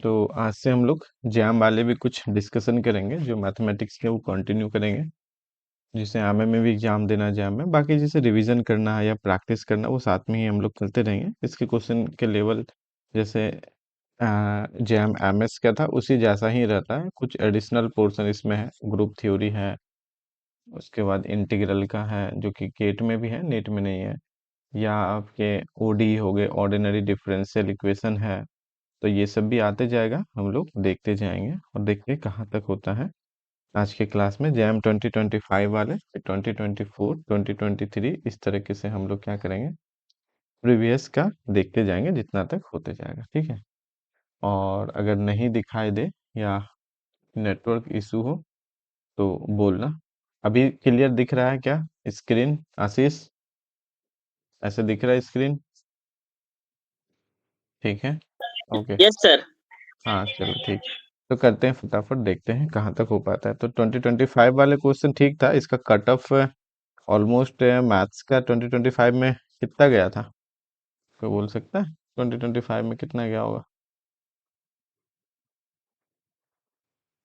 तो आज से हम लोग जैम वाले भी कुछ डिस्कशन करेंगे, जो मैथमेटिक्स के वो कंटिन्यू करेंगे। जिसे एमए में भी एग्जाम देना है जैम में, बाकी जिसे रिवीजन करना है या प्रैक्टिस करना है वो साथ में ही हम लोग करते रहेंगे। इसके क्वेश्चन के लेवल जैसे जैम एमएस का था उसी जैसा ही रहता है। कुछ एडिशनल पोर्शन इसमें है, ग्रुप थ्योरी है, उसके बाद इंटीग्रल का है जो कि गेट में भी है, नेट में नहीं है। या आपके ओडी हो गए, ऑर्डिनरी डिफरेंशियल इक्वेशन है। तो ये सब भी आते जाएगा, हम लोग देखते जाएंगे और देखते कहाँ तक होता है। आज के क्लास में जैम 2025 वाले, 2024, 2023 इस तरीके से हम लोग क्या करेंगे, प्रीवियस का देखते जाएंगे जितना तक होते जाएगा, ठीक है। और अगर नहीं दिखाई दे या नेटवर्क इशू हो तो बोलना। अभी क्लियर दिख रहा है क्या स्क्रीन, आशीष? ऐसे दिख रहा है स्क्रीन? ठीक है, ओके। Yes sir. हाँ चलो ठीक। तो करते हैं फटाफट, देखते हैं कहाँ तक हो पाता है। तो 2025 वाले क्वेश्चन ठीक था। इसका कट ऑफ ऑलमोस्ट मैथ्स का 2025 में कितना गया था, कोई बोल सकता है? 2025 में कितना गया होगा?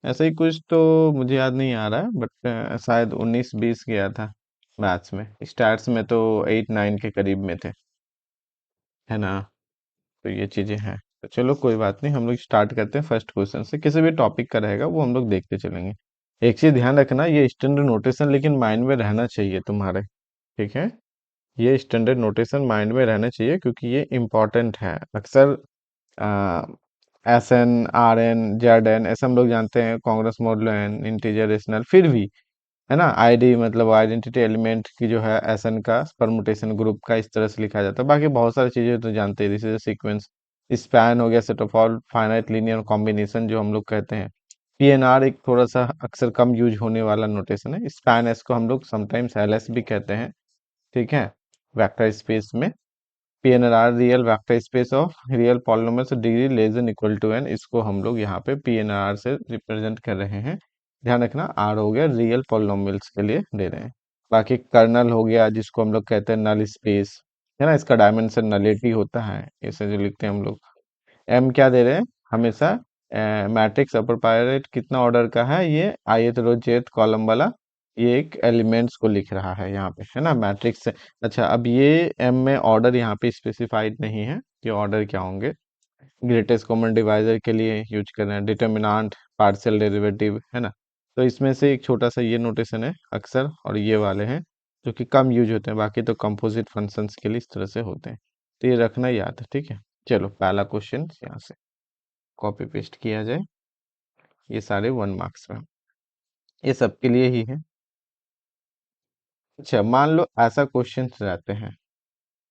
ऐसा ही कुछ तो मुझे याद नहीं आ रहा है, बट शायद 19-20 गया था मैथ्स में। स्टार्ट्स में तो 8-9 के करीब में थे, है ना। तो ये चीजें हैं। तो चलो कोई बात नहीं, हम लोग स्टार्ट करते हैं फर्स्ट क्वेश्चन से। किसी भी टॉपिक का रहेगा वो हम लोग देखते चलेंगे। एक चीज ध्यान रखना, ये स्टैंडर्ड नोटेशन लेकिन माइंड में रहना चाहिए तुम्हारे, ठीक है। ये स्टैंडर्ड नोटेशन माइंड में रहना चाहिए क्योंकि ये इम्पोर्टेंट है। अक्सर S N, R N, Z N ऐसे हम लोग जानते हैं, congress model N, integer rational, फिर भी है ना, आईडी मतलब आइडेंटिटी एलिमेंट की जो है एस एन का परमुटेशन ग्रुप का इस तरह से लिखा जाता है। बाकी बहुत सारी चीजें तो जानते हैं, जैसे सीक्वेंस, स्पैन हो गया, set of all finite linear combination जो हम लोग कहते हैं। पीएनआर एक थोड़ा सा अक्सर कम यूज होने वाला नोटेशन है। स्पैन एस को हम लोग समटाइम्स एलएस भी कहते हैं, ठीक है, वेक्टर स्पेस में। PNR real vector space of real polynomials degree less than equal to N, इसको हम लोग यहाँ पे पीएनआर से रिप्रेजेंट कर रहे हैं। ध्यान रखना, आर हो गया रियल पॉलिनोमियल्स के लिए दे रहे हैं। बाकी कर्नल हो गया जिसको हम लोग कहते हैं नल स्पेस, है ना, इसका डायमेंशन नलिटी होता है, इसे जो लिखते हैं हम लोग। एम क्या दे रहे हैं हमेशा, मैट्रिक्स अपर पायरेट कितना ऑर्डर का है, ये ith रो jth कॉलम वाला, ये एक एलिमेंट्स को लिख रहा है यहाँ पे, है ना, मैट्रिक्स से। अच्छा, अब ये एम में ऑर्डर यहाँ पे स्पेसिफाइड नहीं है कि ऑर्डर क्या होंगे। ग्रेटेस्ट कॉमन डिवाइजर के लिए यूज कर रहे हैं, डिटर्मिनेंट, पार्शियल डेरिवेटिव, है ना। तो इसमें से एक छोटा सा ये नोटेशन है अक्सर, और ये वाले हैं जो कि कम यूज होते हैं। बाकी तो कंपोजिट फंक्शंस के लिए इस तरह से होते हैं। तो ये रखना याद है, ठीक है। चलो पहला क्वेश्चन यहाँ से कॉपी पेस्ट किया जाए। ये सारे 1 मार्क्स में, ये सबके लिए ही है। अच्छा, मान लो ऐसा क्वेश्चन रहते हैं,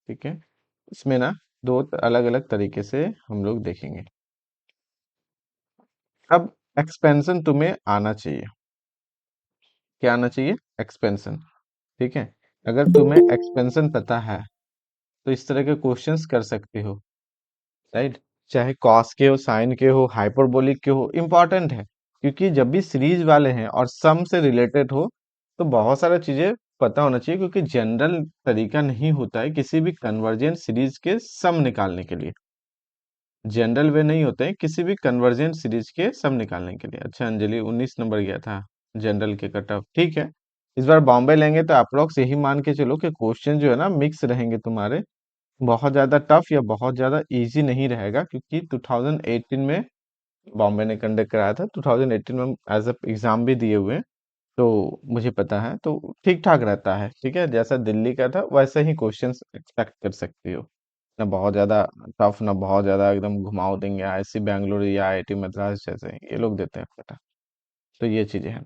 ठीक है। इसमें ना दो अलग अलग तरीके से हम लोग देखेंगे। अब एक्सपेंशन तुम्हें आना चाहिए। क्या आना चाहिए? एक्सपेंशन, ठीक है। अगर तुम्हें एक्सपेंशन पता है तो इस तरह के क्वेश्चंस कर सकते हो, राइट। चाहे कॉस के हो, साइन के हो, हाइपरबोलिक के हो, इम्पॉर्टेंट है। क्योंकि जब भी सीरीज वाले हैं और सम से रिलेटेड हो तो बहुत सारी चीजें पता होना चाहिए, क्योंकि जनरल तरीका नहीं होता है किसी भी कन्वर्जेंट सीरीज के सम निकालने के लिए। जनरल वे नहीं होते हैं किसी भी कन्वर्जेंट सीरीज के सम निकालने के लिए। अच्छा अंजलि, 19 नंबर गया था जनरल के कट ऑफ, ठीक है। इस बार बॉम्बे लेंगे तो अप्रोक्स यही मान के चलो कि क्वेश्चन जो है ना मिक्स रहेंगे तुम्हारे। बहुत ज्यादा टफ या बहुत ज्यादा इजी नहीं रहेगा, क्योंकि 2018 में बॉम्बे ने कंडक्ट कराया था, 2018 में एज अ एग्जाम भी दिए हुए हैं। तो मुझे पता है, तो ठीक ठाक रहता है, ठीक है। जैसा दिल्ली का था वैसे ही क्वेश्चंस एक्सपेक्ट कर सकते हो। ना बहुत ज्यादा टफ, ना बहुत ज्यादा एकदम घुमाव देंगे आईआईसी बैंगलोर या आईआईटी मद्रास जैसे ये लोग देते हैं बेटा। तो ये चीजें हैं।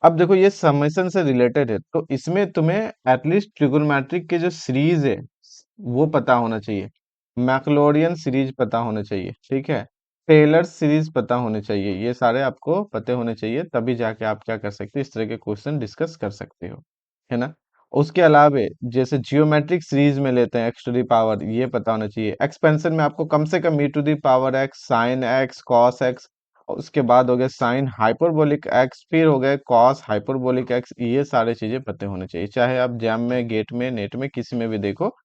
अब देखो, ये समेशन से रिलेटेड है, तो इसमें तुम्हें एटलीस्ट ट्रिगोनोमेट्रिक के जो सीरीज है वो पता होना चाहिए। मैक्लोरियन सीरीज पता होना चाहिए, ठीक है। टेलर सीरीज पता होने चाहिए। ये सारे आपको पते होने चाहिए, तभी जाके आप क्या कर सकते हो, इस तरह के क्वेश्चन डिस्कस कर सकते हो, है ना। उसके अलावे जैसे जियोमेट्रिक सीरीज में लेते हैं, एक्स टू दी पावर, ये पता होना चाहिए। एक्सपेंशन में आपको कम से कम E to the power x, sine X, cos X, और उसके बाद हो गया साइन हाइपरबोलिक एक्स, फिर हो गए कॉस हाइपरबोलिक एक्स। ये सारे चीजें पते होने चाहिए, चाहे आप जैम में, गेट में, नेट में, किसी में भी देखो।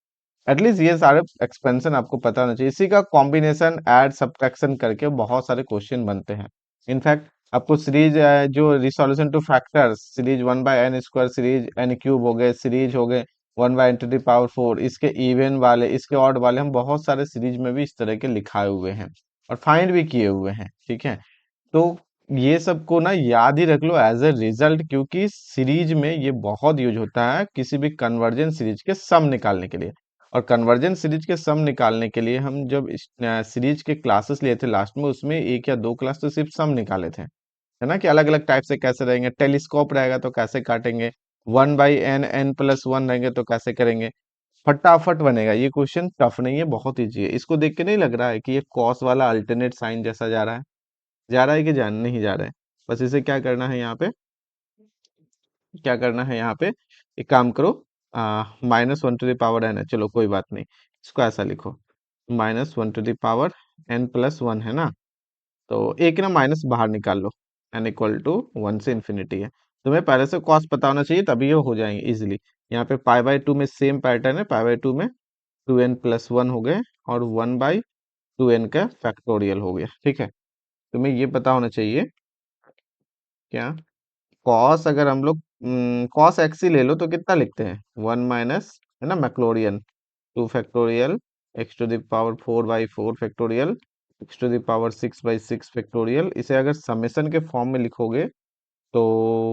एटलीस्ट ये सारे एक्सपेंशन आपको पता होना चाहिए। इसी का कॉम्बिनेशन ऐड सब्ट्रैक्शन करके बहुत सारे क्वेश्चन बनते हैं। इनफैक्ट आपको सीरीज जो resolution two factors, series 1/n² series n cube हो गए, सीरीज हो गए 1/10⁴, इसके इवन वाले, इसके ऑड वाले, हम बहुत सारे सीरीज में भी इस तरह के लिखाए हुए हैं और फाइंड भी किए हुए हैं। ठीक है, तो ये सबको ना याद ही रख लो एज ए रिजल्ट, क्योंकि सीरीज में ये बहुत यूज होता है किसी भी कन्वर्जेंस सीरीज के सम निकालने के लिए। और कन्वर्जेंस सीरीज के सम निकालने के लिए हम जब सीरीज के क्लासेस लिए थे लास्ट में, उसमें एक या दो क्लास तो सिर्फ सम निकाले थे, है ना, कि अलग अलग टाइप से कैसे रहेंगे, टेलीस्कोप रहेगा तो कैसे काटेंगे, 1/n, n+1 रहेंगे तो कैसे करेंगे, फटाफट बनेगा। ये क्वेश्चन टफ नहीं है, बहुत ईजी है। इसको देख के नहीं लग रहा है कि ये कॉस वाला अल्टरनेट साइन जैसा जा रहा है? जा रहा है कि जान नहीं जा रहा है? बस इसे क्या करना है यहाँ पे, क्या करना है यहाँ पे, एक काम करो, -1 to the power n है, चलो कोई बात नहीं, इसको ऐसा लिखो, -1 to the power n+1 है ना, तो एक ना माइनस बाहर निकाल लो, n = 1 से इन्फिनिटी है। तुम्हें पहले से कॉस पता होना चाहिए, तभी ये हो जाएंगे इजिली। यहाँ पे π/2 में सेम पैटर्न है, π/2 में 2n+1 हो गए और 1/2n का फैक्टोरियल हो गया। ठीक है, तुम्हें ये पता होना चाहिए क्या, कॉस अगर हम लोग कॉस एक्स ही ले लो तो कितना लिखते हैं, 1 है ना, Maclaurin 2 factorial x⁴/4 x⁴ 6/6 factorial. इसे अगर समेशन के फॉर्म में लिखोगे तो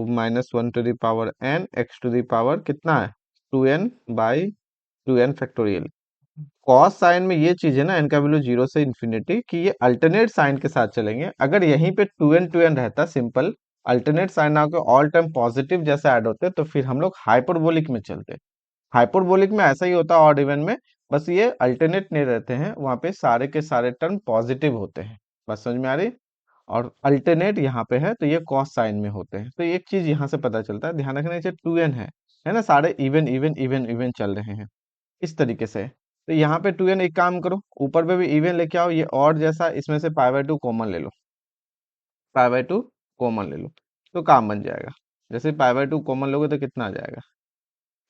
-1 to the power n x⁴ कितना है, 2n/2n फैक्टोरियल। कॉस साइन में ये चीज है ना, एन का वैल्यू 0 से इन्फिनिटी, कि ये अल्टरनेट साइन के साथ चलेंगे। अगर यहीं पे 2n रहता सिंपल, अल्टरनेट साइन ना होकर ऑल टाइम पॉजिटिव जैसे ऐड होते, तो फिर हम लोग हाइपरबोलिक में चलते। हाइपरबोलिक में ऐसा ही होता है ऑड इवन में, बस ये अल्टरनेट नहीं रहते हैं, वहां पे सारे के सारे टर्म पॉजिटिव होते हैं। बस समझ में आ रही? और अल्टरनेट यहाँ पे है तो ये कॉस साइन में होते हैं। तो एक चीज यहाँ से पता चलता है, ध्यान रखना, चाहिए 2n है ना, सारे इवन इवन इवन इवन चल रहे हैं इस तरीके से। तो यहाँ पे 2n, एक काम करो, ऊपर पे भी इवन लेके आओ, ये और जैसा, इसमें से π/2 कॉमन ले लो, π/2 कॉमन ले लो, तो काम बन जाएगा। जैसे π/2 कॉमन लोगे तो कितना आ जाएगा,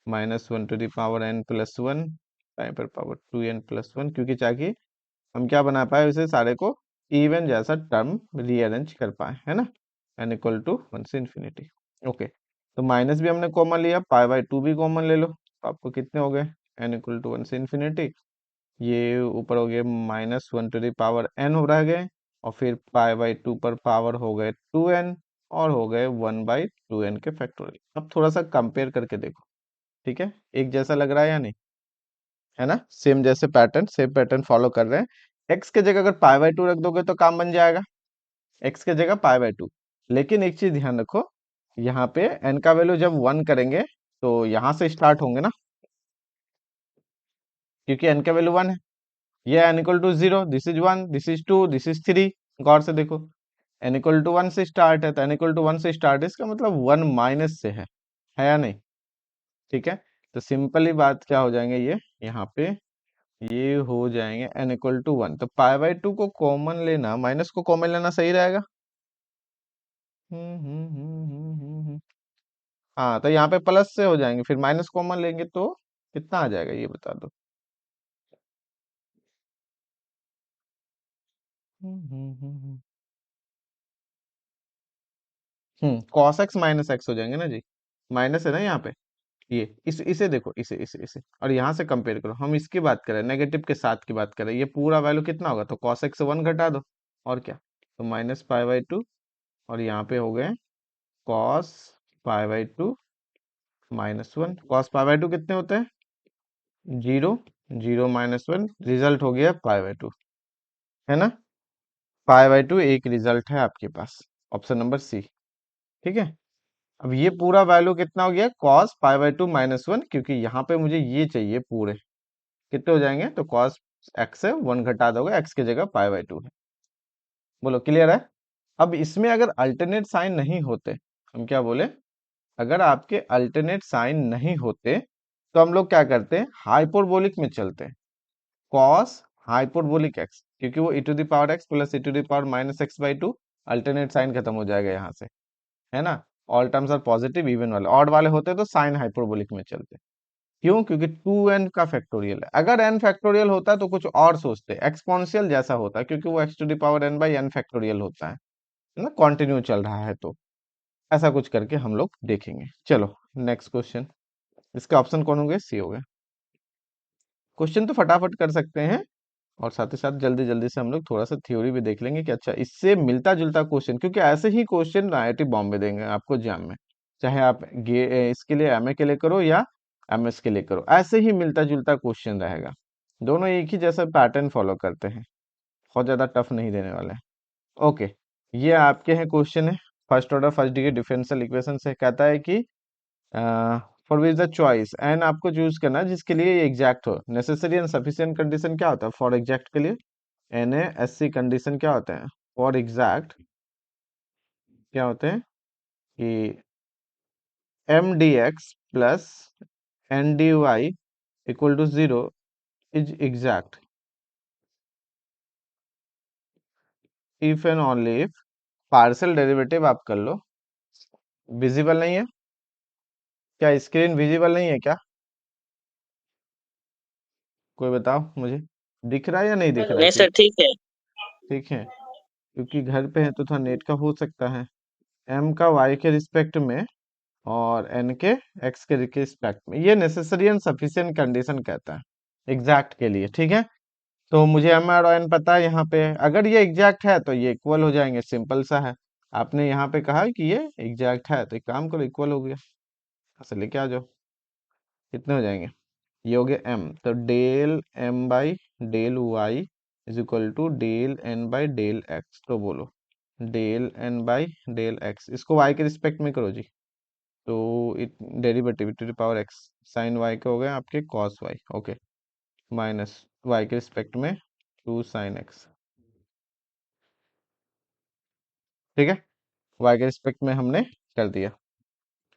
-1 to the power n+1 time पर पावर 2n+1, क्योंकि ताकि हम क्या बना पाए, उसे सारे को इवन जैसा टर्म रीअरेंज कर पाए, है ना, n = 1 से इन्फिनिटी। ओके, तो माइनस भी हमने कॉमन लिया, π/2 भी कॉमन ले लो, तो आपको कितने हो गए, n = 1 से इन्फिनिटी, ये ऊपर हो गए -1 to the power n हो रह गए, और फिर π/2 पर पावर हो गए 2n, और हो गए 1/2n के फैक्टोरियल। अब थोड़ा सा कंपेयर करके देखो, ठीक है, एक जैसा लग रहा है या नहीं, है ना, सेम जैसे पैटर्न, सेम पैटर्न फॉलो कर रहे हैं। एक्स के जगह अगर π/2 रख दोगे तो काम बन जाएगा, एक्स के जगह π/2। लेकिन एक चीज ध्यान रखो, यहाँ पे n का वैल्यू जब 1 करेंगे तो यहाँ से स्टार्ट होंगे ना, क्योंकि n का वैल्यू 1 है। ये n = 0, this is 1, this is 2, this is 3। गौर से देखो, n = 1 से स्टार्ट है, तो n = 1 से स्टार्ट है, इसका मतलब 1 माइनस से है या नहीं? ठीक है, तो सिंपली बात क्या हो जाएंगे, ये यहाँ पे ये हो जाएंगे n = 1, तो π/2 को कॉमन लेना, माइनस को कॉमन लेना सही रहेगा। हाँ, तो यहाँ पे प्लस से हो जाएंगे, फिर माइनस कॉमन लेंगे तो कितना आ जाएगा, ये बता दो। cos x माइनस एक्स हो जाएंगे ना जी, माइनस है ना यहाँ पे, ये इसे देखो, इसे और यहाँ से कंपेयर करो, हम इसकी बात करें, नेगेटिव के साथ की बात करें, ये पूरा वैल्यू कितना होगा, तो cos x से 1 घटा दो, और क्या, तो -π/2, और यहाँ पे हो गए cos π/2 -1, cos π/2 कितने होते हैं, 0, 0 -1, रिजल्ट हो गया π/2, है ना, π/2 एक रिजल्ट है आपके पास, ऑप्शन नंबर सी। ठीक है, अब ये पूरा वैल्यू कितना हो गया, cos π/2 -1, क्योंकि यहाँ पे मुझे ये चाहिए पूरे, कितने हो जाएंगे, तो cos x से 1 घटा दोगे, x की जगह π/2 है। बोलो क्लियर है? अब इसमें अगर अल्टरनेट साइन नहीं होते, हम क्या बोले, अगर आपके अल्टरनेट साइन नहीं होते तो हम लोग क्या करते हैं, हाइपरबोलिक में चलते हैं, cos हाइपरबोलिक x, क्योंकि वो e⁴x plus e⁻⁻x/2, alternate sign खत्म हो जाएगा यहाँ से, है ना, all terms are positive, even वाले, ऑड वाले होते तो साइन हाइपरबोलिक में चलते। क्यों? क्योंकि 2n का फैक्टोरियल है। अगर n फैक्टोरियल होता तो कुछ और सोचते, एक्सपोनेंशियल जैसा होता, क्योंकि वो x to the power n by n factorial होता है ना, कंटिन्यू चल रहा है, तो ऐसा कुछ करके हम लोग देखेंगे। चलो नेक्स्ट क्वेश्चन। इसके ऑप्शन कौन हो गए? सी हो गए। क्वेश्चन तो फटाफट कर सकते हैं, और साथ ही साथ जल्दी जल्दी से हम लोग थोड़ा सा थ्योरी भी देख लेंगे कि अच्छा इससे मिलता जुलता क्वेश्चन, क्योंकि ऐसे ही क्वेश्चन आईआईटी बॉम्बे देंगे आपको एग्जाम में, चाहे आप इसके लिए एमए के लिए करो या एमएस के लिए करो, ऐसे ही मिलता जुलता क्वेश्चन रहेगा। दोनों एक ही जैसा पैटर्न फॉलो करते हैं, बहुत ज्यादा टफ नहीं देने वाले हैं। ओके, ये आपके हैं क्वेश्चन है। First order first degree differential equation से कहता है कि for which the choice N आपको चूज करना है जिसके लिए ये एग्जैक्ट हो। नेसेसरी एंड सफिशिएंट कंडीशन क्या होता है फॉर एग्जैक्ट के लिए? NaSC कंडीशन क्या होते हैं फॉर एग्जैक्ट? क्या होते हैं कि mdx plus ndy equal to 0 is exact if and only if partial derivative आप कर लो। विजिबल नहीं है क्या? स्क्रीन विजिबल नहीं है क्या? कोई बताओ मुझे, दिख रहा है या नहीं दिख रहा है नहीं कि? सर, ठीक है। ठीक है, क्योंकि घर पे है तो थोड़ा नेट का हो सकता है। m का y के रिस्पेक्ट में और n के x के रिस्पेक्ट में, ये नेसेसरी एंड सफिशिएंट कंडीशन कहता है एग्जैक्ट के लिए। ठीक है, तो मुझे m और n पता है यहाँ पे, अगर ये एग्जैक्ट है तो ये इक्वल हो जाएंगे, सिंपल सा है। आपने यहाँ पे कहा कि ये एग्जैक्ट है तो एक काम करो, इक्वल हो गया, ऐसे लेके आ जाओ। कितने हो जाएंगे? ये हो गया m, तो del m by del y is equal to del n by del x। तो बोलो del n by del x, इसको y के रिस्पेक्ट में करो जी, तो it derivative to the power x sine y के हो गए आपके cos y. Okay, minus y के रिस्पेक्ट में 2 साइन एक्स। ठीक है, वाई के रिस्पेक्ट में हमने कर दिया।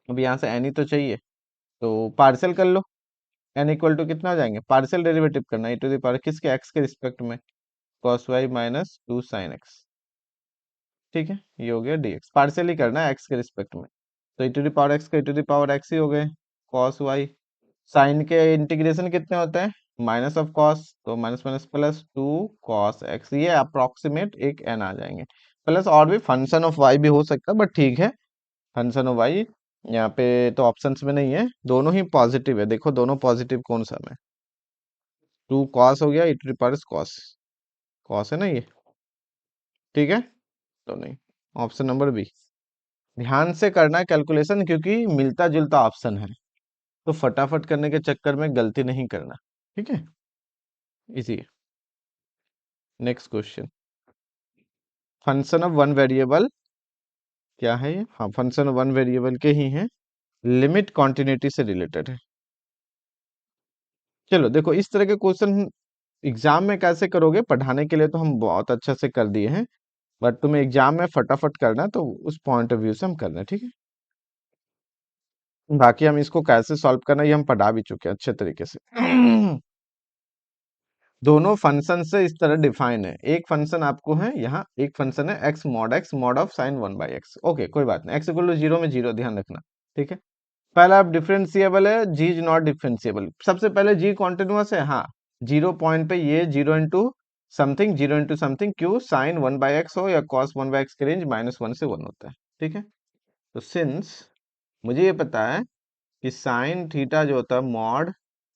अब यहाँ से एन ही तो चाहिए, तो पार्शियल कर लो। एन इक्वल टू कितना हो जाएंगे? पार्शियल डेरिवेटिव करना है टू द पावर किसके? एक्स के रिस्पेक्ट में, cos y minus 2 sine x. ठीक है, ये हो गया डीएक्स, पार्शियली करना है एक्स के रिस्पेक्ट में, तो टू द पावर एक्स का टू द पावर एक्स ही हो गए कॉस वाई। साइन के इंटीग्रेशन कितने होते हैं? माइनस ऑफ कॉस, तो minus minus plus 2 cos x, ये अप्रोक्सीमेट एक एन आ जाएंगे। प्लस और भी फंक्शन ऑफ वाई भी हो सकता है, बट ठीक है, फंक्शन ऑफ वाई यहाँ पे तो ऑप्शंस में नहीं है, दोनों ही पॉजिटिव है। देखो दोनों पॉजिटिव कौन सा में, 2 कॉस हो गया, इट रिपर्स कॉस, कॉस है ना ये। ठीक है, तो नहीं, ऑप्शन नंबर बी। ध्यान से करना है कैलकुलेशन, क्योंकि मिलता जुलता ऑप्शन है, तो फटाफट करने के चक्कर में गलती नहीं करना। ठीक है, easy. Next question, function of one variable क्या है ये? हाँ, फंक्शन ऑफ वन वेरिएबल के ही हैं, लिमिट कॉन्टिन्यूटी से रिलेटेड है। चलो देखो, इस तरह के क्वेश्चन एग्जाम में कैसे करोगे, पढ़ाने के लिए तो हम बहुत अच्छा से कर दिए हैं, बट तुम्हें एग्जाम में फटाफट करना है, तो उस पॉइंट ऑफ व्यू से हम करना है। ठीक है, बाकी हम इसको कैसे सॉल्व करना ये हम पढ़ा भी चुके हैं अच्छे तरीके से। दोनों फंक्शन से इस तरह डिफाइन है, एक फंक्शन आपको है यहाँ, एक फंक्शन है x mod of sine 1/x। Okay, कोई बात नहीं, x इक्वल टू 0 में 0 ध्यान रखना। ठीक है, पहला आप डिफरेंशिएबल है, g इज नॉट डिफरेंशिएबल। सबसे पहले g कॉन्टिन्यूअस है, हाँ, 0 पॉइंट पे ये 0 into something Q sine 1/x हो या कॉस 1/x के रेंज -1 से 1 होता है। ठीक है, तो सिंस मुझे ये पता है कि साइन थीटा जो होता है मॉड,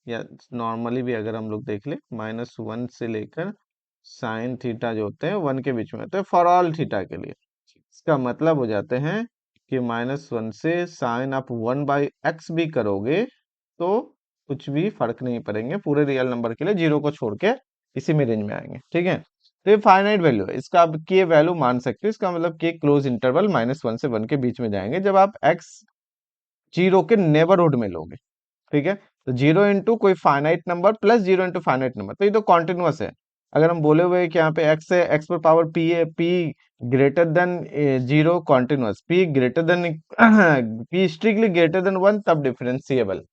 या नॉर्मली भी अगर हम लोग देख ले, -1 से लेकर साइन थीटा जो होते हैं 1 के बीच में होते हैं फॉर ऑल थीटा के लिए। इसका मतलब हो जाते हैं कि -1 से साइन आप 1/x भी करोगे तो कुछ भी फर्क नहीं पड़ेंगे, पूरे रियल नंबर के लिए 0 को छोड़ के इसी में रेंज में आएंगे। ठीक है, तो ये फाइनाइट वैल्यू है, इसका आप के वैल्यू मान सकते हो, इसका मतलब के क्लोज इंटरवल -1 से 1 के बीच में जाएंगे जब आप x 0 के नेबरहुड में लोगे। ठीक है, तो 0 इंटू कोई finite number plus 0 into finite number, तो ये तो कॉन्टिन्यूअस है। अगर हम बोले हुए कि यहाँ पे x है, x पर पावर p है, p greater then 0 continuous, p greater then p strictly greater than 1 तब डिफरेंशिएबल।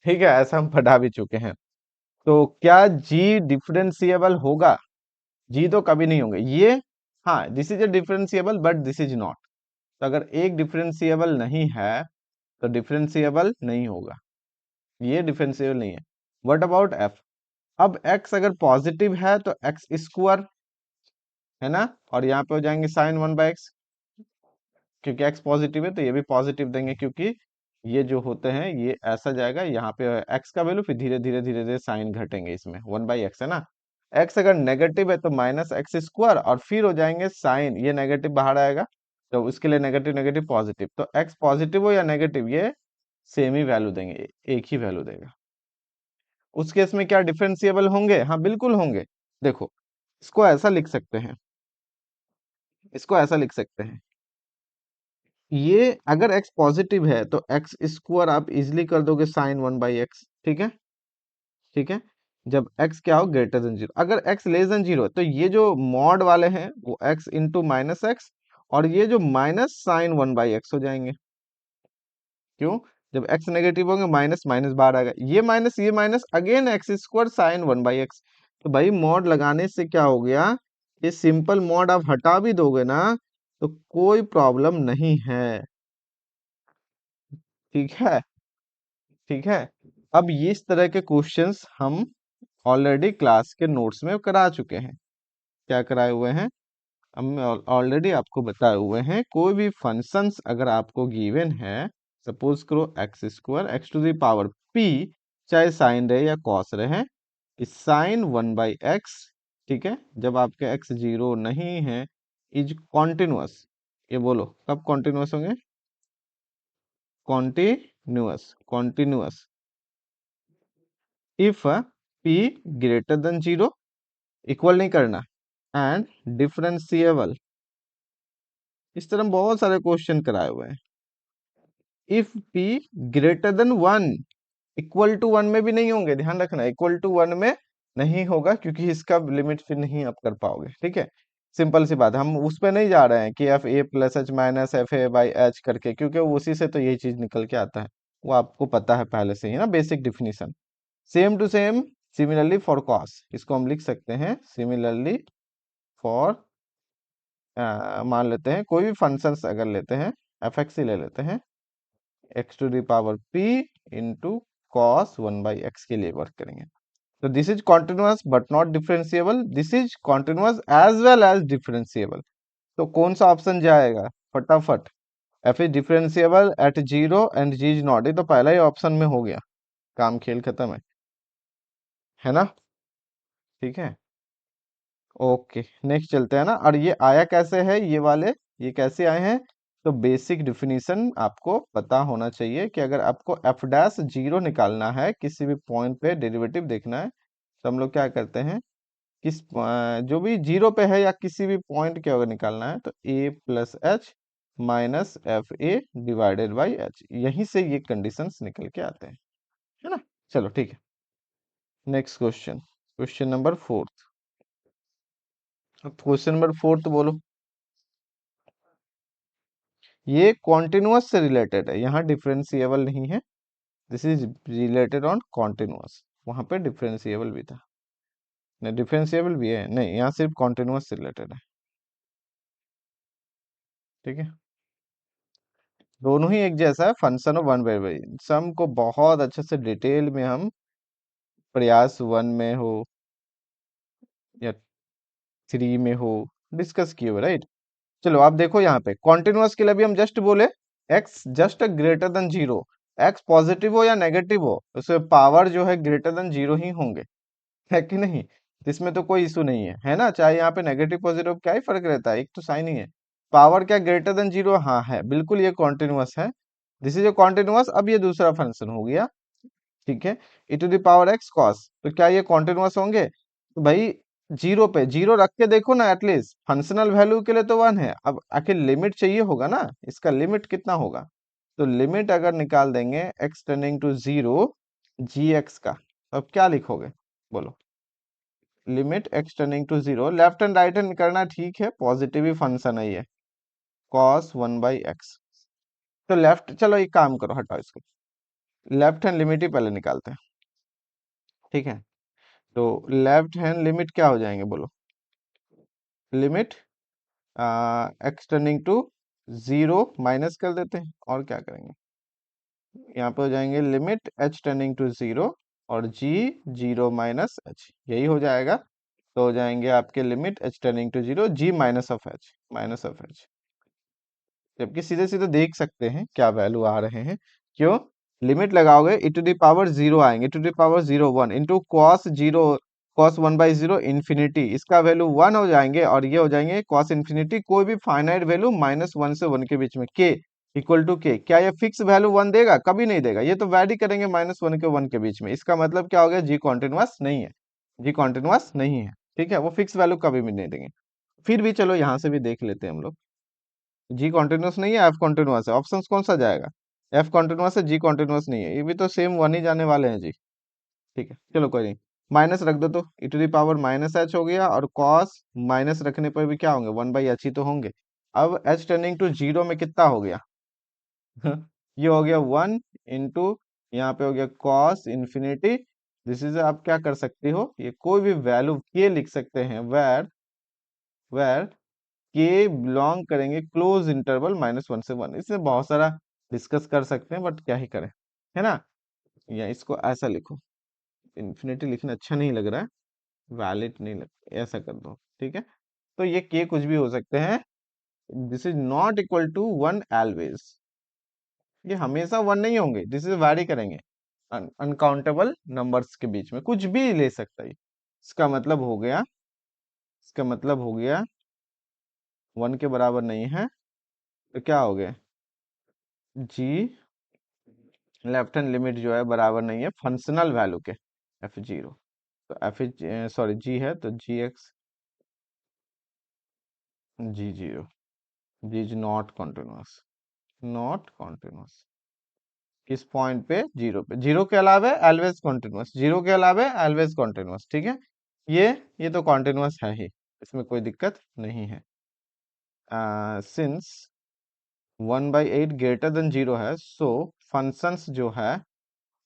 ठीक है, ऐसा हम पढ़ा भी चुके हैं। तो क्या g डिफरेंशिएबल होगा? g तो कभी नहीं होंगे ये, हाँ, this is a differentiable but this is not. तो अगर एक डिफरेंशिएबल नहीं है तो डिफरेंशिएबल नहीं होगा। ये डिफरेंशिएबल नहीं है। What about F? अब एक्स अगर पॉजिटिव है तो एक्स स्क्वायर है ना, और यहाँ पे हो जाएंगे साइन 1/x, क्योंकि एक्स पॉजिटिव है तो ये भी पॉजिटिव देंगे, क्योंकि ये जो होते हैं ये ऐसा जाएगा यहाँ पे एक्स का वैल्यू, फिर धीरे धीरे धीरे धीरे साइन घटेंगे इसमें, 1/x है ना। एक्स अगर नेगेटिव है तो माइनस एक्स स्क्वायर, और फिर हो जाएंगे साइन, ये नेगेटिव बाहर आएगा, तो उसके लिए नेगेटिव नेगेटिव पॉजिटिव, तो एक्स पॉजिटिव हो या नेगेटिव ये सेम ही वैल्यू देंगे, एक ही वैल्यू देगा। उस केस में क्या डिफरेंशिएबल होंगे? हाँ बिल्कुल होंगे। देखो, इसको ऐसा लिख सकते हैं, इसको ऐसा लिख सकते हैं, ये अगर x पॉजिटिव है तो एक्स स्क्वायर आप इजिली कर दोगे साइन 1/x, ठीक है, ठीक है। जब x क्या हो, ग्रेटर देन जीरो, अगर x लेस देन जीरो तो ये जो मॉड वाले हैं वो x इंटू माइनस एक्स, और ये जो माइनस साइन 1/x हो जाएंगे। क्यों? जब x नेगेटिव होंगे माइनस माइनस बाहर आएगा, ये minus again x square sine 1/x। तो भाई मॉड लगाने से क्या हो गया, ये सिंपल मॉड आप हटा भी दोगे ना तो कोई प्रॉब्लम नहीं है, ठीक है, ठीक है। अब ये इस तरह के क्वेश्चंस हम ऑलरेडी क्लास के नोट्स में करा चुके हैं। क्या कराए हुए हैं? हम ऑलरेडी आपको बताए हुए हैं, कोई भी फंक्शंस अगर आपको गिवन है, सपोज करो x square x to the power p, चाहे साइन रहे या कॉस रहे, इस साइन 1/x, ठीक है, जब आपके x जीरो नहीं है, इज कॉन्टिन्यूअस। ये बोलो कब कॉन्टिन्यूअस होंगे? Continuous, continuous if p greater than zero, equal नहीं करना, एंड डिफरेंशिएबल। इस तरह बहुत सारे क्वेश्चन कराए हुए हैं। If p greater than one, equal to one में भी नहीं होंगे, ध्यान रखना, इक्वल टू वन में नहीं होगा, क्योंकि इसका लिमिट फिर नहीं आप कर पाओगे, ठीक है। सिंपल सी बात, हम उस पे नहीं जा रहे हैं कि F A plus H minus F A by H करके, क्योंकि उसी से तो यही चीज निकल के आता है, वो आपको पता है पहले से ही ना, basic definition. Same to same, similarly for cos, इसको हम लिख सकते हैं सिमिलरली फॉर, मान लेते हैं कोई भी फंक्शंस अगर लेते हैं, एफ एक्स ही ले लेते हैं, x to the power p into cos 1/x के लिए वर्क करेंगे। तो this is continuous but not differentiable, this is continuous as well as differentiable. तो कौन सा ऑप्शन जाएगा फटाफट? F is differentiable at zero and g is not, ये तो पहला ही ऑप्शन में हो गया, काम खेल खत्म है ना, ठीक है। ओके, नेक्स्ट चलते हैं ना। और ये आया कैसे है ये वाले, ये कैसे आए हैं? तो बेसिक डिफिनीशन आपको पता होना चाहिए कि अगर आपको एफ डैश जीरो निकालना है, किसी भी पॉइंट पे डेरिवेटिव देखना है, तो हम लोग क्या करते हैं, जो भी जीरो पे है या किसी भी पॉइंट के अगर निकालना है, तो A plus H minus F A divided by H, यहीं से ये कंडीशंस निकल के आते हैं, है ना। चलो ठीक है, next question, question number fourth. अब क्वेश्चन नंबर फोर्थ बोलो। ये कॉन्टिन्यूअस से रिलेटेड है, यहाँ डिफरेंशिएबल नहीं है, this is related on continuous, वहां पे डिफरेंशिएबल भी था, नहीं डिफरेंशिएबल भी है, नहीं यहाँ सिर्फ कॉन्टिन्यूअस से रिलेटेड है, ठीक है। दोनों ही एक जैसा है, function of one by by, सम को बहुत अच्छे से डिटेल में हम प्रयास वन में हो या थ्री में हो डिस्कस किए हुए, राइट। चलो आप देखो यहाँ पे कॉन्टिन्यूअस के लिए भी हम जस्ट बोले x just greater than zero, x positive हो या नेगेटिव हो, उसमें पावर जो है ग्रेटर देन जीरो ही होंगे, है कि नहीं। इसमें तो कोई इशू नहीं है ना, चाहे यहाँ पे नेगेटिव पॉजिटिव क्या ही फर्क रहता है, एक तो साइन ही है। पावर क्या ग्रेटर देन जीरो, हाँ है बिल्कुल, ये कॉन्टिन्यूअस है, दिस इज ए कॉन्टिन्यूअस। अब ये दूसरा फंक्शन हो गया, ठीक है, e to the power x cos, तो क्या ये कॉन्टिन्यूअस होंगे? तो भाई जीरो पे जीरो रख के देखो ना, एटलीस्ट फंक्शनल वैल्यू के लिए तो वन है, अब आखिर लिमिट चाहिए होगा ना, इसका लिमिट कितना होगा? तो लिमिट अगर निकाल देंगे x tending to zero g x का, अब क्या लिखोगे बोलो? Limit x tending to zero, left and right hand करना ठीक है, पॉजिटिव ही फंक्शन है ये, cos 1/x। तो लेफ्ट, चलो एक काम करो, हटाओ इसको, लेफ्ट हैंड लिमिट ही पहले निकालते हैं, ठीक है। तो लेफ्ट हैंड लिमिट क्या हो जाएंगे बोलो? Limit extending to zero minus कर देते हैं, और क्या करेंगे? यहाँ पे हो जाएंगे लिमिट h टेंडिंग टू 0 और g 0 माइनस h, यही हो जाएगा। तो हो जाएंगे आपके limit h tending to 0 g minus of h। जबकि सीधे सीधे देख सकते हैं क्या वैल्यू आ रहे हैं। क्यों? लिमिट लगाओगे e टू द पावर 0 आएंगे, e to the power 0 1 into cos 0, cos 1/0 infinity, इसका वैल्यू 1 हो जाएंगे और ये हो जाएंगे कॉस इन्फिनिटी कोई भी फाइनाइट वैल्यू -1 से 1 के बीच में, के इक्वल टू के। क्या ये फिक्स वैल्यू 1 देगा? कभी नहीं देगा, ये तो वैरी करेंगे -1 के 1 के बीच में। इसका मतलब क्या हो गया? जी कॉन्टिन्यूअस नहीं है, जी कॉन्टिन्यूअस नहीं है। ठीक है, वो फिक्स वैल्यू कभी भी नहीं देंगे। फिर भी चलो यहाँ से भी देख लेते हैं हम लोग। जी कॉन्टिन्यूस नहीं है, एफ कॉन्टिन्यूस है, ऑप्शन कौन सा जाएगा? एफ कॉन्टिन्यूस है, जी कॉन्टिन्यूस नहीं है, ये भी तो सेम वन ही जाने वाले हैं जी। ठीक है, चलो कोई नहीं, माइनस रख दो तो e to the power -h हो गया, और कॉस माइनस रखने पर भी क्या होंगे? 1/h ही तो होंगे। अब h टेंडिंग टू 0 में कितना हो गया? ये हो गया 1 इंटू, यहाँ पे हो गया कॉस इन्फिनिटी। दिस इज, आप क्या कर सकते हो, ये कोई भी वैल्यू के लिख सकते हैं, वेर वेर के बिलोंग करेंगे क्लोज इंटरवल -1 से 1। इसमें बहुत सारा डिस्कस कर सकते हैं, बट क्या ही करें, है ना। या इसको ऐसा लिखो, इन्फिनिटी लिखना अच्छा नहीं लग रहा है, वैलिड नहीं लग, ऐसा कर दो। ठीक है, तो ये के कुछ भी हो सकते हैं। This is not equal to 1 always, ये हमेशा 1 नहीं होंगे, दिस इज वैरी करेंगे अनकाउंटेबल नंबर्स के बीच में, कुछ भी ले सकता है। इसका मतलब हो गया, इसका मतलब हो गया 1 के बराबर नहीं है, तो क्या हो गया? जी लेफ्ट हैंड लिमिट जो है बराबर नहीं है फंक्शनल वैल्यू के, f0। तो एफ सॉरी जी है, तो जी(x) g0, g is not continuous, not continuous. किस पॉइंट पे? 0 पे, 0 के अलावा ऑलवेज कॉन्टिन्यूस, 0 के अलावा ऑलवेज कॉन्टिन्यूस। ठीक है, ये तो कॉन्टिन्यूस है ही, इसमें कोई दिक्कत नहीं है। सिंस 1/8 ग्रेटर देन 0 है, सो फंक्शंस जो है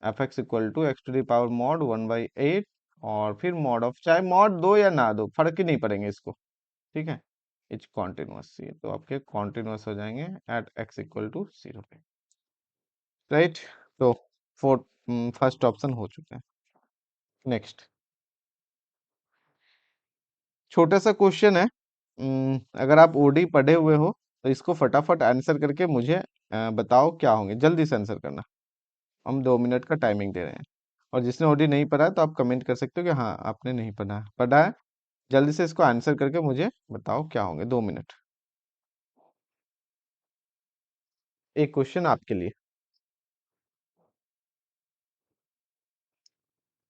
f x equal to x to the power mod 1/8, और फिर मॉड ऑफ, चाहे मॉड दो या ना दो फर्क ही नहीं पड़ेंगे इसको। ठीक है, इट्स कॉन्टिन्यूस, ये तो आपके कॉन्टिन्यूस हो जाएंगे एट एक्स इक्वल टू 0 पे। राइट, तो फोर्थ फर्स्ट ऑप्शन हो चुका है। नेक्स्ट, छोटा सा क्वेश्चन है। अगर आप ओडी पढ़े हुए हो तो इसको फटाफट आंसर करके मुझे बताओ क्या होंगे, जल्दी से आंसर करना। हम 2 मिनट का टाइमिंग दे रहे हैं, और जिसने ओडी नहीं पढ़ा है तो आप कमेंट कर सकते हो कि हाँ आपने नहीं पढ़ा है, पढ़ा है। जल्दी से इसको आंसर करके मुझे बताओ क्या होंगे, 2 मिनट। एक क्वेश्चन आपके लिए,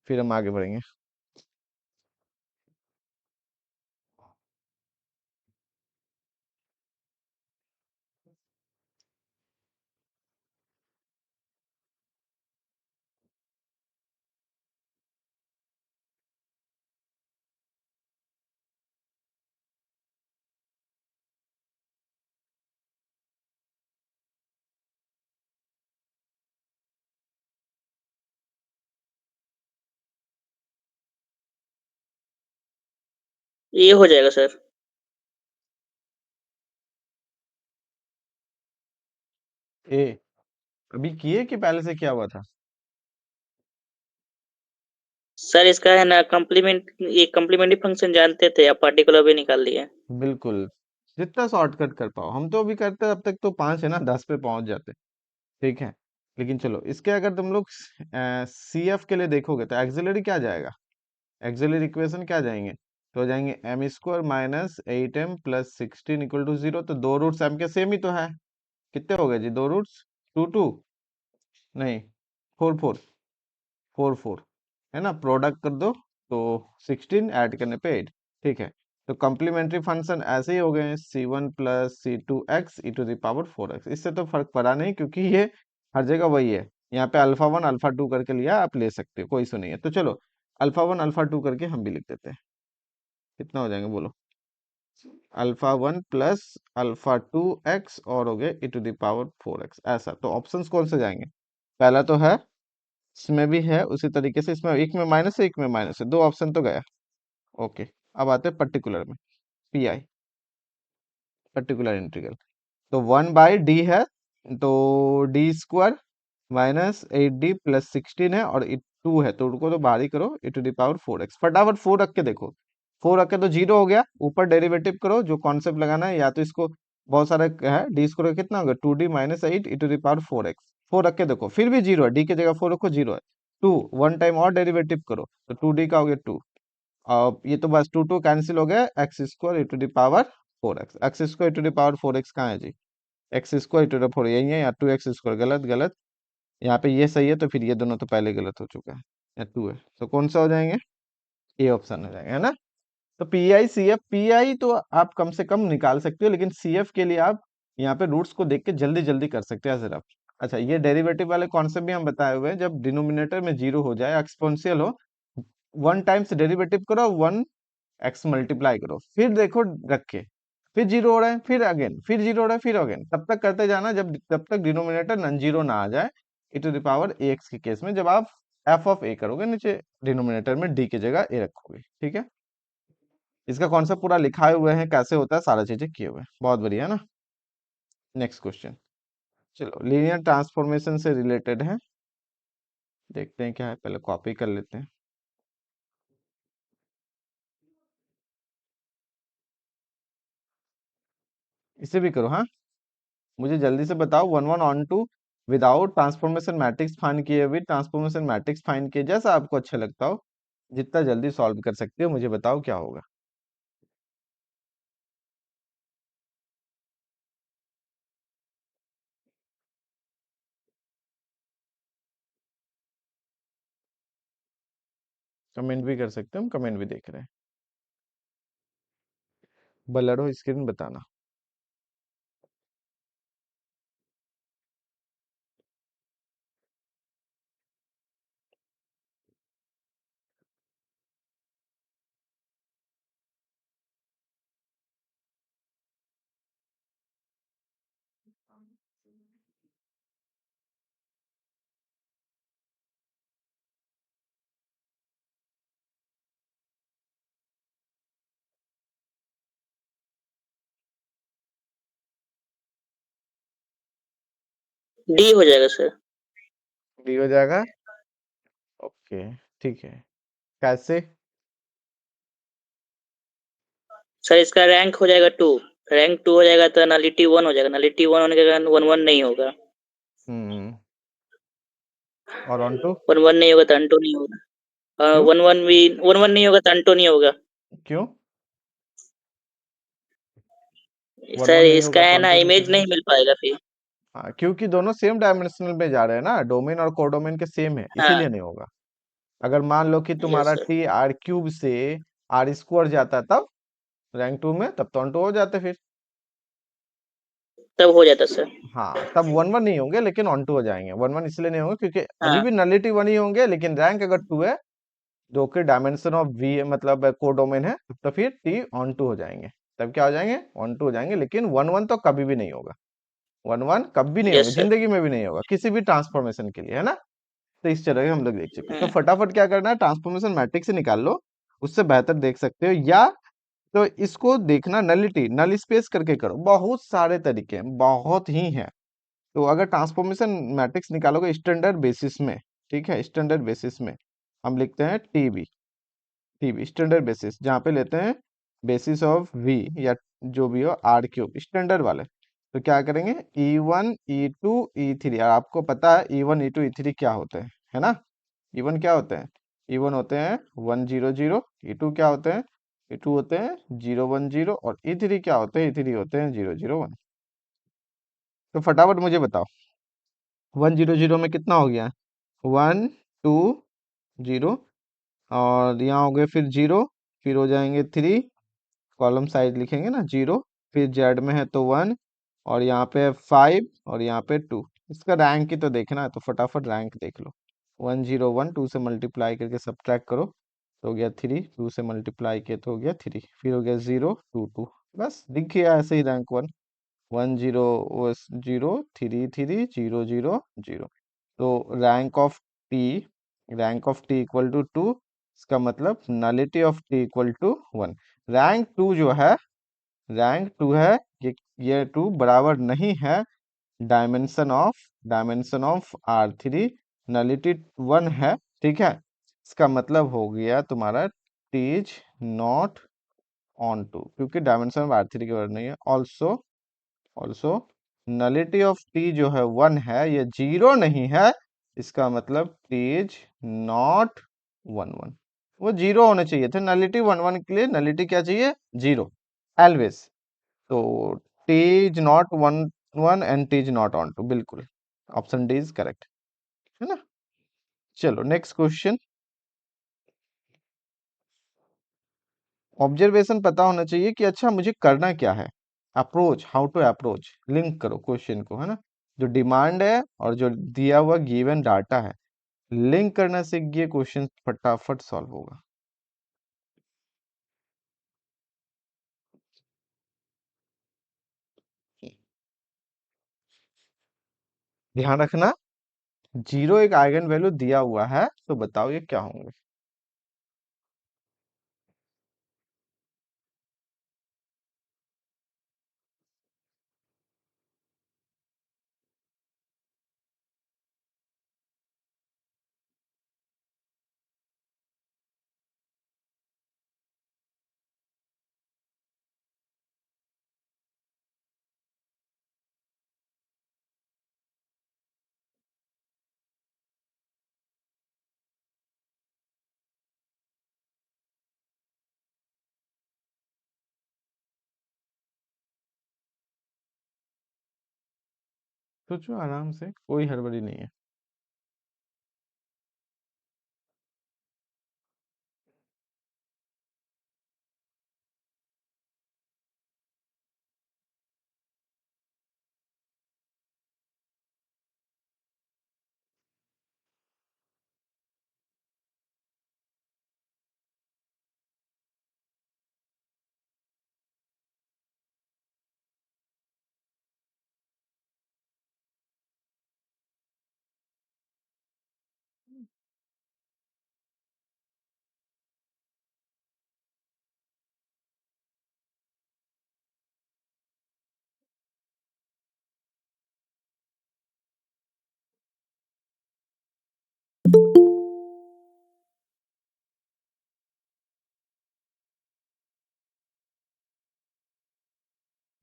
फिर हम आगे बढ़ेंगे। ये हो जाएगा सर। ए, अभी किए कि पहले से क्या हुआ था? सर इसका है ना कम्प्लीमेंट, ये कम्प्लीमेंट्री फंक्शन जानते थे, आप पार्टिकुलर भी निकाल लिए। बिल्कुल, जितना शॉर्टकट कर पाओ, हम तो अभी करते हैं, अब तक तो 5 है ना, 10 पे पहुंच जाते। ठीक है, लेकिन चलो इसके अगर तुम लोग सी एफ के लिए देखोगे तो एक्सिलरी क्या जाएगा? एक्सिलरी इक्वेशन क्या जाएंगे? तो हो जाएंगे m² - 8m + 16 = 0। तो दो रूट्स m के सेम ही तो है, कितने हो गए जी? दो रूट्स, 2 2, नहीं 4 4, 4 4, है ना, प्रोडक्ट कर दो तो 16, ऐड करने पे 8। ठीक है, तो कम्प्लीमेंट्री फंक्शन ऐसे ही हो गए हैं, c1 + c2x e⁴x। इससे तो फर्क पड़ा नहीं, क्योंकि ये हर जगह वही है। यहाँ पे अल्फा 1 अल्फा 2 करके लिया, आप ले सकते हो, कोई इशू नहीं है। तो चलो अल्फा 1 अल्फा 2 करके हम भी लिख देते हैं, कितना हो जाएंगे बोलो? अल्फा 1 + अल्फा 2x और हो गए e⁴x। ऐसा, तो ऑप्शंस कौन से जाएंगे? पहला तो है, इसमें भी है उसी तरीके से, इसमें एक में माइनस है, एक में माइनस है, दो ऑप्शन तो गया। ओके, अब आते हैं पर्टिकुलर में, पीआई, पर्टिकुलर इंटीग्रल। तो 1/d है, तो d² -8d + 16 है और 2 है, तो उनको तो बाहर ही करो, e⁴x। फटाफट 4 रख के देखो, 4 रख के तो 0 हो गया, ऊपर डेरिवेटिव करो, जो कॉन्सेप्ट लगाना है, या तो इसको बहुत सारा है, d² कितना होगा 2d - 8 e⁴x। 4 रख के देखो, फिर भी 0 है, d की जगह 4 रखो, 0 है। 2 1 टाइम और डेरिवेटिव करो, तो 2d का हो गया 2। अब ये तो बस 2 कैंसिल हो गया, x² e⁴x। x² e⁴x कहाँ है जी? x² यही है, या 2x², गलत गलत। यहाँ पे ये सही है, तो फिर ये दोनों तो पहले गलत हो चुका है, या 2 है, तो कौन सा हो जाएंगे? ए ऑप्शन हो जाएगा, है ना? तो P I C F, P I तो आप कम से कम निकाल सकते हो, लेकिन सी एफ के लिए आप यहाँ पे रूट्स को देख के जल्दी जल्दी कर सकते हैं सिर्फ। अच्छा, ये डेरिवेटिव वाले कॉन्सेप्ट भी हम बताए हुए हैं, जब डिनोमिनेटर में 0 हो जाए, एक्सपोनेंशियल हो, 1 टाइम्स डेरिवेटिव करो, 1 एक्स मल्टीप्लाई करो, फिर देखो रख के, फिर 0 हो रहा है, फिर अगेन, फिर 0 हो रहा है, फिर अगेन, तब तक करते जाना जब तक डिनोमिनेटर नॉन जीरो ना आ जाए, e⁴ax के केस में, जब आप f ऑफ a करोगे, नीचे डिनोमिनेटर में d की जगह a रखोगे, ठीक है? इसका कॉन्सेप्ट पूरा लिखाए हुए हैं, कैसे होता है, सारा चीजें किए हुए हैं, बहुत बढ़िया है ना? नेक्स्ट क्वेश्चन, चलो लीनियर ट्रांसफॉर्मेशन से रिलेटेड है, देखते हैं क्या है, पहले कॉपी कर लेते हैं। इसे भी करो, हाँ, मुझे जल्दी से बताओ, 1 1 on 2 without transformation matrix find किए, विद ट्रांसफॉर्मेशन मैट्रिक्स फाइंड किए, जैसा आपको अच्छा लगता हो, जितना जल्दी सॉल्व कर सकते हो, मुझे बताओ क्या होगा। कमेंट भी कर सकते हो, हम कमेंट भी देख रहे हैं। बलरो स्क्रीन बताना। डी हो जाएगा सर। डी हो जाएगा, ओके, ठीक है, कैसे? सर इसका रैंक हो जाएगा 2, रैंक 2 हो जाएगा तो नलिटी 1 हो जाएगा, नलिटी 1 होने के कारण 1 1 नहीं होगा, हम्म, और ऑन टू? 1 1 नहीं होगा तो अंटो नहीं होगा, क्यों? 1 1 भी 1 1 नहीं होगा तो अंटो नहीं होगा। क्यों वन सर वन नहीं इसका होगा तो है ना ऑन टू इमेज कैसे? नहीं मिल पाएगा फिर। हाँ, क्योंकि दोनों सेम डायमेंशनल में जा रहे हैं ना, डोमेन और कोडोमेन के सेम है, हाँ। इसीलिए नहीं होगा। अगर मान लो कि यस तुम्हारा सर। t r³ से r² जाता, तब रैंक 2 में, तब तो ऑन टू हो जाते फिर। तब हो जाता सर। हाँ, तब 1 1 नहीं होंगे, लेकिन ऑन टू हो जाएंगे। 1 1 इसलिए नहीं होंगे क्योंकि अभी हाँ। भी नलिटी 1 ही होंगे, लेकिन रैंक अगर 2 है, जो कि डायमेंशन ऑफ वी मतलब कोडोमेन है, तो फिर टी ऑन टू हो जाएंगे। तब क्या हो जाएंगे? ऑन टू हो जाएंगे, लेकिन 1 1 तो कभी भी नहीं होगा। 1 1 कभी नहीं होगा, यस सर। जिंदगी में भी नहीं होगा, किसी भी ट्रांसफॉर्मेशन के लिए, है ना? तो इस तरह के हम लोग देख चुके हैं। तो हम्म। फटाफट क्या करना है, ट्रांसफॉर्मेशन मैट्रिक्स से निकाल लो, उससे बेहतर देख सकते हो, या तो इसको देखना नलिटी नल स्पेस करके करो। बहुत सारे तरीके हैं, बहुत ही हैं। तो अगर ट्रांसफॉर्मेशन मैट्रिक्स निकालोगे स्टैंडर्ड बेसिस में, ठीक है, स्टैंडर्ड बेसिस में हम लिखते हैं टीबी, टीबी स्टैंडर्ड बेसिस, जहाँ पे लेते हैं बेसिस ऑफ वी, या जो भी हो r³ स्टैंडर्ड वाले। तो क्या करेंगे, E1 E2 E3, और आपको पता है E1 E2 E3 क्या होते हैं, है ना? E1 क्या होते हैं? E1 होते हैं 1 0 0, E2 क्या होते हैं? E2 होते हैं 0 1 0, और E3 क्या होते हैं? E3 होते हैं 0 0 1। तो फटाफट मुझे बताओ, 1 0 0 में कितना हो गया? 1 2 0, और यहाँ हो गए फिर 0, फिर हो जाएंगे 3, कॉलम साइड लिखेंगे ना 0, फिर जेड में है तो 1, और यहाँ पे 5, और यहाँ पे 2। इसका रैंक ही तो देखना है, तो फटाफट रैंक देख लो। 1 0 1, 2 से मल्टीप्लाई करके सब्ट्रैक्ट करो, तो हो गया 3, 2 से मल्टीप्लाई किया तो हो गया 3, फिर हो गया 0 2 2, बस दिख गया ऐसे ही रैंक 1 1 0 0 3 3 0 0 0। तो rank of T, rank of T equal to 2, इसका मतलब nullity of T equal to 1। Rank 2 जो है, रैंक 2 है, ये 2 बराबर नहीं है डायमेंशन ऑफ R3 नलिटी 1 है, ठीक है। इसका मतलब हो गया तुम्हारा T is not onto, क्योंकि डायमेंशन ऑफ R3 की वर्ड नहीं है। ऑल्सो नलिटी ऑफ टी जो है 1 है, ये 0 नहीं है। इसका मतलब टी इज नॉट 1 1। वो 0 होने चाहिए थे नलिटी 1 1 के लिए। नलिटी क्या चाहिए? 0 ऑलवेज। तो T is not 1 1 and T is not onto, बिल्कुल ऑप्शन डी इज करेक्ट, है ना। चलो नेक्स्ट क्वेश्चन। ऑब्जर्वेशन पता होना चाहिए कि अच्छा मुझे करना क्या है। Approach, how to approach, link करो क्वेश्चन को, है ना। जो डिमांड है और जो दिया हुआ गिवन डाटा है, लिंक करना सीख गए, क्वेश्चन फटाफट सॉल्व होगा। ध्यान रखना, 0 एक आइगन वैल्यू दिया हुआ है, तो बताओ ये क्या होंगे। सोचो आराम से, कोई हड़बड़ी नहीं है।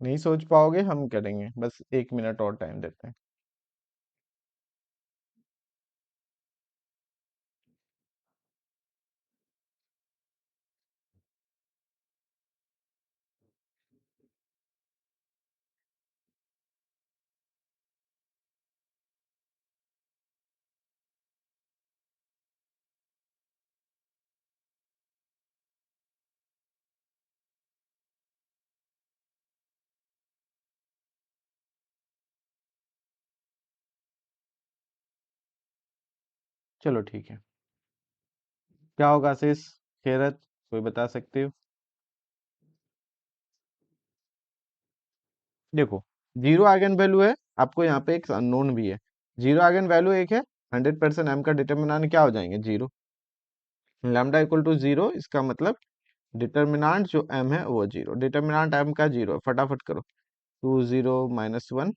नहीं सोच पाओगे, हम करेंगे, बस 1 मिनट और टाइम देते हैं। चलो ठीक है। क्या होगा आशीष, खेरत, कोई बता सकते हो? देखो, 0 आइगन वैल्यू है, आपको यहाँ पे एक अननोन भी है। 0 आइगन वैल्यू एक है, 100% एम का डिटर्मिनेंट क्या हो जाएंगे? 0। लैम्डा इक्वल टू 0, इसका मतलब डिटर्मिनेंट जो m है वो 0, डिटर्मिनेंट m का 0 है। फटाफट करो, 2 0 -1,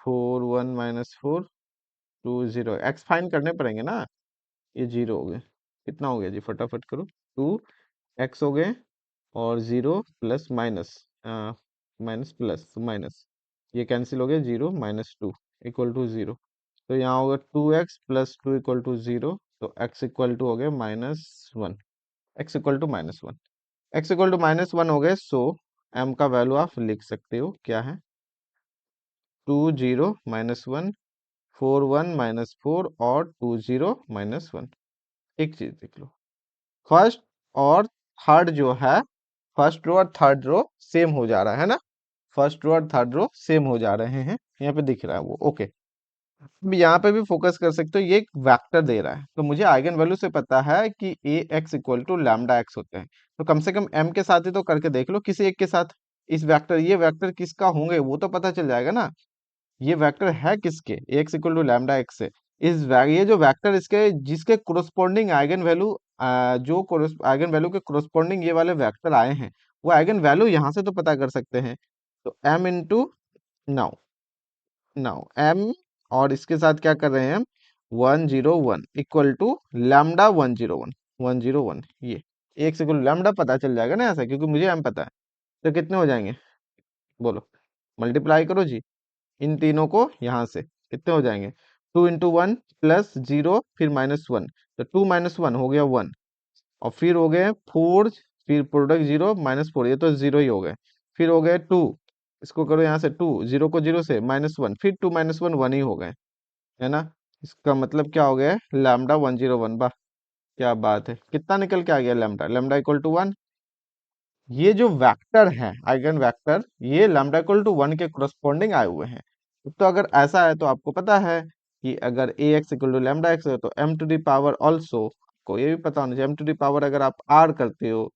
4 1 -4, 2 0, एक्स फाइन करने पड़ेंगे ना। ये 0 हो गए, कितना हो गया जी? फटाफट करो, 2 x हो गए, और 0 plus minus, minus plus minus, ये कैंसिल हो गया, 0 -2 इक्वल टू 0। तो यहाँ होगा 2x+2 इक्वल टू 0, तो x इक्वल टू हो गया -1, x equal to -1, x equal to -1 हो गए। सो m का वैल्यू आप लिख सकते हो, क्या है? 2 0 -1, 4 1 -4, और 2 0 -1। एक चीज देख लो, फर्स्ट और थर्ड जो है, फर्स्ट रो और थर्ड रो सेम हो जा रहा है ना। फर्स्ट रो और थर्ड रो सेम हो जा रहे हैं, यहाँ पे दिख रहा है वो, ओके। अब यहाँ पे भी फोकस कर सकते हो, ये एक वेक्टर दे रहा है, तो मुझे आइगन वैल्यू से पता है कि A X equal to lambda X होते हैं। तो कम से कम एम के साथ ही तो करके देख लो, किसी एक के साथ। इस वेक्टर, ये वेक्टर किसका होंगे वो तो पता चल जाएगा ना। ये वेक्टर है किसके? X equal to lambda x से। ये जो वेक्टर इसके जिसके कोरोस्पोंडिंग आइगन वैल्यू, जो आइगन वैल्यू के कोरोस्पोंडिंग ये वाले वेक्टर आए हैं, वो आइगन वैल्यू यहाँ से तो पता कर सकते हैं। तो M into, now now m और इसके साथ क्या कर रहे हैं हम, 101 इक्वल टू लैम्डा 101, 101 ये एक से लैम्डा पता चल जाएगा ना ऐसा, क्योंकि मुझे m पता है। तो कितने हो जाएंगे, बोलो, मल्टीप्लाई करो जी इन तीनों को यहाँ से, कितने हो जाएंगे, 2 × 1 प्लस 0 फिर -1, तो 2 - 1 हो गया 1, और फिर हो गए 4, फिर प्रोडक्ट 0 -4, ये तो 0 ही हो गए, फिर हो गए 2, इसको करो यहाँ से 2, 0 को 0 से -1, फिर 2 - 1 1 ही हो गए, है ना। इसका मतलब क्या हो गया, लैम्डा 101, वाह क्या बात है, कितना निकल के आ गया लैम्डा, लैम्डा इक्वल टू 1। ये जो वेक्टर है आइगन वेक्टर, ये लैम्डा इक्वल टू 1 के कोरस्पॉन्डिंग आए हुए हैं। तो अगर ऐसा है तो आपको पता है कि अगर A X equal to lambda X है तो M to the power also, को ये भी पता होना चाहिए, एम टू दी पावर अगर आप आर करते हो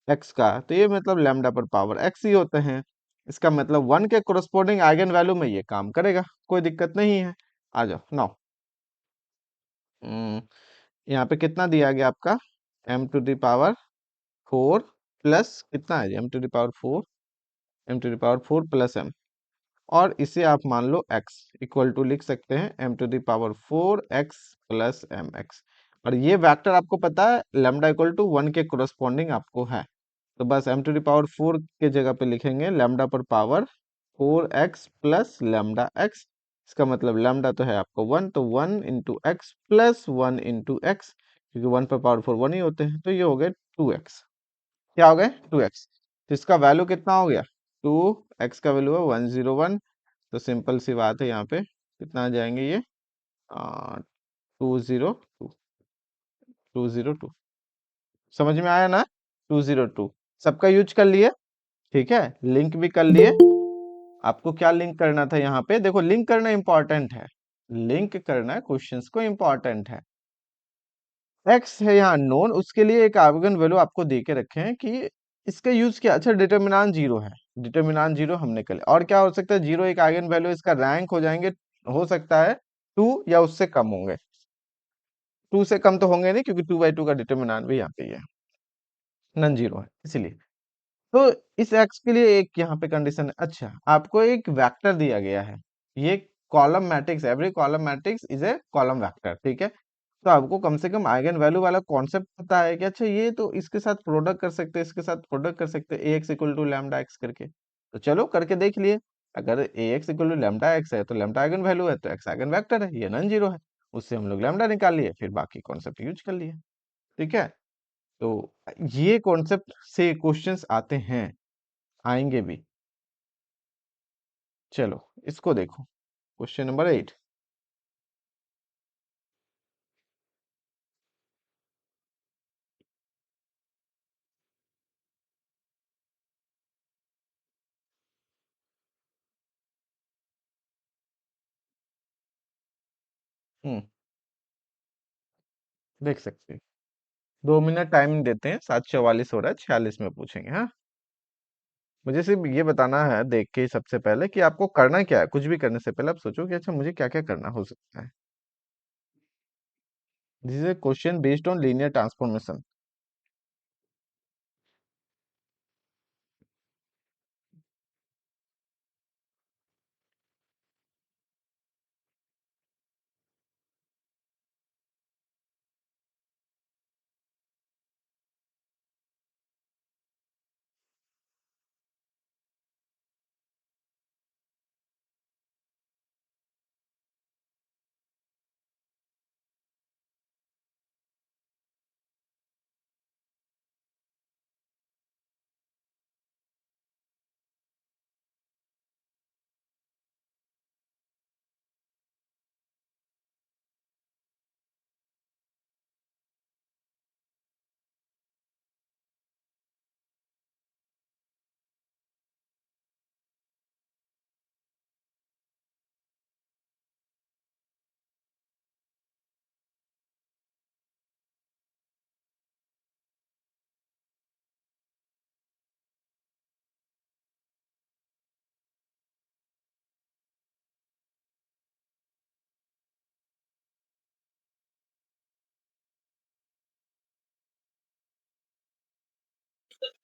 एक्स का, तो ये मतलब लैम्डा पर पावर एक्स ही होते हैं। इसका मतलब 1 के कोरस्पॉन्डिंग आइगन वैल्यू में ये काम करेगा, कोई दिक्कत नहीं है। आ जाओ नाउ, यहाँ पे कितना दिया गया आपका, M to the power 4 plus कितना है, M to the power 4, M to the power 4 plus M, और इसे आप मान लो x इक्वल टू लिख सकते हैं m to the power 4x plus M x. और ये वेक्टर आपको पता है लैम्डा इक्वल टू 1 के कोरस्पॉन्डिंग आपको है, तो बस m टू द पावर 4 के जगह पे लिखेंगे लैम्डा पर power 4x plus lambda x। इसका मतलब लैम्डा तो है आपको 1, तो 1 × x प्लस 1 × x, क्योंकि 1 पर पावर 4 1 ही होते हैं, तो ये हो गए 2x। क्या हो गए 2x, तो इसका वैल्यू कितना हो गया, 2x का वैल्यू है 101। तो सिंपल सी बात है, यहाँ पे कितना आ जाएंगे ये, 202, 202, समझ में आया ना, 202 सबका यूज कर लिए, ठीक है, लिंक भी कर लिए। आपको क्या लिंक करना था, यहाँ पे देखो लिंक करना इंपॉर्टेंट है, लिंक करना क्वेश्चंस को इंपॉर्टेंट है। एक्स है यहाँ नोन, उसके लिए एक आइगन वैल्यू आपको दे के रखे हैं कि इसका यूज क्या, अच्छा डिटर्मिनांट जीरो है, डिटर्मिनांट जीरो हमने कर लिया, और क्या हो सकता है, जीरो एक आइगन वैल्यू, इसका रैंक हो जाएंगे, हो सकता है 2 या उससे कम होंगे, 2 से कम तो होंगे नहीं, क्योंकि 2/2 का डिटर्मिनांट भी यहाँ पे ही है, नन जीरो है इसलिए। तो इस एक्स के लिए एक यहाँ पे कंडीशन है, अच्छा आपको एक वेक्टर दिया गया है, ये column matrix, every column matrix is a column vector, ठीक है। तो आपको कम से कम आइगन वैल्यू वाला कॉन्सेप्ट पता है कि अच्छा ये तो इसके साथ प्रोडक्ट कर सकते हैं, इसके साथ प्रोडक्ट कर सकते हैं, A X equal to lambda X करके, तो चलो करके देख लिए। अगर A X equal to lambda X है तो लैम्डा आइगन वैल्यू है, तो एक्स आइगन वेक्टर है, ये नॉन जीरो है, उससे हम लोग लैम्डा निकाल लिए, फिर बाकी कॉन्सेप्ट यूज कर लिए, ठीक है। तो ये कॉन्सेप्ट से क्वेश्चंस आते हैं, आएंगे भी। चलो इसको देखो, क्वेश्चन नंबर 8। हम्म, देख सकते हैं, 2 मिनट टाइम देते हैं, 7:44 हो रहा है, 46 में पूछेंगे, हाँ। मुझे सिर्फ ये बताना है देख के सबसे पहले कि आपको करना क्या है, कुछ भी करने से पहले आप सोचो कि अच्छा मुझे क्या क्या करना हो सकता है। This is a question based on linear transformation.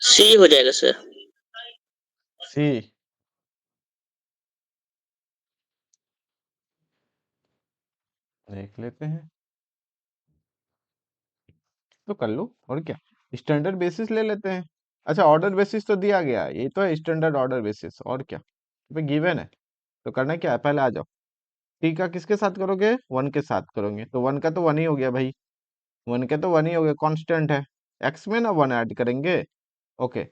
C हो जाएगा सर। सी, देख लेते हैं, तो कर लो और क्या, स्टैंडर्ड बेसिस ले लेते हैं। अच्छा, ऑर्डर बेसिस तो दिया गया है, ये तो है स्टैंडर्ड ऑर्डर बेसिस, और क्या, गिवन है। तो करना क्या है, पहले आ जाओ। टी का किसके साथ करोगे, वन के साथ करोगे, तो वन का तो वन ही हो गया भाई, वन के तो वन ही हो गया, कांस्टेंट है। एक्स में ना वन ऐड करेंगे। ओके,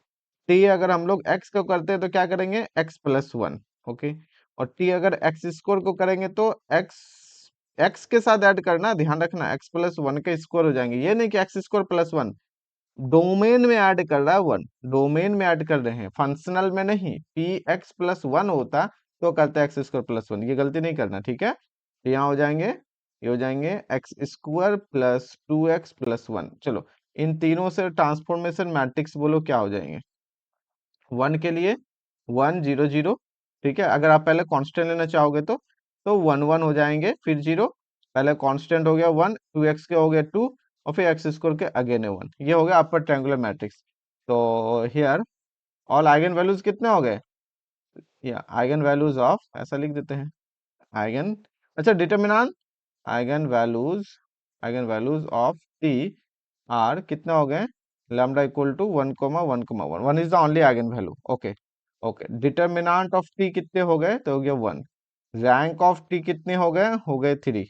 टी अगर हम लोग एक्स को करते हैं तो क्या करेंगे, एक्स प्लस वन। ओके, और टी अगर एक्स स्क्वायर को करेंगे तो एक्स, एक्स के साथ ऐड करना, ध्यान रखना, एक्स प्लस वन के स्क्वायर हो जाएंगे, ये नहीं कि x square plus one. Domain में ऐड कर रहा है वन, डोमेन में ऐड कर रहे हैं, फंक्शनल में नहीं। पी एक्स प्लस वन होता तो करता एक्स स्क्वायर प्लस वन, ये गलती नहीं करना, ठीक है। तो यहाँ हो जाएंगे, ये हो जाएंगे x square plus two x plus one. चलो, इन तीनों से ट्रांसफॉर्मेशन मैट्रिक्स बोलो क्या हो जाएंगे। वन के लिए वन जीरो जीरो, ठीक है। अगर आप पहले कांस्टेंट लेना चाहोगे तो वन वन हो जाएंगे, फिर जीरो, पहले कांस्टेंट हो गया वन, टू एक्स के हो गया टू, और फिर एक्स स्क्वायर के अगेन है वन। ये हो गया आपका ट्रायंगुलर मैट्रिक्स। तो हियर ऑल आइगन वैल्यूज कितने हो गए, या आइगन वैल्यूज ऑफ, ऐसा लिख देते हैं, आइगन, अच्छा determinant, eigen values, eigen values of T are कितने हो गए, lambda equal to one comma one comma one, one is the only eigen value. Okay, okay, determinant of T कितने हो गए, तो हो गया वन। रैंक ऑफ टी कितने हो गए थ्री,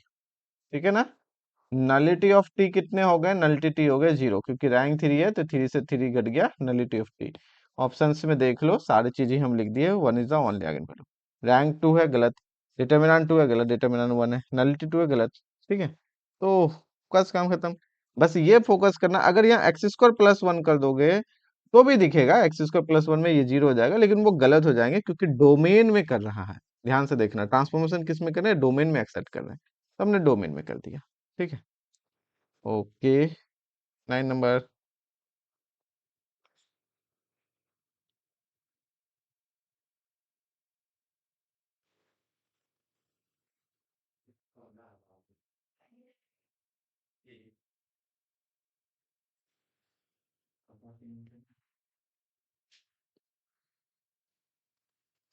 ठीक है ना। नलिटी ऑफ टी कितने हो गए, नलिटी टी हो गए जीरो, क्योंकि रैंक थ्री है तो थ्री से थ्री घट गया, नलिटी ऑफ टी। ऑप्शंस में देख लो, सारी चीजें हम लिख दिए, one is the only eigen value. Rank to है गलत, डिटर्मिनेंट टू है गलत, डिटर्मिनेंट वन है, नलिटी टू है गलत, ठीक है। तो बस काम खत्म। बस ये फोकस करना, अगर यहाँ एक्स स्क्वायर प्लस वन कर दोगे तो भी दिखेगा, एक्स स्क्वायर प्लस वन में ये जीरो हो जाएगा, लेकिन वो गलत हो जाएंगे क्योंकि डोमेन में कर रहा है। ध्यान से देखना, ट्रांसफॉर्मेशन किस में कर रहे हैं, डोमेन में एक्सेप्ट कर रहे हैं, तो हमने डोमेन में कर दिया, ठीक है। Okay, 9 number.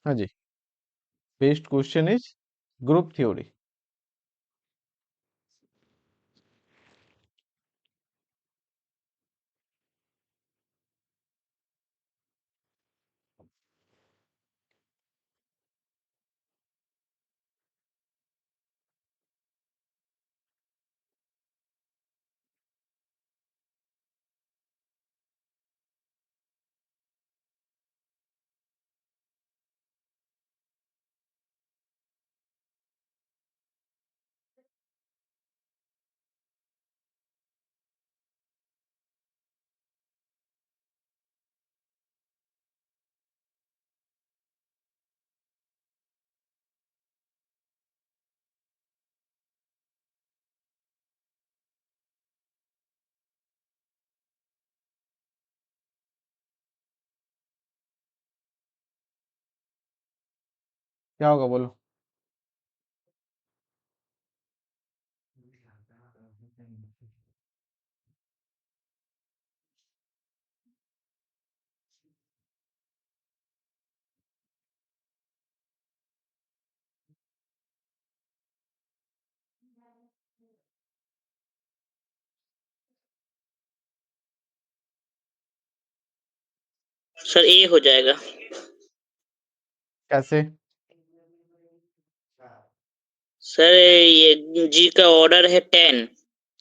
हाँ जी, best question is group theory. क्या होगा बोलो। सर ए हो जाएगा। कैसे, सर ये जी का ऑर्डर है 10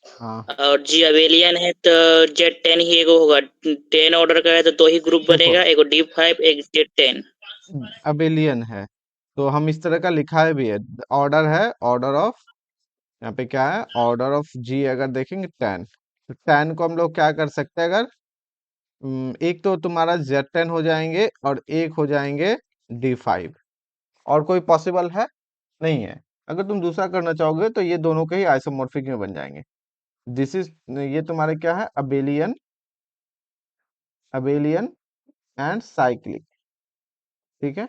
हाँ और जी अवेलियन है, तो जेड 10 ही एगो होगा। 10 ऑर्डर का है तो दो ही ग्रुप देखो, बनेगा, एगो डी 5 एक जेड 10। अबेलियन है, तो हम इस तरह का लिखा है भी है, ऑर्डर है, ऑर्डर ऑफ, यहाँ पे क्या है, ऑर्डर ऑफ जी अगर देखेंगे टेन, तो टेन को हम लोग क्या कर सकते हैं, अगर एक तो तुम्हारा जेड टेन हो जाएंगे और एक हो जाएंगे डी फाइव, और कोई पॉसिबल है, नहीं है। अगर तुम दूसरा करना चाहोगे तो ये दोनों के ही आइसोमॉर्फिक में बन जाएंगे। दिस इज, ये तुम्हारे क्या है, अबेलियन, अबेलियन एंड साइक्लिक, ठीक है।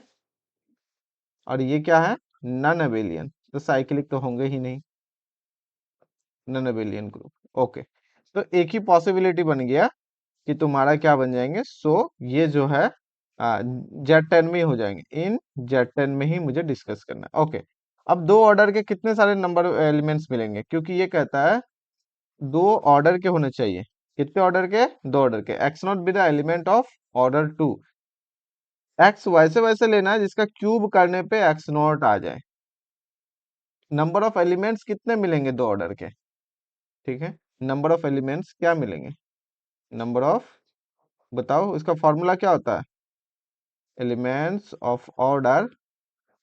और ये क्या है, नन अबेलियन, तो साइक्लिक तो होंगे ही नहीं, नन अबेलियन ग्रुप। ओके, तो एक ही पॉसिबिलिटी बन गया कि तुम्हारा क्या बन जाएंगे, सो ये जो है जेड टेन में ही हो जाएंगे, इन जेड टेन में ही मुझे डिस्कस करना है। ओके, अब दो ऑर्डर के कितने सारे नंबर एलिमेंट्स मिलेंगे, क्योंकि ये कहता है दो ऑर्डर के होने चाहिए। कितने ऑर्डर के? दो ऑर्डर के। X not be the element of order two. X वैसे वैसे लेना है जिसका क्यूब करने पे एक्स नॉट आ जाए। नंबर ऑफ एलिमेंट्स कितने मिलेंगे दो ऑर्डर के? ठीक है, नंबर ऑफ एलिमेंट्स क्या मिलेंगे? नंबर ऑफ, बताओ इसका फॉर्मूला क्या होता है? एलिमेंट्स ऑफ ऑर्डर,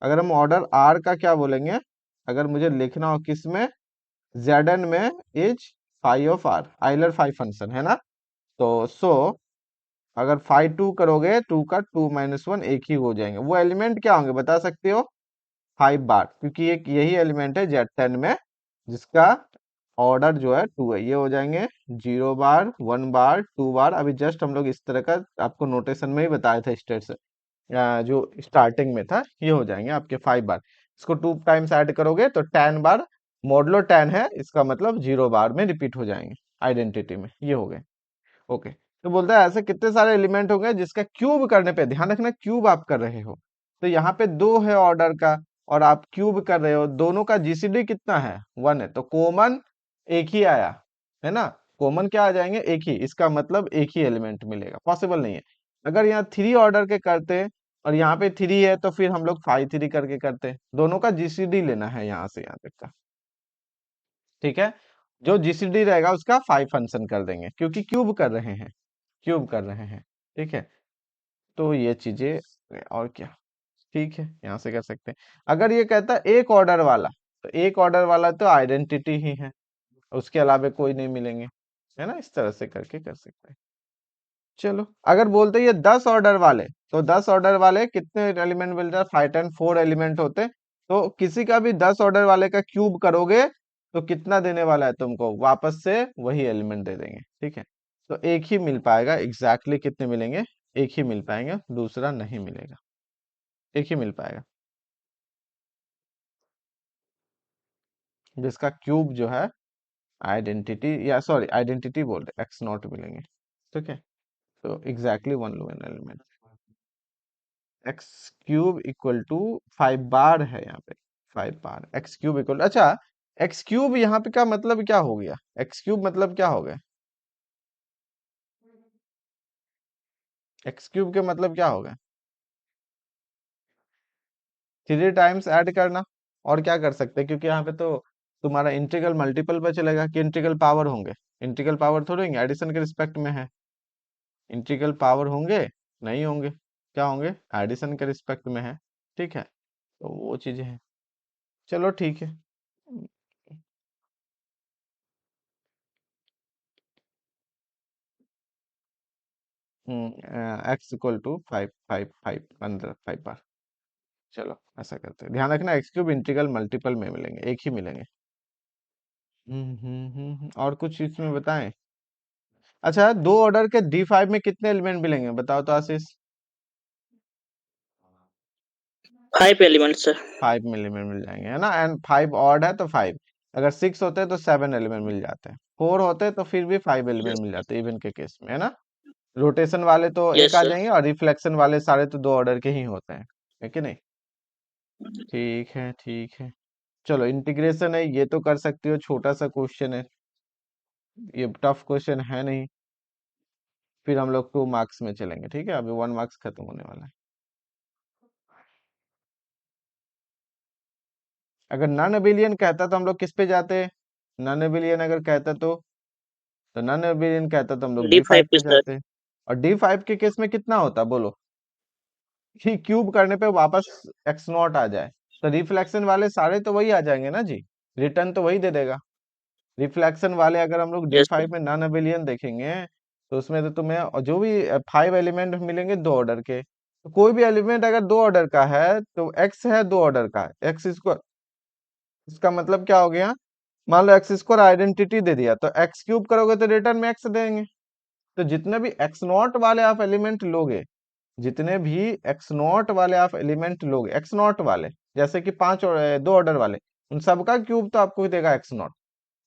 अगर हम ऑर्डर आर का क्या बोलेंगे, अगर मुझे लिखना हो किस में, जेड में, is phi of R, Euler phi function है ना। तो सो अगर फाई टू करोगे, टू का टू माइनस वन एक ही हो जाएंगे। वो एलिमेंट क्या होंगे बता सकते हो? 5 बार, क्योंकि एक यही एलिमेंट है Z10 में जिसका ऑर्डर जो है टू है। ये हो जाएंगे 0 बार, 1 बार, 2 बार। अभी जस्ट हम लोग इस तरह का आपको नोटेशन में ही बताया था स्टेट से, जो स्टार्टिंग में था। ये हो जाएंगे आपके 5 बार। इसको 2 टाइम्स ऐड करोगे तो 10 बार, मॉडलो 10 है, इसका मतलब 0 बार में रिपीट हो जाएंगे आइडेंटिटी में। ये हो गए। ओके, तो बोलता है ऐसे कितने सारे एलिमेंट होंगे जिसका क्यूब करने पे, ध्यान रखना क्यूब आप कर रहे हो, तो यहाँ पे दो है ऑर्डर का और आप क्यूब कर रहे हो, दोनों का जीसीडी कितना है? 1 है, तो कॉमन एक ही आया है ना। कॉमन क्या आ जाएंगे? एक ही, इसका मतलब एक ही एलिमेंट मिलेगा। पॉसिबल नहीं है। अगर यहाँ 3 ऑर्डर के करते और यहाँ पे 3 है तो फिर हम लोग 5 3 करके करते। दोनों का जीसीडी लेना है यहाँ से यहाँ तक का। ठीक है, जो जीसीडी रहेगा उसका 5 फंक्शन कर देंगे, क्योंकि क्यूब कर रहे हैं, क्यूब कर रहे हैं। ठीक है, तो ये चीजें और क्या, ठीक है, यहाँ से कर सकते हैं। अगर ये कहता है एक ऑर्डर वाला, तो एक ऑर्डर वाला तो आइडेंटिटी ही है, उसके अलावा कोई नहीं मिलेंगे, है ना। इस तरह से करके कर सकते हैं। चलो, अगर बोलते ये 10 ऑर्डर वाले, तो 10 ऑर्डर वाले कितने एलिमेंट मिल रहा है? 5 10 4 एलिमेंट होते। तो किसी का भी 10 ऑर्डर वाले का क्यूब करोगे तो कितना देने वाला है तुमको? वापस से वही एलिमेंट दे देंगे। ठीक है, तो एक ही मिल पाएगा। एग्जैक्टली कितने मिलेंगे? एक ही मिल पाएंगे, दूसरा नहीं मिलेगा। एक ही मिल पाएगा जिसका क्यूब जो है आइडेंटिटी, या सॉरी आइडेंटिटी बोल रहे, एक्स नॉट मिलेंगे। ठीक है, तो exactly one element. X cube equal to 5 बार है यहाँ पे। 5 बार एक्स क्यूब इक्वल, अच्छा, एक्स क्यूब यहाँ पे का मतलब क्या हो गया? एक्स क्यूब मतलब क्या हो गया? एक्स क्यूब के मतलब क्या हो गया? 3 टाइम्स ऐड करना। और क्या कर सकते हैं, क्योंकि यहाँ पे तो तुम्हारा इंटीग्रल मल्टीपल पे चलेगा कि इंटीग्रल पावर होंगे? इंटीग्रल पावर थोड़े होंगे, एडिशन के रिस्पेक्ट में है। इंटीग्रल पावर होंगे? नहीं होंगे। क्या होंगे? एडिशन के रिस्पेक्ट में है। ठीक है, तो वो चीजें हैं। चलो ठीक है। एक्स इक्वल टू 5 5 5 15 5 बार। चलो ऐसा करते हैं, ध्यान रखना एक्स क्यूब इंटीग्रल मल्टीपल में मिलेंगे, एक ही मिलेंगे। और कुछ इसमें बताएं? अच्छा, दो ऑर्डर के D5 में कितने एलिमेंट मिलेंगे बताओ तो आशीष? 5 एलिमेंट्स सर। 5 एलिमेंट मिल जाएंगे, है ना। एंड 5 ऑड है तो 5। अगर 6 होते तो 7 एलिमेंट मिल जाते हैं। 4 होते तो फिर भी 5 एलिमेंट यस मिल जाते इवन के केस में, है ना। रोटेशन वाले तो एक यस आ सर। जाएंगे और रिफ्लेक्शन वाले सारे तो दो ऑर्डर के ही होते हैं, है कि नहीं। ठीक है, ठीक है। चलो, इंटीग्रेशन है, ये तो कर सकते हो, छोटा सा क्वेश्चन है, ये टफ क्वेश्चन है नहीं। फिर हम लोग 2 मार्क्स में चलेंगे, ठीक है। अभी 1 मार्क्स खत्म होने वाला है। अगर नॉन अबेलियन कहता तो हम लोग किस पे जाते? नॉन अबेलियन अगर कहता तो नॉन अबेलियन कहता तो हम लोग D5 D5 पे पे सर। जाते। और D5 के केस में कितना होता बोलो? कि क्यूब करने पे वापस एक्स नॉट आ जाए, तो रिफ्लेक्शन वाले सारे तो वही आ जाएंगे ना जी, रिटर्न तो वही दे देगा। रिफ्लेक्शन वाले अगर हम लोग डी यस सर। फाइव में नॉन अबेलियन देखेंगे तो उसमें तो तुम्हें जो भी 5 एलिमेंट मिलेंगे दो ऑर्डर के, तो कोई भी एलिमेंट अगर दो ऑर्डर का है तो एक्स है दो ऑर्डर का, एक्स स्क्वायर, इसका मतलब क्या हो गया? मान लो एक्स स्क्वायर आइडेंटिटी दे दिया तो एक्स क्यूब करोगे तो रिटर्न में एक्स देंगे। तो जितने भी एक्स नॉट वाले आप एलिमेंट लोगे, जितने भी एक्स नॉट वाले आप एलिमेंट लोगे, एक्स नॉट वाले, जैसे कि दो ऑर्डर वाले, उन सबका क्यूब तो आपको देगा एक्स नॉट।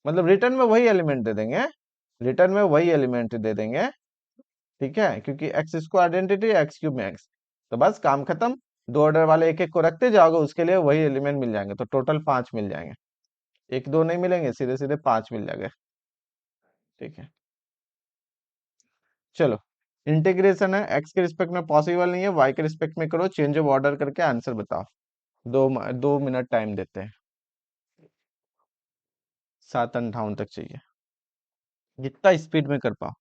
मतलब रिटर्न में वही एलिमेंट दे देंगे, रिटर्न में वही एलिमेंट दे देंगे। ठीक है, क्योंकि x square identity, x cube में एक्स, तो बस काम खत्म। दो ऑर्डर वाले एक एक को रखते जाओगे, उसके लिए वही एलिमेंट मिल जाएंगे, तो टोटल 5 मिल जाएंगे। एक दो नहीं मिलेंगे, सीधे सीधे 5 मिल जाएंगे। ठीक है, चलो। इंटीग्रेशन है, एक्स के रिस्पेक्ट में पॉसिबल नहीं है, वाई के रिस्पेक्ट में करो, चेंज ऑफ ऑर्डर करके आंसर बताओ। 2 मिनट टाइम देते हैं। 7:58 तक चाहिए, जितना स्पीड में कर पाओ।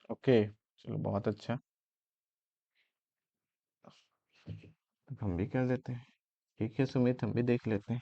ओके, चलो बहुत अच्छा। अब हम भी कर लेते हैं। ठीक है सुमित, हम भी देख लेते हैं।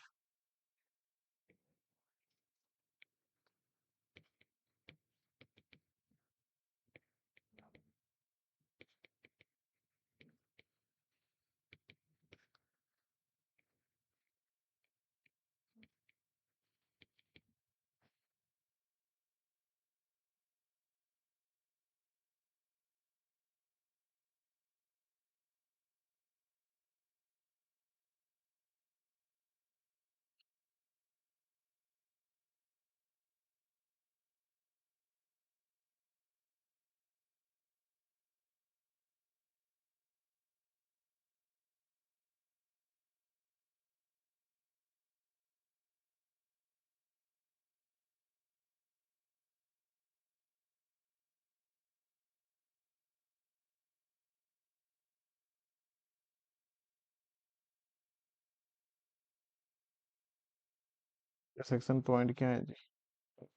सेक्शन पॉइंट क्या है जी?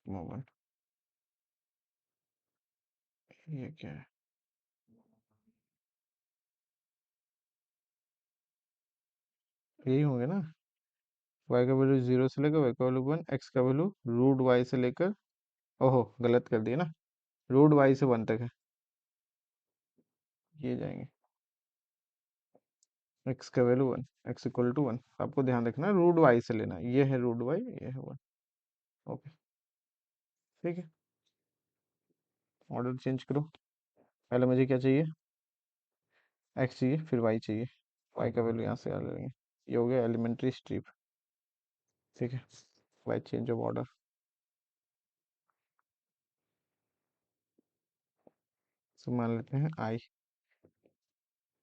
मोमेंट, ये क्या है? यही होंगे ना। y का वैल्यू 0 से लेकर y का वैल्यू 1, x का वैल्यू रूट y से लेकर, ओहो गलत कर दिया ना, रूट y से 1 तक है। ये जाएंगे, x का वैल्यू 1, x इक्वल टू 1। आपको ध्यान रखना है, रूट y से लेना, ये है रूट y, ये है 1। ओके, ठीक है। ऑर्डर चेंज करो। पहले मुझे क्या चाहिए? x चाहिए, फिर y चाहिए। y का वैल्यू यहाँ से आ लेंगे। ये हो गया एलिमेंट्री स्ट्रिप। ठीक है, y चेंज ऑफ ऑर्डर से मान लेते हैं i।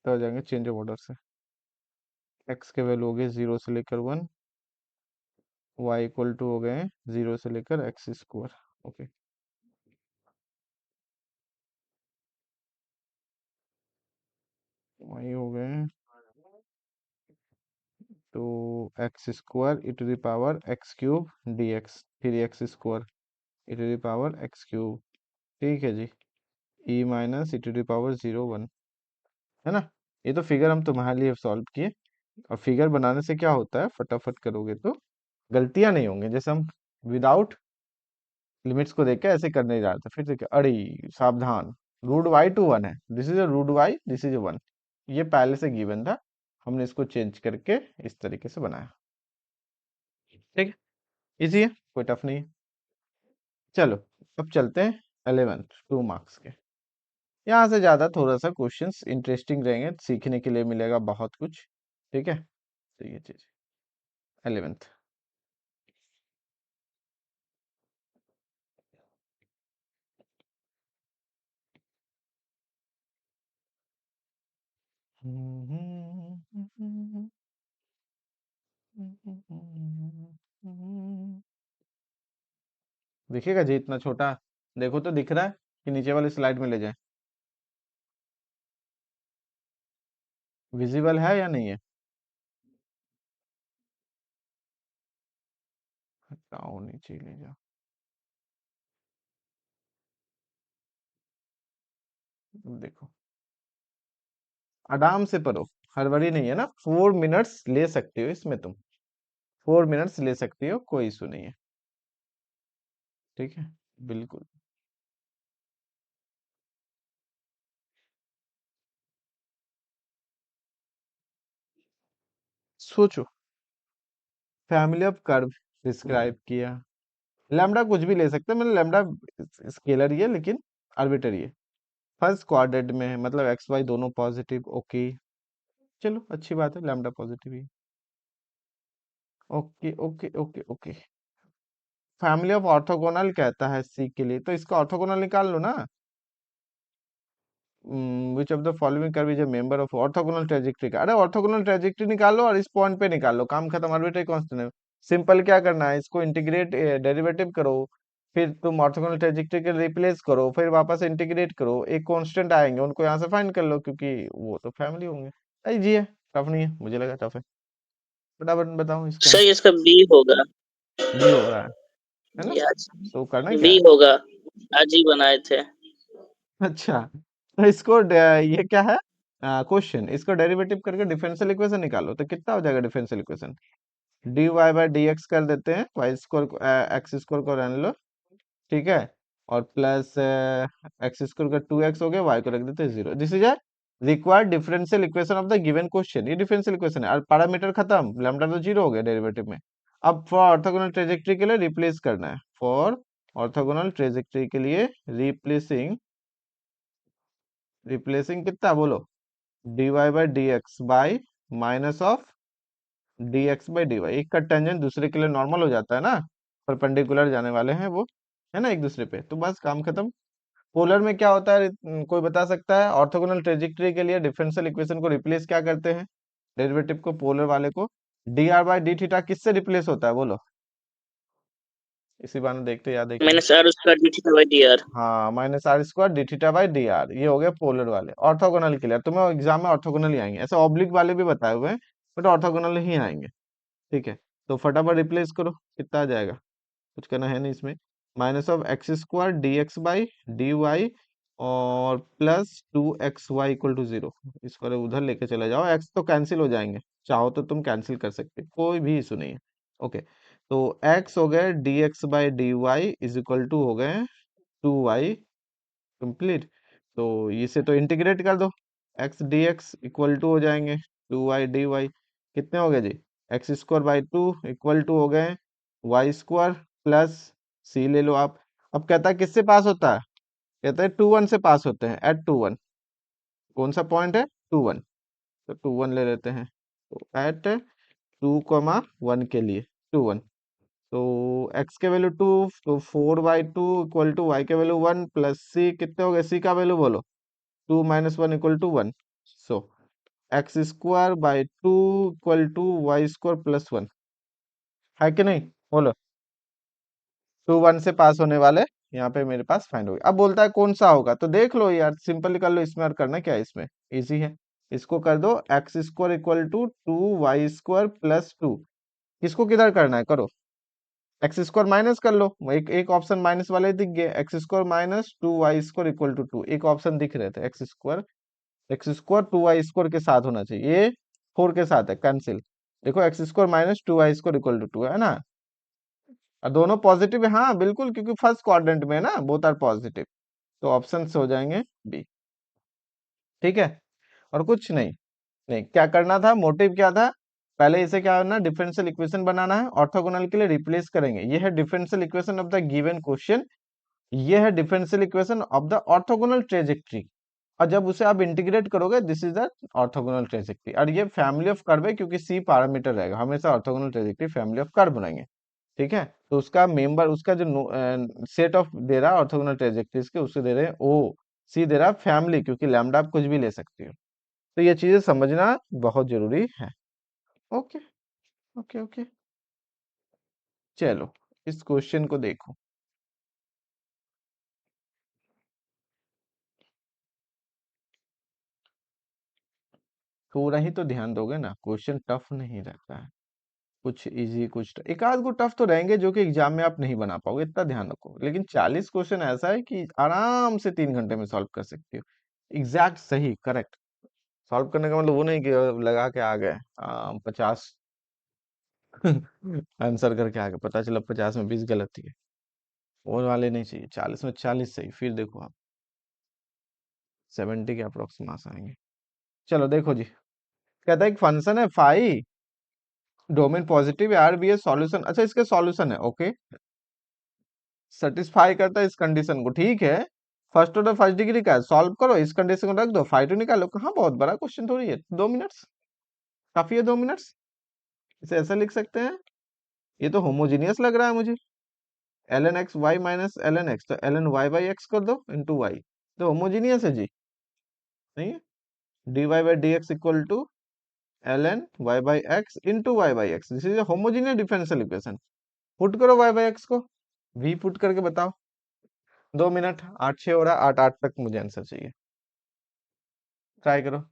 तो आ जाएंगे चेंज ऑफ ऑर्डर से। x के वैल्यू हो गए 0 से लेकर 1, y इक्वल टू हो गए 0 से लेकर एक्स स्क्वायर। ओके, y हो गए तो X square E to the power X cube D X, फिर X square E to the power X cube. ठीक है जी, E minus E to the power 0 1, है ना। ये तो फिगर हम तुम्हारे लिए सॉल्व किए। और फिगर बनाने से क्या होता है, फटाफट करोगे तो गलतियां नहीं होंगी। जैसे हम विदाउट लिमिट्स को देख के ऐसे कर नहीं रहा था, फिर देखिए अरे सावधान, रूट वाई टू 1 है, this is a root y, this is a 1। ये पहले से गिवन था, हमने इसको चेंज करके इस तरीके से बनाया। ठीक है, इजी है, कोई टफ नहीं है। चलो, अब चलते हैं 11th 2 मार्क्स के। यहाँ से ज्यादा थोड़ा सा क्वेश्चंस इंटरेस्टिंग रहेंगे, सीखने के लिए मिलेगा बहुत कुछ। ठीक है, तो ये चीज 11th। दिखेगा जी इतना छोटा? देखो तो दिख रहा है कि नीचे वाली स्लाइड में ले जाए? विजिबल है या नहीं है? हटाओ, नीचे ले जाओ। देखो, आराम से पढ़ो, हड़बड़ी नहीं है ना। 4 मिनट्स ले सकते हो इसमें तुम, 4 मिनट्स ले सकते हो, कोई इशू नहीं है। ठीक है, बिल्कुल। सोचो, फैमिली ऑफ कर्व डिस्क्राइब किया, लैम्डा कुछ भी ले सकते हैं, मतलब लैम्डा स्केलर ही है लेकिन आर्बिट्ररी है। फर्स्ट क्वाड्रेंट में है, मतलब एक्स वाई दोनों पॉजिटिव, ओके। चलो अच्छी बात है, lambda positive he. Okay okay okay okay. Family of orthogonal कहता है सी के लिए, तो इसका ऑर्थोगोनल निकाल लो ना। विच of the following curve is a member of orthogonal trajectory का, अरे ऑर्थोगोनल ट्रेजेक्टरी निकाल लो और इस पॉइंट पे निकाल लो, काम खत्म, आर्बिट्रेरी कांस्टेंट है। सिंपल क्या करना है, इसको इंटीग्रेट डेरिवेटिव करो, फिर तुम ऑर्थोगोनल ट्रेजेक्टरी के रिप्लेस करो, फिर वापस इंटीग्रेट करो, एक कांस्टेंट आएंगे उनको यहाँ से फाइंड कर लो, क्योंकि वो तो फैमिली होंगे। इजी है, टफ नहीं है, मुझे लगा टफ है। फटाफट बताओ इसका सर इसका बी होगा। बी हो रहा है ना? ये आज तो करना क्या बी है? होगा, आज ही बनाए थे। अच्छा, तो इसको ये क्या है, क्वेश्चन, इसको डेरिवेटिव करके डिफरेंशियल इक्वेशन निकालो, तो कितना हो जाएगा differential equation? D y by d x कर देते हैं, वाई स्क्वायर एक्स स्क्वायर को रहने लो, ठीक है, और प्लस एक्स स्क्वायर का 2x हो गया, वाई को रख देते हैं 0। This is a required differential equation of the given question, ये डिफरेंशियल इक्वेशन है, और पैरामीटर खत्म, लैम्डा तो 0 हो गया डेरिवेटिव में। अब फॉर ऑर्थोगोनल ट्रेजेक्टरी के लिए रिप्लेस करना है, फॉर ऑर्थोगोनल ट्रेजेक्टरी के लिए रिप्लेसिंग, रिप्लेसिंग कितना बोलो, d y by d x by minus of d x by d y, एक का टेंजेंट दूसरे के लिए नॉर्मल हो जाता है ना, परपेंडिकुलर जाने वाले हैं वो, है ना एक दूसरे पे, तो बस काम खत्म। पोलर में क्या होता है, कोई बता सकता है? ऑर्थोगोनल ट्रेजेक्टरी के लिए डिफरेंशियल इक्वेशन को रिप्लेस क्या करते हैं, डेरिवेटिव को, पोलर वाले को, D R by D theta किससे रिप्लेस होता है बोलो, इसी बार देखते याद है कि नहीं। माइनस आर उसका D theta by D R. हाँ, minus R square D theta by D R, ये हो गए पोलर वाले। ऑर्थोगोनल के लिए तुम्हें एग्जाम में ऑर्थोगोनल ही आएंगे, ऐसे ऑब्लिक वाले भी बताए हुए हैं, बट ऑर्थोगोनल ही आएंगे, ठीक है। तो फटाफट रिप्लेस करो, कितना आ जाएगा, कुछ करना है नहीं इसमें, minus of x square d x by d y और प्लस 2xy इक्वल टू 0, इसको उधर लेके चले जाओ, एक्स तो कैंसिल हो जाएंगे, चाहो तो तुम कैंसिल कर सकते हो, कोई भी इशू नहीं है। ओके, तो x हो गए d x by d y is equal to हो गए 2y कंप्लीट। तो इसे तो इंटीग्रेट कर दो, X D x equal to हो जाएंगे 2y dy, कितने हो गए जी, X square by 2 equal to हो गए वाई स्क्वायर प्लस सी ले लो आप। अब कहता है किससे पास होता है, कहता है 2 1 से पास होते हैं, एट 2 1, कौन सा पॉइंट है, 2 1, तो 2 1 ले लेते हैं, तो एट 2 1 के लिए 2 1, तो x के वैल्यू 2, तो 4/2 इक्वल टू y के वैल्यू 1 प्लस c, कितने हो गए, c का वैल्यू बोलो, 2 - 1 equal to 1, so x square by 2 equal to y square plus 1, है कि नहीं बोलो, 2 1 से पास होने वाले यहाँ पे मेरे पास फाइंड हो गया। अब बोलता है कौन सा होगा, तो देख लो यार, सिंपली कर लो इसमें, और करना क्या है इसमें, इजी है, इसको कर दो x square equal to 2 y² + 2, किसको किधर करना है करो, एक्स स्क्वायर माइनस कर लो, एक एक ऑप्शन माइनस वाले दिख गए, x square minus 2y² equal to 2, एक ऑप्शन दिख रहे थे, एक्स स्क्वायर 2y² के साथ होना चाहिए, ये 4 के साथ है, कैंसिल, देखो x square minus 2y² equal to 2 है ना, और दोनों पॉजिटिव है, हाँ बिल्कुल, क्योंकि फर्स्ट क्वाड्रेंट में है ना, बोथ आर पॉजिटिव, तो ऑप्शन हो जाएंगे बी, ठीक है। और कुछ नहीं, नहीं क्या करना था, मोटिव क्या था, पहले इसे क्या करना, डिफरेंशियल इक्वेशन बनाना है, ऑर्थोगोनल के लिए रिप्लेस करेंगे, ये है differential equation of the given question, ये है differential equation of the orthogonal trajectory, और जब उसे आप इंटीग्रेट करोगे, this is the orthogonal trajectory, और ये फैमिली ऑफ कर्व है, क्योंकि सी पैरामीटर रहेगा, हमेशा orthogonal trajectory family of curve बनाएंगे, ठीक है। तो उसका मेंबर, उसका जो सेट ऑफ दे रहा है ऑर्थोगोनल ट्रेजेक्टरीज के, उसे दे रहे हैं ओ, सी दे रहा है फैमिली, क्योंकि लैम्डा आप कुछ भी ले सकते हो, तो ये चीजें समझना बहुत जरूरी है। ओके ओके ओके, चलो इस क्वेश्चन को देखो, थोड़ा ही तो ध्यान दोगे ना, क्वेश्चन टफ नहीं रहता है, कुछ इजी कुछ एक आध को टफ तो रहेंगे, जो कि एग्जाम में आप नहीं बना पाओगे, इतना ध्यान रखो, लेकिन 40 क्वेश्चन ऐसा है कि आराम से 3 घंटे में सॉल्व कर सकते हो, एग्जैक्ट सही करेक्ट, सॉल्व करने का मतलब वो नहीं कि लगा के आ गए 50 आंसर करके आ गए, पता चला 50 में 20 गलत थी, वो वाले नहीं चाहिए, 40 में 40 सही, फिर देखो आप 70 के अप्रोक्स मार्क्स आएंगे। चलो देखो जी, कहता है एक फंक्शन है phi, domain positive, R B है सॉल्यूशन, अच्छा इसके सॉल्यूशन है, ओके, सेटिस्फाई करता है इस कंडीशन को, ठीक है। फर्स्ट ऑर्डर फर्स्ट डिग्री का सॉल्व करो, इस कंडीशन को रख दो, फाइव टू निकालो। कहाँ बहुत बड़ा क्वेश्चन थोड़ी है, 2 मिनट्स काफी है, 2 मिनट्स। इसे ऐसा लिख सकते हैं। ये तो होमोजीनियस लग रहा है मुझे, L N X Y minus L N X, तो L N Y by X कर दो इंटू वाई, तो होमोजीनियस है जी, नहीं है। D y by d x equal to l N Y by x into y by x, this is homogeneous differential equation. Put करो y by x को, v put करके बताओ। 2 मिनट, 8 6 हो रहा है, 8 8 तक मुझे आंसर चाहिए। ट्राई करो।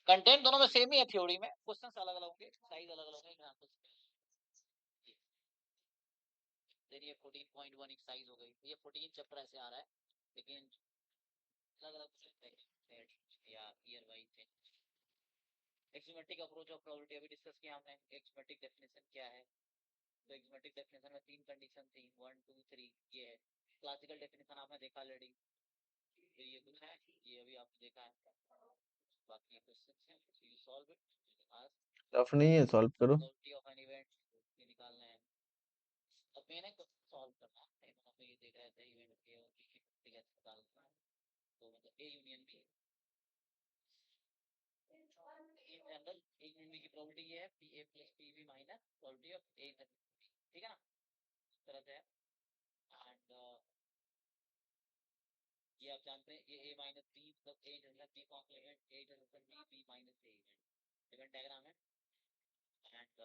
कंटेंट दोनों में सेम ही है, थ्योरी में क्वेश्चंस अलग अलग होंगे, साइज अलग अलग होंगे, एग्जांपल्स। ये 14.1 एक साइज हो गई, ये 14 चैप्टर ऐसे आ रहा है, लेकिन अलग अलग या year wise. Axiomatic approach of probability अभी डिस्कस किया हमने। एक्समेटिक डेफिनेशन क्या है? तो एक्समेटिक डेफिनेशन में 3 कंडीशन थी, 1 2 3, ये है। क्लासिकल डेफिनेशन आपने देखा ऑलरेडी, तो ये कुछ है, ये अभी आपने देखा है। बाकी क्वेश्चंस हैं, you solve it, ask. Tough नहीं है, सॉल्व करो। प्रोबेबिलिटी ऑफ एन इवेंट ये निकालना है। अब मैंने सॉल्व करना है, मतलब ये देख रहे थे इवेंट के और की कैसे निकालना है, तो मतलब A union B, in general A union B की प्रोबेबिलिटी ये है P A plus P B minus probability of A, ठीक है ना, इस तरह से है। एंड ये आप जानते हैं, ये a minus B plus A general B complement A general B B minus A event diagram है। एंड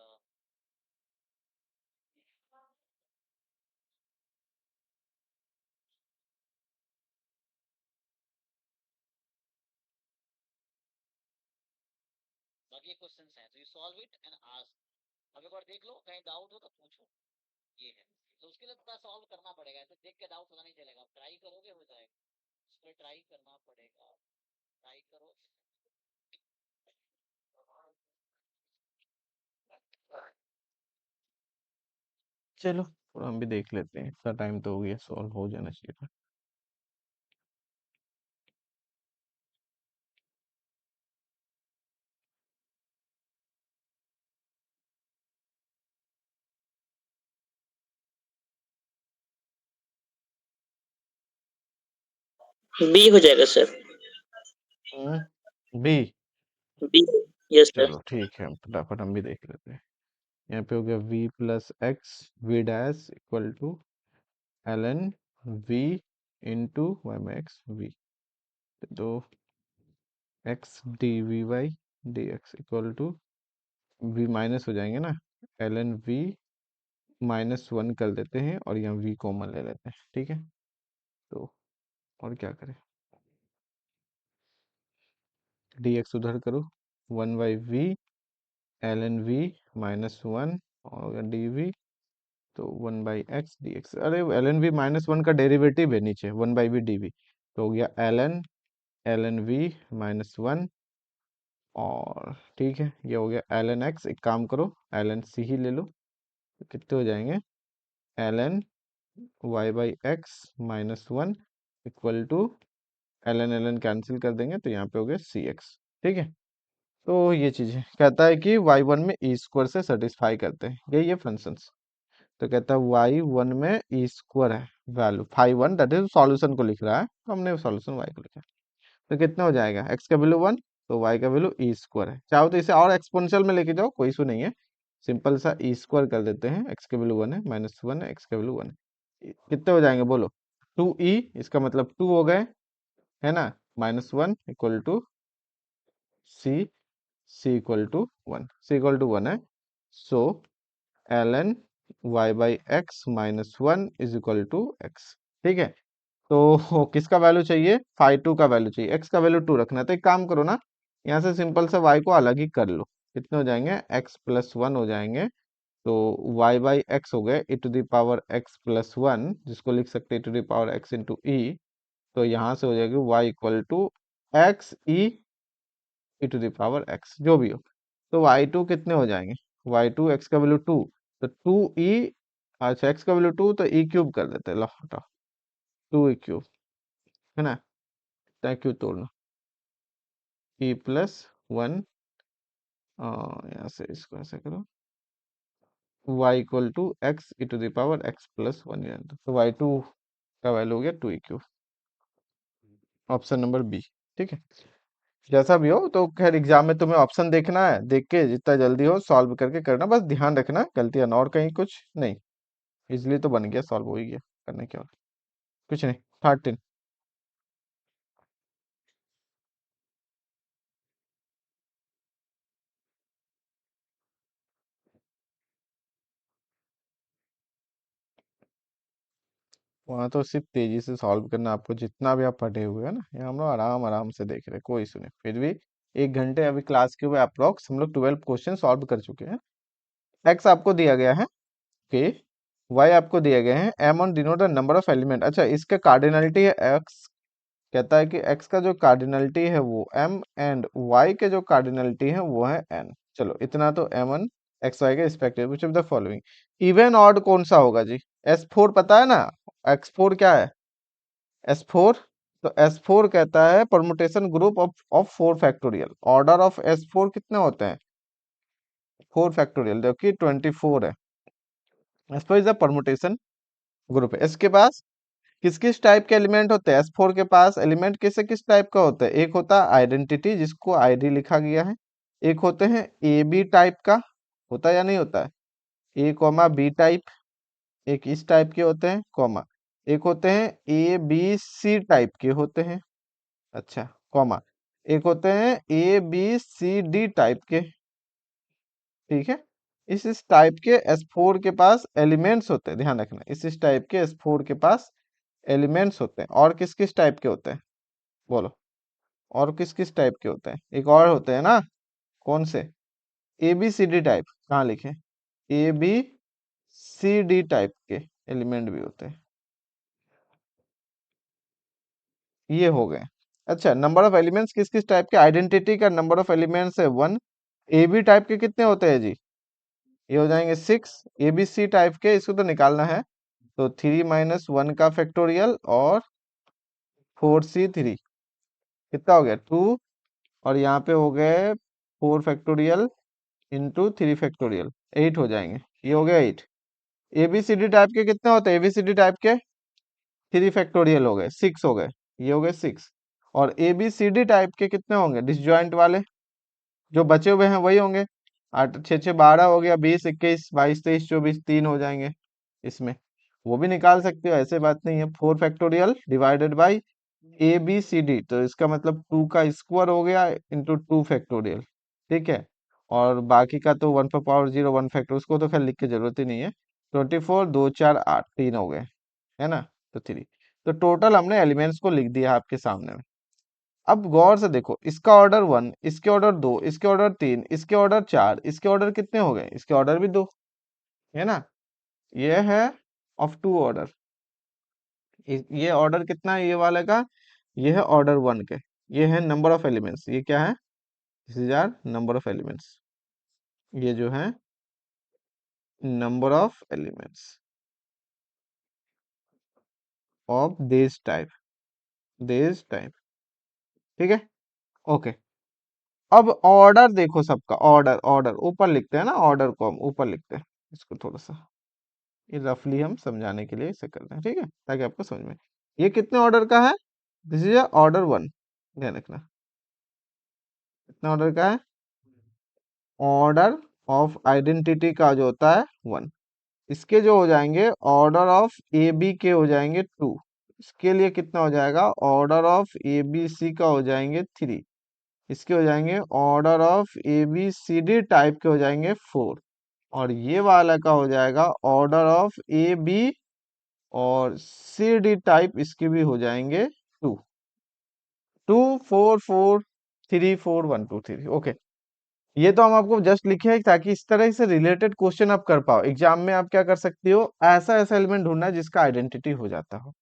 बाकी क्वेश्चंस हैं, तो you solve it and ask. अब एक बार देख लो, कहीं डाउट हो तो पूछो, ये है। तो उसके लिए थोड़ा सॉल्व करना पड़ेगा, ऐसे देख के डाउट पता नहीं चलेगा, ट्राई करोगे हो जाएगा, उस पर ट्राई करना पड़ेगा, ट्राई करो। चलो थोड़ा हम भी देख लेते हैं, इतना टाइम तो हो गया, सॉल्व हो जाना चाहिए था। बी हो जाएगा sir, B, B. Yes sir. चलो ठीक है, फटाफट हम भी देख लेते हैं। यहाँ पे हो गया v plus x v dash equal to l n v into y में एक्स वी, तो x d v y d x equal to v minus हो जाएंगे ना, एल एन वी -1 कर देते हैं और यहाँ v कॉमन ले लेते हैं, ठीक है। तो और क्या करें, डी एक्स उधर करो, 1/v एल एन वी -1 और डी वी, तो 1/x डी एक्स, अरे एल एन वी -1 का डेरिवेटिव है नीचे, 1/v डी वी, तो हो गया एल एन वी -1, और ठीक है ये हो गया एल एन एक्स। एक काम करो, एल एन सी ही ले लो, तो कितने हो जाएंगे, l N Y by x -1 equal to l n cancel कर देंगे, तो यहाँ पे हो गया सी एक्स, ठीक है। तो ये चीज़ है, कहता है कि वाई वन में ई स्क्वायर से सेटिस्फाई करते हैं, यही है फंक्शंस। तो कहता है वाई वन में ई स्क्वायर है value, five one that is solution को लिख रहा है, तो हमने सॉल्यूशन वाई को लिखा है। तो कितना हो जाएगा, एक्स का वैल्यू 1, तो वाई का वैल्यू ई स्क्वायर है। चाहो तो इसे और एक्सपोनेंशियल में लेके जाओ, कोई इशू नहीं है, सिंपल सा ई स्क्वायर कर देते हैं, एक्स का वैल्यू 1 है, -1 है, एक्स का वैल्यू 1 है, कितने हो जाएंगे बोलो, 2e, इसका मतलब 2 हो गए, है ना, -1 equal to C, C equal to 1, C equal to 1 है। So L N y by X minus one is equal to X. ठीक है, तो किसका वैल्यू चाहिए, फाई टू का वैल्यू चाहिए, x का वैल्यू 2 रखना है। तो एक काम करो ना, यहाँ से सिंपल से y को अलग ही कर लो। कितने हो जाएंगे, x प्लस वन हो जाएंगे। तो y बाई एक्स हो गए e to the power x plus one, जिसको लिख सकते हैं e to the power x into e. तो यहाँ से हो जाएगी y equal to x e to the power x, जो भी हो। तो y2 कितने हो जाएंगे, y2 x का वैल्यू 2, तो 2e, अच्छा x का वैल्यू 2 तो e क्यूब कर देते हैं, लो हटाओ, 2e क्यूब, है ना, टैक क्यूब तोड़ना, e प्लस वन, यहाँ से इसको ऐसे करो, y equal to x e to the power x plus one, तो y2 का वैल्यू हो गया 2e cube, option number B. ठीक है, जैसा भी हो, तो खैर एग्जाम में तुम्हें ऑप्शन देखना है, देख के जितना जल्दी हो सॉल्व करके करना, बस ध्यान रखना गलतियां ना, और कहीं कुछ नहीं, इजली तो बन गया, सॉल्व हो ही गया, करने क्या और कुछ नहीं। 13, वहां तो सिर्फ तेजी से सॉल्व करना आपको, जितना भी आप पढ़े हुए हैं ना, यहाँ हम लोग आराम आराम से देख रहे हैं, कोई इशू नहीं। फिर भी 1 घंटे अभी क्लास के हुए अप्रोक्स हम लोग 12 क्वेश्चन सॉल्व कर चुके हैं। एक्स आपको दिया गया है, ओके, वाई आपको दिया गया है, M on denote the number of element. अच्छा, इसका कार्डिनलिटी है एक्स, कहता है कि x का जो कार्डिनलिटी है वो m, एंड y के जो कार्डिनलिटी है वो है n। चलो इतना तो m1 xy के respective which of the following, even odd कौन सा होगा जी, s4 पता है ना, x4 क्या है, s4, तो s4 कहता है permutation group of 4 factorial, order of s4 कितने होते हैं, 4 फैक्टोरियल, जबकि 24 है। s4 is a permutation group है। इसके पास किस किस टाइप के एलिमेंट होते हैं, S4 के पास एलिमेंट किस किस टाइप का होता है, एक होता है आइडेंटिटी, जिसको आईडी लिखा गया है, एक होते हैं ए बी टाइप का, होता है या नहीं होता है, ए कॉमा बी टाइप, एक इस टाइप के होते हैं, कॉमा एक होते हैं ए बी सी टाइप के होते हैं, अच्छा, कॉमा एक होते हैं A B C D type के। ठीक है, इस टाइप के S4 के पास एलिमेंट्स होते हैं, ध्यान रखना, इस टाइप के S4 के पास एलिमेंट्स होते हैं। और किस किस टाइप के होते हैं, बोलो, और किस किस टाइप के होते हैं, एक और होते हैं ना, कौन से, A B C D type, कहाँ लिखे, A B C D type के एलिमेंट भी होते हैं, ये हो गए। अच्छा, नंबर ऑफ एलिमेंट्स किस किस टाइप के, आइडेंटिटी का नंबर ऑफ एलिमेंट्स है 1, ए बी टाइप के कितने होते हैं जी, ये हो जाएंगे 6, ए बी सी टाइप के इसको तो निकालना है, तो 3 माइनस 1 का फैक्टोरियल और 4c3, कितना हो गया 2, और यहाँ पे हो गए 4 फैक्टोरियल इंटू 3 फैक्टोरियल, 8 हो जाएंगे, ये हो गया 8। एबीसीडी टाइप के कितने होते हैं, एबीसीडी टाइप के 3 फैक्टोरियल हो गए, 6 हो गए, ये हो गए 6। और एबीसीडी टाइप के कितने होंगे, डिसजॉइंट वाले जो बचे हुए हैं वही होंगे, 8 6 6 12 हो गया, 20 21 22 23 24, 3 हो जाएंगे इसमें, वो भी निकाल सकते हो, ऐसे बात नहीं है। 4 factorial divided by A B C D, तो इसका मतलब 2 का स्क्वायर हो गया इंटू 2 फैक्टोरियल। ठीक है, और बाकी का तो 1 पर पावर 0 1 फैक्टर, उसको तो खैर लिख के जरूरत ही नहीं है। 24 2 4 8, 3 हो गए, है ना, तो 3, तो टोटल हमने एलिमेंट्स को लिख दिया आपके सामने में। अब गौर से देखो, इसका ऑर्डर 1, इसके ऑर्डर 2, इसके ऑर्डर 3, इसके ऑर्डर 4, इसके ऑर्डर कितने हो गए, इसके ऑर्डर भी 2, है ना, ये है ऑफ 2 ऑर्डर, ये ऑर्डर कितना है ये वाले का, ये है ऑर्डर 1 के, ये है नंबर ऑफ एलिमेंट्स, ये क्या है, this is our number of elements, ये जो है number of elements of this type, ठीक है, ओके। अब ऑर्डर देखो सबका, ऑर्डर ऑर्डर ऊपर लिखते हैं ना, ऑर्डर को हम ऊपर लिखते हैं, इसको थोड़ा सा ये रफली हम समझाने के लिए इसे करते हैं, ठीक है, ताकि आपको समझ में, ये कितने ऑर्डर का है, दिस इज ऑर्डर 1, ध्यान रखना, कितने ऑर्डर का है, ऑर्डर ऑफ आइडेंटिटी का जो होता है 1, इसके जो हो जाएंगे ऑर्डर ऑफ ए बी के हो जाएंगे 2, इसके लिए कितना हो जाएगा, order of A B C का हो जाएंगे 3, इसके हो जाएंगे order of A B C D type के हो जाएंगे 4, और ये वाला का हो जाएगा ऑर्डर ऑफ ए बी, और सी डी टाइप इसके भी हो जाएंगे 2, 2 4 4 3 4 1 2 3। ओके, ये तो हम आपको जस्ट लिखे हैं ताकि इस तरह से रिलेटेड क्वेश्चन आप कर पाओ एग्जाम में। आप क्या कर सकती हो, ऐसा ऐसा एलिमेंट ढूंढना है जिसका आइडेंटिटी हो जाता हो।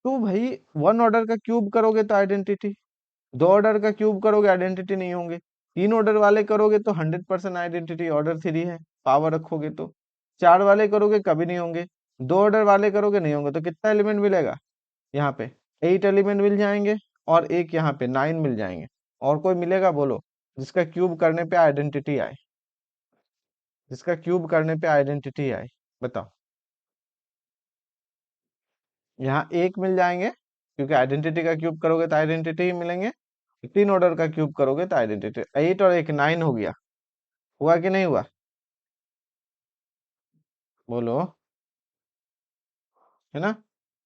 तो भाई 1 ऑर्डर का क्यूब करोगे तो आइडेंटिटी, 2 ऑर्डर का क्यूब करोगे आइडेंटिटी नहीं होंगे, 3 ऑर्डर वाले करोगे तो 100% आइडेंटिटी ऑर्डर 3 है, पावर रखोगे तो। 4 वाले करोगे कभी नहीं होंगे, 2 ऑर्डर वाले करोगे नहीं होंगे। तो कितना एलिमेंट मिलेगा यहाँ पे, 8 एलिमेंट मिल जाएंगे, और एक यहाँ पे 9 मिल जाएंगे। और कोई मिलेगा बोलो जिसका क्यूब करने पे आइडेंटिटी आए, जिसका क्यूब करने पे आइडेंटिटी आए, बताओ। यहाँ एक मिल जाएंगे क्योंकि आइडेंटिटी का क्यूब करोगे तो आइडेंटिटी ही मिलेंगे। 3 ऑर्डर का क्यूब करोगे तो आइडेंटिटी, 8 और एक 9 हो गया। हुआ कि नहीं हुआ, बोलो, है ना।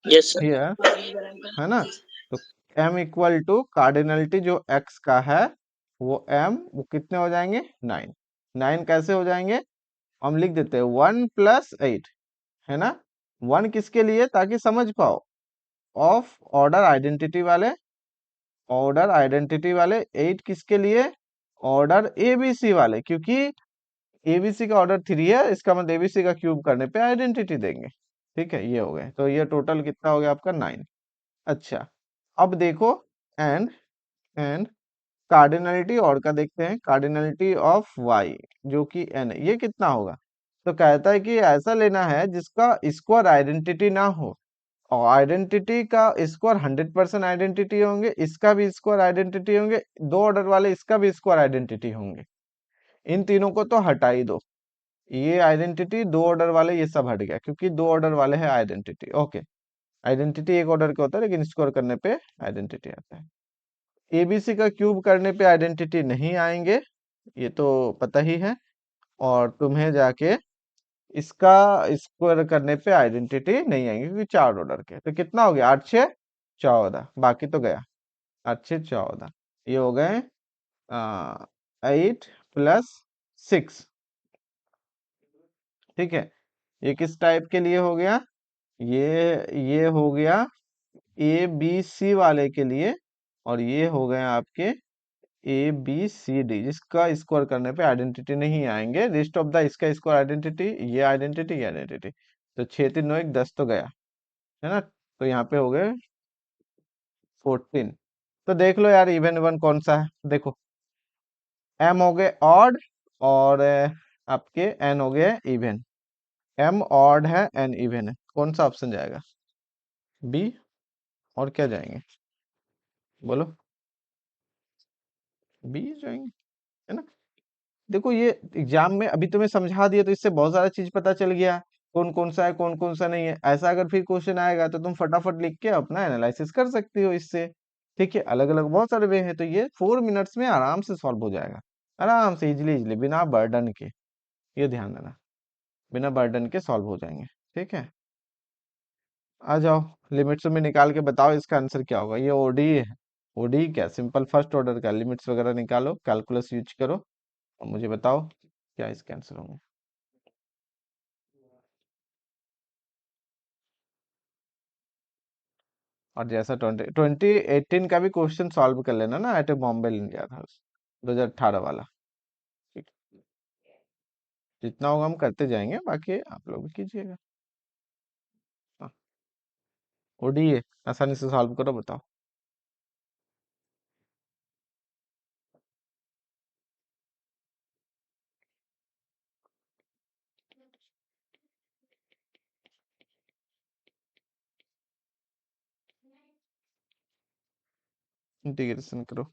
Yes sir. हियर, है ना। तो m इक्वल टू कार्डिनलिटी जो x का है वो m, वो कितने हो जाएंगे 9। 9 कैसे हो जाएंगे, हम लिख देते हैं 1 प्लस 8, है ना। 1 किसके लिए, ताकि समझ पाओ, ऑफ ऑर्डर आइडेंटिटी वाले, ऑर्डर आइडेंटिटी वाले। 8 किसके लिए, ऑर्डर एबीसी वाले, क्योंकि एबीसी का ऑर्डर 3 है, इसका मतलब एबीसी का क्यूब करने पे आइडेंटिटी देंगे। ठीक है, ये हो गए। तो ये टोटल कितना हो गया आपका 9। अच्छा, अब देखो एंड, एंड कार्डिनलिटी और का देखते हैं, कार्डिनलिटी ऑफ y जो कि n है, ये कितना होगा। तो कहता है कि ऐसा लेना है जिसका स्क्वायर आइडेंटिटी ना हो, और आइडेंटिटी का स्क्वायर 100% आइडेंटिटी होंगे, इसका भी स्क्वायर आइडेंटिटी होंगे, 2 ऑर्डर वाले इसका भी स्क्वायर आइडेंटिटी होंगे। इन तीनों को तो हटा ही दो, ये आइडेंटिटी 2 ऑर्डर वाले ये सब हट गया, क्योंकि 2 ऑर्डर वाले है आइडेंटिटी। ओके, आइडेंटिटी 1 ऑर्डर का होता है लेकिन स्क्वायर करने पे आइडेंटिटी आता है। एबीसी का क्यूब करने पे आइडेंटिटी नहीं आएंगे, ये तो पता ही है। और तुम्हें जाके इसका स्क्वायर करने पे आइडेंटिटी नहीं आएंगे, क्योंकि 4 ऑर्डर के। तो कितना हो गया, 8 6 14, बाकी तो गया, 8 6 14, ये हो गए 8 प्लस 6। ठीक है, ये किस टाइप के लिए हो गया, ये हो गया ए बी सी वाले के लिए, और ये हो गए आपके ए बी सी डी, जिसका स्क्वायर करने पे आइडेंटिटी नहीं आएंगे। रेस्ट ऑफ द इसका स्क्वायर आइडेंटिटी, ये आइडेंटिटी, ये आइडेंटिटी। तो 6 3 9 1 10 तो गया, है ना। तो यहाँ पे हो गए 14। तो देख लो यार, इवन वन कौन सा है, देखो एम हो गए ऑड, और आपके एन हो गए इवन। एम ऑड है, एन इवन है, कौन सा ऑप्शन जाएगा, बी। और क्या जाएंगे, बोलो, बी जाएंगे, है ना। देखो ये एग्जाम में अभी तुम्हें समझा दिया, तो इससे बहुत सारा चीज पता चल गया, कौन कौन सा है कौन कौन सा नहीं है। ऐसा अगर फिर क्वेश्चन आएगा तो तुम फटाफट लिख के अपना एनालिसिस कर सकती हो इससे। ठीक है, अलग अलग बहुत सारे वे हैं, तो ये 4 मिनट्स में आराम से सॉल्व हो जाएगा, आराम से इजिली इजिली, बिना बर्डन के। ये ध्यान देना, बिना बर्डन के सॉल्व हो जाएंगे। ठीक है, आ जाओ, लिमिट्स में निकाल के बताओ इसका आंसर क्या होगा। ये ओडी है, ओडी क्या, सिंपल फर्स्ट ऑर्डर का, लिमिट्स वगैरह निकालो, कैलकुलस यूज करो, और मुझे बताओ क्या इसके आंसर होंगे। और जैसा 2018 का भी क्वेश्चन सॉल्व कर लेना ना, एट बॉम्बे इंडिया था 2018 वाला। ठीक, जितना होगा हम करते जाएंगे, बाकी आप लोग भी कीजिएगा। हाँ, ओडीए आसानी से सॉल्व करो, बताओ। इंटीग्रेशन करो।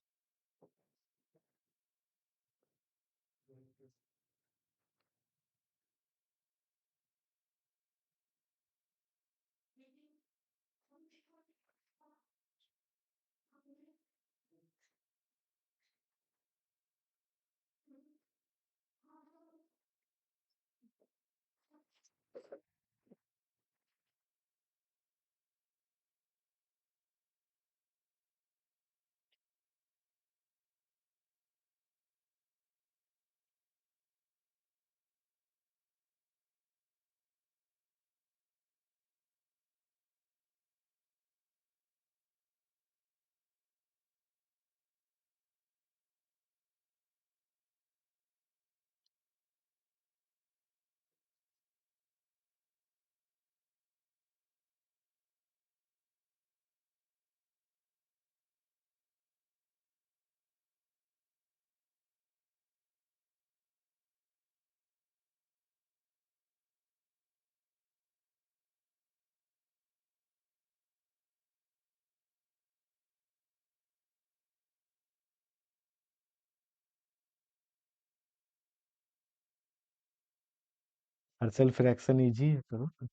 पार्शियल फ्रैक्शन इजी है, करो तो।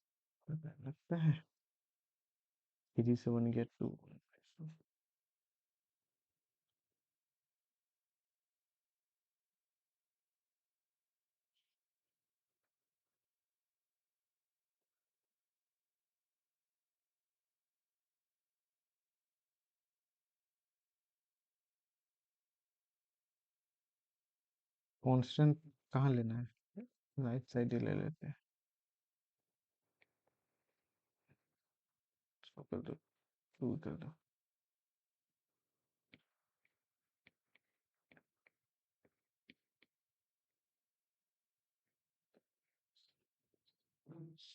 लगता है 3 से 1 गेट 2। कांस्टेंट कहाँ लेना है, राइट साइड ही ले लेते हैं। इसको कर दो, 2 कर दो।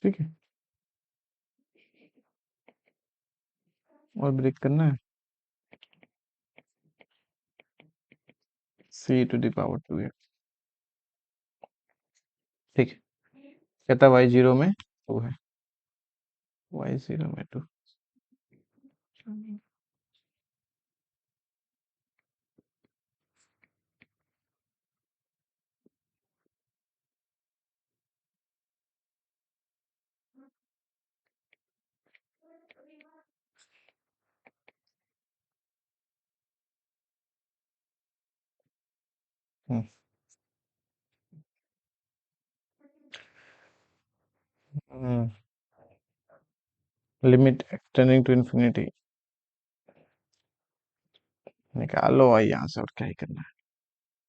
ठीक है, और ब्रेक करना है c⁴ ठीक है। कहता y0 में 2 है, y0 में 2। लिमिट एक्सटेंडिंग टू इन्फिनिटी निकालो भाई यहाँ से, और क्या ही करना है,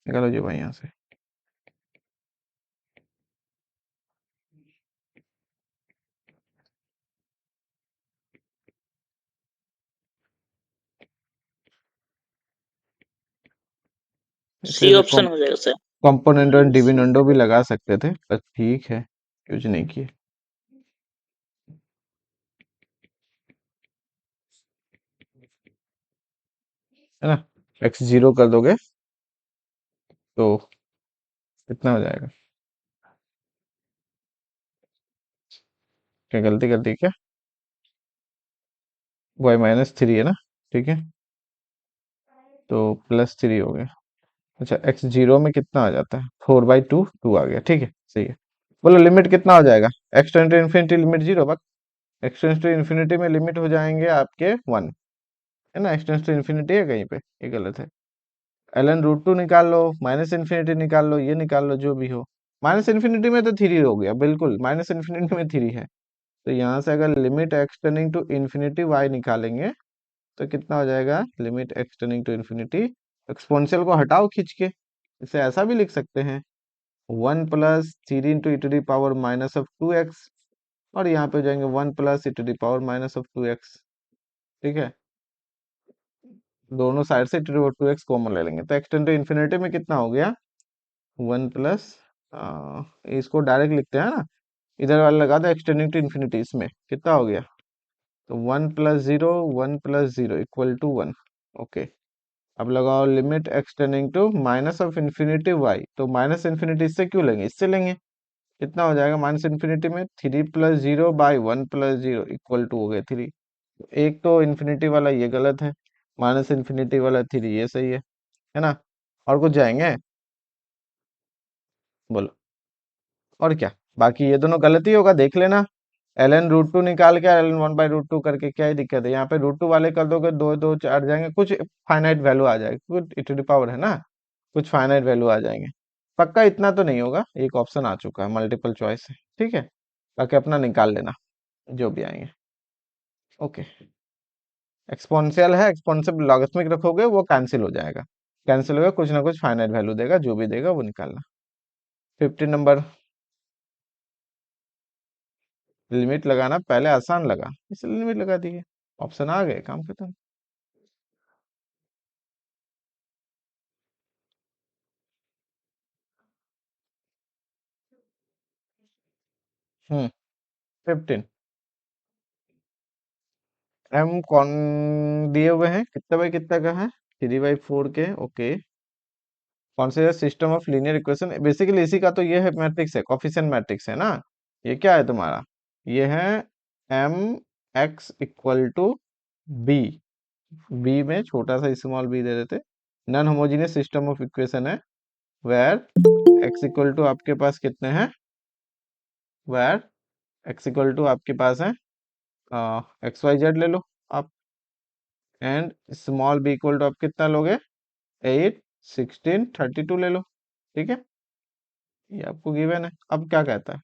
निकालो जी भाई यहाँ से। सी इसे ऑप्शन हो जाएगा सर। कंपोनेंट और डिविडेंडो भी लगा सकते थे, पर ठीक है, यूज नहीं किए। है ना, x0 कर दोगे तो कितना हो जाएगा, क्या गलती कर दी क्या, y-3 है ना, ठीक है, तो +3 हो गया। अच्छा, x0 में कितना आ जाता है, 4/2, 2 आ गया, ठीक है, सही है। बोलो लिमिट कितना हो जाएगा, x tend to infinity limit 0, बस x टेंड टू इन्फिनिटी में लिमिट हो जाएंगे आपके 1, है ना, x टेंड टू इन्फिनिटी है कहीं पे, ये गलत है। ln√2 निकाल लो, -∞ निकाल लो, ये निकाल लो, जो भी हो। -∞ में तो 3 हो गया, बिल्कुल -∞ में 3 है। तो यहाँ से अगर limit extending to infinity y निकालेंगे तो कितना हो जाएगा, limit extending to infinity, exponential को हटाओ खींच के, इसे ऐसा भी लिख सकते हैं 1 + 3 इंटू e⁻²x, और यहाँ पे हो जाएंगे 1 + e⁻²x। ठीक है, दोनों साइड से e⁻²x कॉमन ले लेंगे, तो एक्सटेंड टू इन्फिनिटी में कितना हो गया, 1 प्लस, इसको डायरेक्ट लिखते हैं ना, इधर वाला लगा दो एक्सटेंडिंग टू इन्फिनिटी, इसमें कितना हो गया, तो 1 + 0, 1 + 0 = 1। ओके, अब लगाओ लिमिट एक्सटेंडिंग टू -∞y, तो -∞ इससे क्यों लेंगे, इससे लेंगे, कितना हो जाएगा, -∞ में 3 + 0/1 + 0 = हो गया 3। एक तो इन्फिनिटी वाला ये गलत है, -∞ वाला 3 ये सही है ना, और कुछ जाएंगे, बोलो, और क्या, बाकी ये दोनों गलत ही होगा, देख लेना। ln√2 निकाल के ln1/√2 करके क्या ही दिक्कत है, यहाँ पे √2 वाले कर दोगे, 2 2 4 जाएंगे, कुछ फाइनाइट वैल्यू आ जाएगी, कुछ e⁻ है ना, कुछ फाइनाइट वैल्यू आ जाएंगे। पक्का इतना तो नहीं होगा, एक ऑप्शन आ चुका है, मल्टीपल चॉइस है, ठीक है, बाकी अपना निकाल लेना जो भी आएंगे। ओके, एक्सपोनेंशियल है, एक्सपोनेंशियल लॉगरिथमिक रखोगे वो कैंसिल हो जाएगा, कैंसिल होगा, कुछ ना कुछ फाइनाइट वैल्यू देगा, जो भी देगा वो निकालना। 50 नंबर, लिमिट लगाना पहले आसान लगा, इसलिए लिमिट लगा दी है, ऑप्शन आ गए, काम खत्म। हम्म 15 एम कौन दिए हुए हैं, कितने बाई कितने का है, 3/4 के, ओके। कौन से system of linear equation, basically इसी का तो ये है मैट्रिक्स है, कोफिशिएंट मैट्रिक्स है ना, ये क्या है तुम्हारा, ये है M x equal to B, B में छोटा सा स्मॉल बी दे देते, non homogeneous system of equation है, वेयर एक्स इक्वल टू आपके पास कितने हैं वेयर एक्स इक्वल टू आपके पास है एक्स वाई जेड ले लो आप, and small B equal to आप कितना लोगे, 8, 16, 32 ले लो। ठीक है, ये आपको गिवन है। अब क्या कहता है,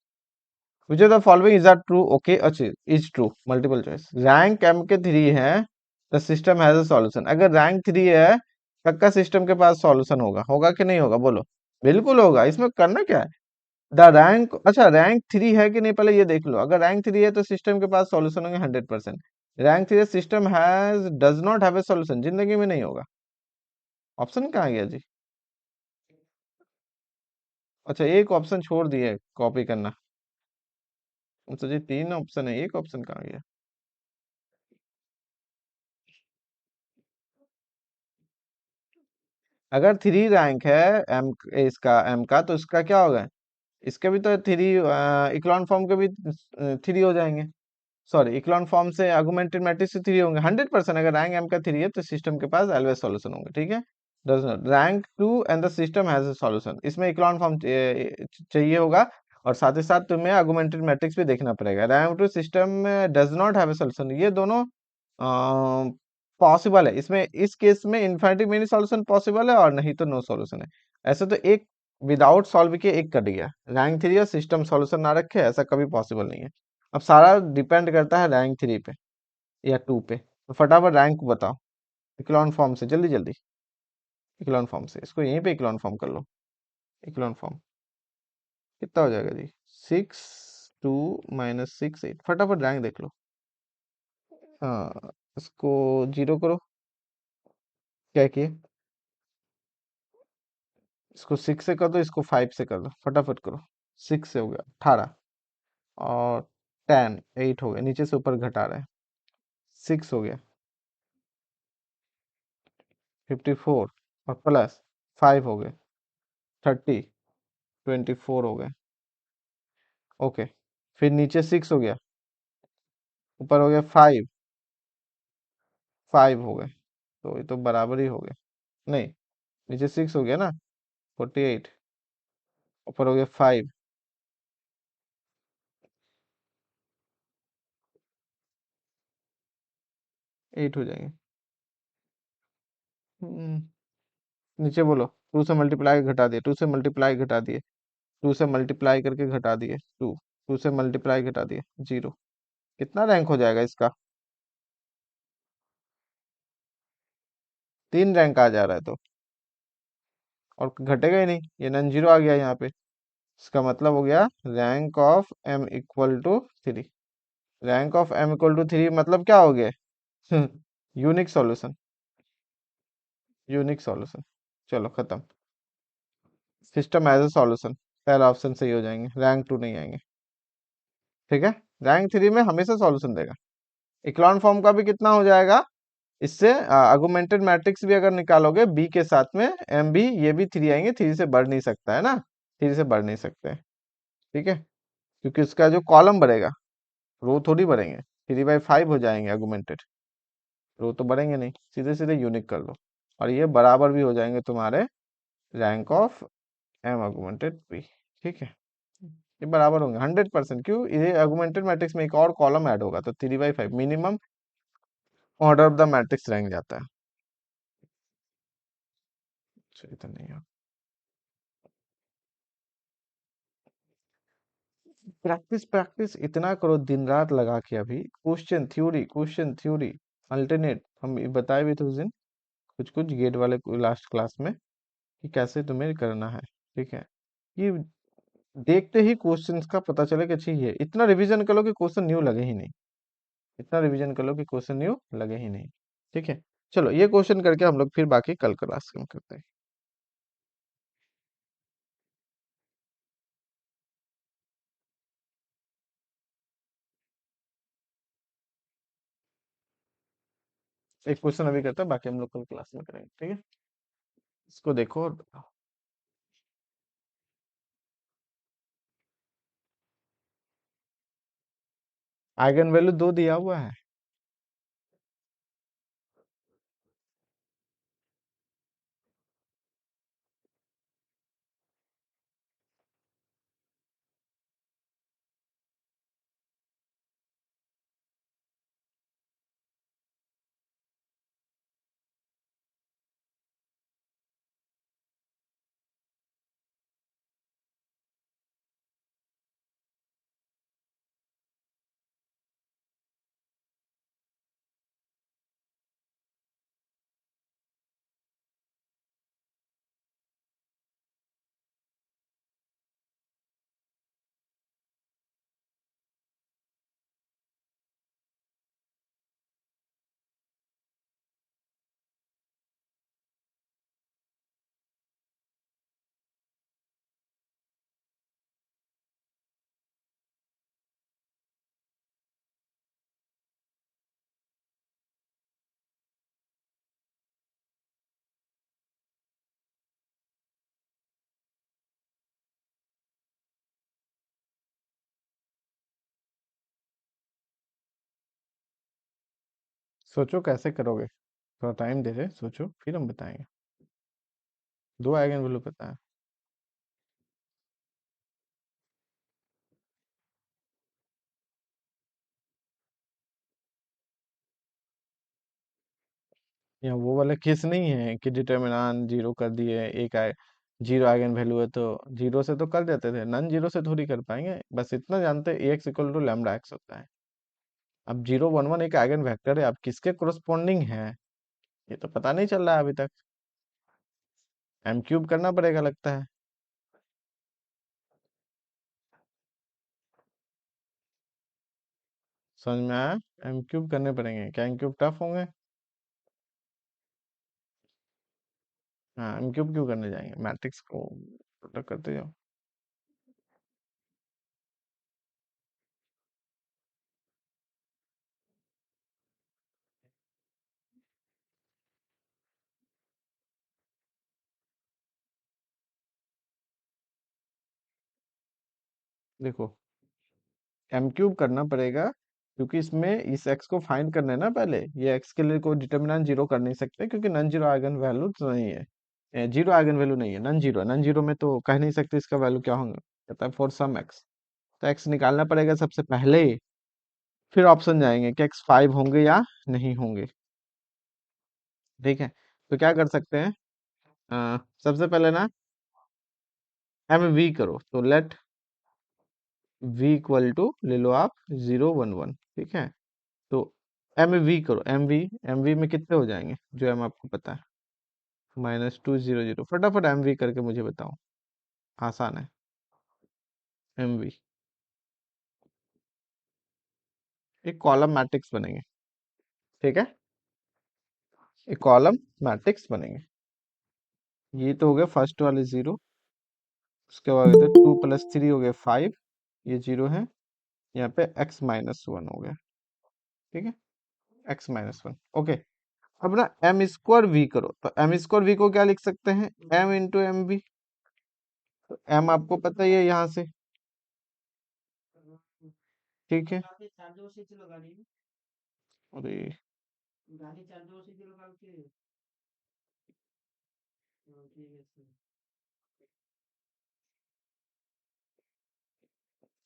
which of the following is are true, okay, अच्छा is true, multiple choice. Rank M के 3 है, the system has a solution. अगर रैंक 3 है, पक्का सिस्टम के पास सॉल्यूशन होगा, होगा कि नहीं होगा बोलो? बिल्कुल होगा, इसमें करना क्या है। द रैंक, अच्छा रैंक 3 है कि नहीं पहले ये देख लो। अगर रैंक 3 है तो सिस्टम के पास सॉल्यूशन होंगे 100%। Rank 3 system has does not have a solution, जिंदगी में नहीं होगा। ऑप्शन कहाँ गया जी? अच्छा एक ऑप्शन छोड़ दिए कॉपी करना। अच्छा जी 3 ऑप्शन है, एक ऑप्शन कहाँ गया? अगर 3 रैंक है एम, इसका एम का, तो इसका क्या होगा? इसके भी तो 3 इक्लॉन फॉर्म के भी 3 हो जाएंगे। सॉरी, इक्लॉन फॉर्म से आर्गुमेंटेड मैट्रिक्स से 3 होंगे 100%। अगर रैंक एम का 3 है तो सिस्टम के पास ऑलवेज सॉल्यूशन होंगे। ठीक है, does not rank 2 and the system has a solution, इसमें इक्लॉन फॉर्म चाहिए होगा, और साथ ही साथ तुम्हें आर्गुमेंटेड मैट्रिक्स भी देखना पड़ेगा। Rank 2 system does not have a solution, ये दोनों पॉसिबल है। इसमें इस केस में इन्फिनिटी मेनी सॉल्यूशन पॉसिबल है, और नहीं तो नो सॉल्यूशन है। ऐसे तो एक विदाउट सॉल्व के एक कट गया, रैंक 3 और सिस्टम सॉल्यूशन ना रखे, ऐसा कभी पॉसिबल नहीं है। अब सारा डिपेंड करता है रैंक 3 पे या 2 पे। तो फटाफट रैंक बताओ इक्लॉन फॉर्म से, जल्दी जल्दी। इक्लॉन फॉर्म से, इसको यहीं पे इक्लॉन फॉर्म कर लो। इक्लॉन फॉर्म कितना हो जाएगा जी? 6 2 - 6 8, फटाफट रैंक देख लो। हाँ, इसको 0 करो। क्या किए? इसको 6 से कर दो, इसको 5 से कर दो, फटाफट करो। 6 से हो गया 18, और 10 8 हो गया, नीचे से ऊपर घटा रहे हैं। 6 हो गया 54, और प्लस 5 हो गए 30, 24 हो गए। ओके, फिर नीचे 6 हो गया, ऊपर हो गया 5, 5 हो गए, तो ये तो बराबर ही हो गए। नहीं, नीचे 6 हो गया ना, 48, ऊपर हो गया 5, 8 हो जाएंगे। हम्म, नीचे बोलो। 2 से मल्टीप्लाई घटा दिए, 2 से मल्टीप्लाई घटा दिए, 2 से मल्टीप्लाई करके घटा दिए 2, 2 से मल्टीप्लाई घटा दिए 0। कितना रैंक हो जाएगा इसका? 3 रैंक आ जा रहा है तो, और घटेगा ही नहीं, ये नॉन जीरो आ गया यहाँ पे। इसका मतलब हो गया rank of M equal to 3। Rank of M equal to 3 मतलब क्या हो गया? Unique solution, unique solution. चलो खत्म, सिस्टम एज अ सॉल्यूशन, पहला ऑप्शन सही हो जाएंगे, रैंक 2 नहीं आएंगे। ठीक है, रैंक 3 में हमेशा सॉल्यूशन देगा। इक्लॉन फॉर्म का भी कितना हो जाएगा? इससे आर्गुमेंटेड मैट्रिक्स भी अगर निकालोगे बी के साथ में एम भी, ये भी 3 आएंगे, 3 से बढ़ नहीं सकता है ना, 3 से बढ़ नहीं सकते। ठीक है, क्योंकि उसका जो कॉलम बढ़ेगा, रो थोड़ी बढ़ेंगे। 3/5 हो जाएंगे आर्गुमेंटेड, रो तो बढ़ेंगे नहीं, सीधे सीधे यूनिक कर लो, और ये बराबर भी हो जाएंगे तुम्हारे rank of M augmented B. ठीक है, ये बराबर होंगे 100%। क्यों? ये आर्गुमेंटेड मैट्रिक्स में एक और कॉलम ऐड होगा, तो 3/5 minimum order of the matrix rank जाता है। चलिए तो नहीं है। प्रैक्टिस प्रैक्टिस इतना करो दिन रात लगा के, अभी question theory, question theory alternate हम बताए भी थे उस दिन, कुछ कुछ गेट वाले लास्ट क्लास में, कि कैसे तुम्हें करना है। ठीक है, ये देखते ही क्वेश्चंस का पता चले कि चाहिए, इतना रिवीजन कर लो कि क्वेश्चन न्यू लगे ही नहीं, इतना रिवीजन कर लो कि क्वेश्चन न्यू लगे ही नहीं। ठीक है, चलो ये क्वेश्चन करके हम लोग फिर बाकी कल क्लास में करते हैं। एक क्वेश्चन अभी करते हैं, बाकी हम लोग कल क्लास में करेंगे। ठीक है, इसको देखो और बताओ। आइगन वैल्यू 2 दिया हुआ है। सोचो कैसे करोगे, थोड़ा टाइम दे रहे, सोचो फिर हम बताएंगे। 2 आइगन वैल्यू पता है। यहाँ वो वाला केस नहीं है कि डिटर्मिनेंट जीरो कर दिए, एक आए जीरो आइगन वैल्यू है तो जीरो से तो कर देते थे, नन जीरो से थोड़ी कर पाएंगे। बस इतना जानते हैं x equal to lambda x होता है। अब 0 1 1 एक आइगन वेक्टर है, अब किसके कोरस्पॉन्डिंग है ये तो पता नहीं चल रहा है अभी तक। एम क्यूब करना पड़ेगा लगता है। समझ में आया? एम क्यूब करने पड़ेंगे क्या? एम क्यूब टफ होंगे? हाँ, एम क्यूब क्यों करने जाएंगे, मैट्रिक्स को प्रोडक्ट करते जाओ। देखो, एम क्यूब करना पड़ेगा क्योंकि इसमें इस एक्स को फाइंड करना है ना पहले। ये एक्स के लिए कोई डिटर्मिनेंट जीरो कर नहीं सकते क्योंकि नन जीरो आइगन वैल्यू तो नहीं है, जीरो आइगन वैल्यू नहीं है, नन जीरो। नन जीरो में तो कह नहीं सकते इसका वैल्यू क्या होगा, कहता है फॉर सम एक्स। तो एक्स निकालना पड़ेगा सबसे पहले, फिर ऑप्शन जाएंगे कि एक्स 5 होंगे या नहीं होंगे। ठीक है, तो क्या कर सकते हैं, सबसे पहले ना एम वी करो, तो लेट वी इक्वल टू ले लो आप 0 1 1। ठीक है, तो एम वी करो, एम वी में कितने हो जाएंगे जो एम आपको पता है, -2 0 0। फटाफट एम वी करके मुझे बताओ, आसान है। एम वी एक कॉलम मैट्रिक्स बनेंगे। ठीक है, एक कॉलम मैट्रिक्स बनेंगे। ये तो हो गया फर्स्ट वाले जीरो, उसके बाद 2 + 3 हो गया 5, ये जीरो है। यहाँ पे x-1 हो गया। ठीक है, x-1। ओके, अब ना एम स्क्वायर वी करो, तो एम स्क्वायर वी को क्या लिख सकते हैं, एम इंटू एम वी। तो एम आपको पता ही है यहाँ से। ठीक है, अरे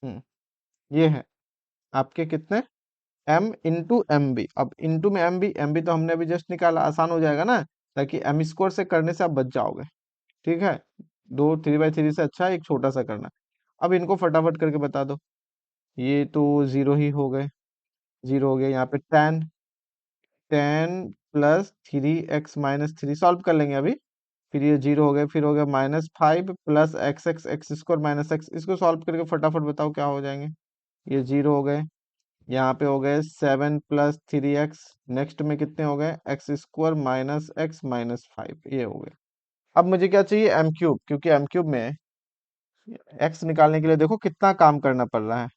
हम्म, ये है आपके कितने, एम इंटू एम बी। अब इंटू में एम बी तो हमने अभी जस्ट निकाला, आसान हो जाएगा ना, ताकि एम स्क्वायर से करने से आप बच जाओगे। ठीक है, दो 3/3 से अच्छा है एक छोटा सा करना। अब इनको फटाफट करके बता दो, ये तो जीरो ही हो गए, जीरो हो गया। यहाँ पे 10 + 3x - 3 सॉल्व कर लेंगे अभी। फिर ये जीरो हो गया, फिर हो गया -5 + x स्क्वायर - x, इसको सॉल्व करके फटाफट बताओ क्या हो जाएंगे। ये जीरो हो गए, यहाँ पे हो गए 7 + 3x, नेक्स्ट में कितने हो गए, एक्स स्क्वायर -x - 5, ये हो गए। अब मुझे क्या चाहिए, एम क्यूब, क्योंकि एम क्यूब में एक्स निकालने के लिए देखो कितना काम करना पड़ रहा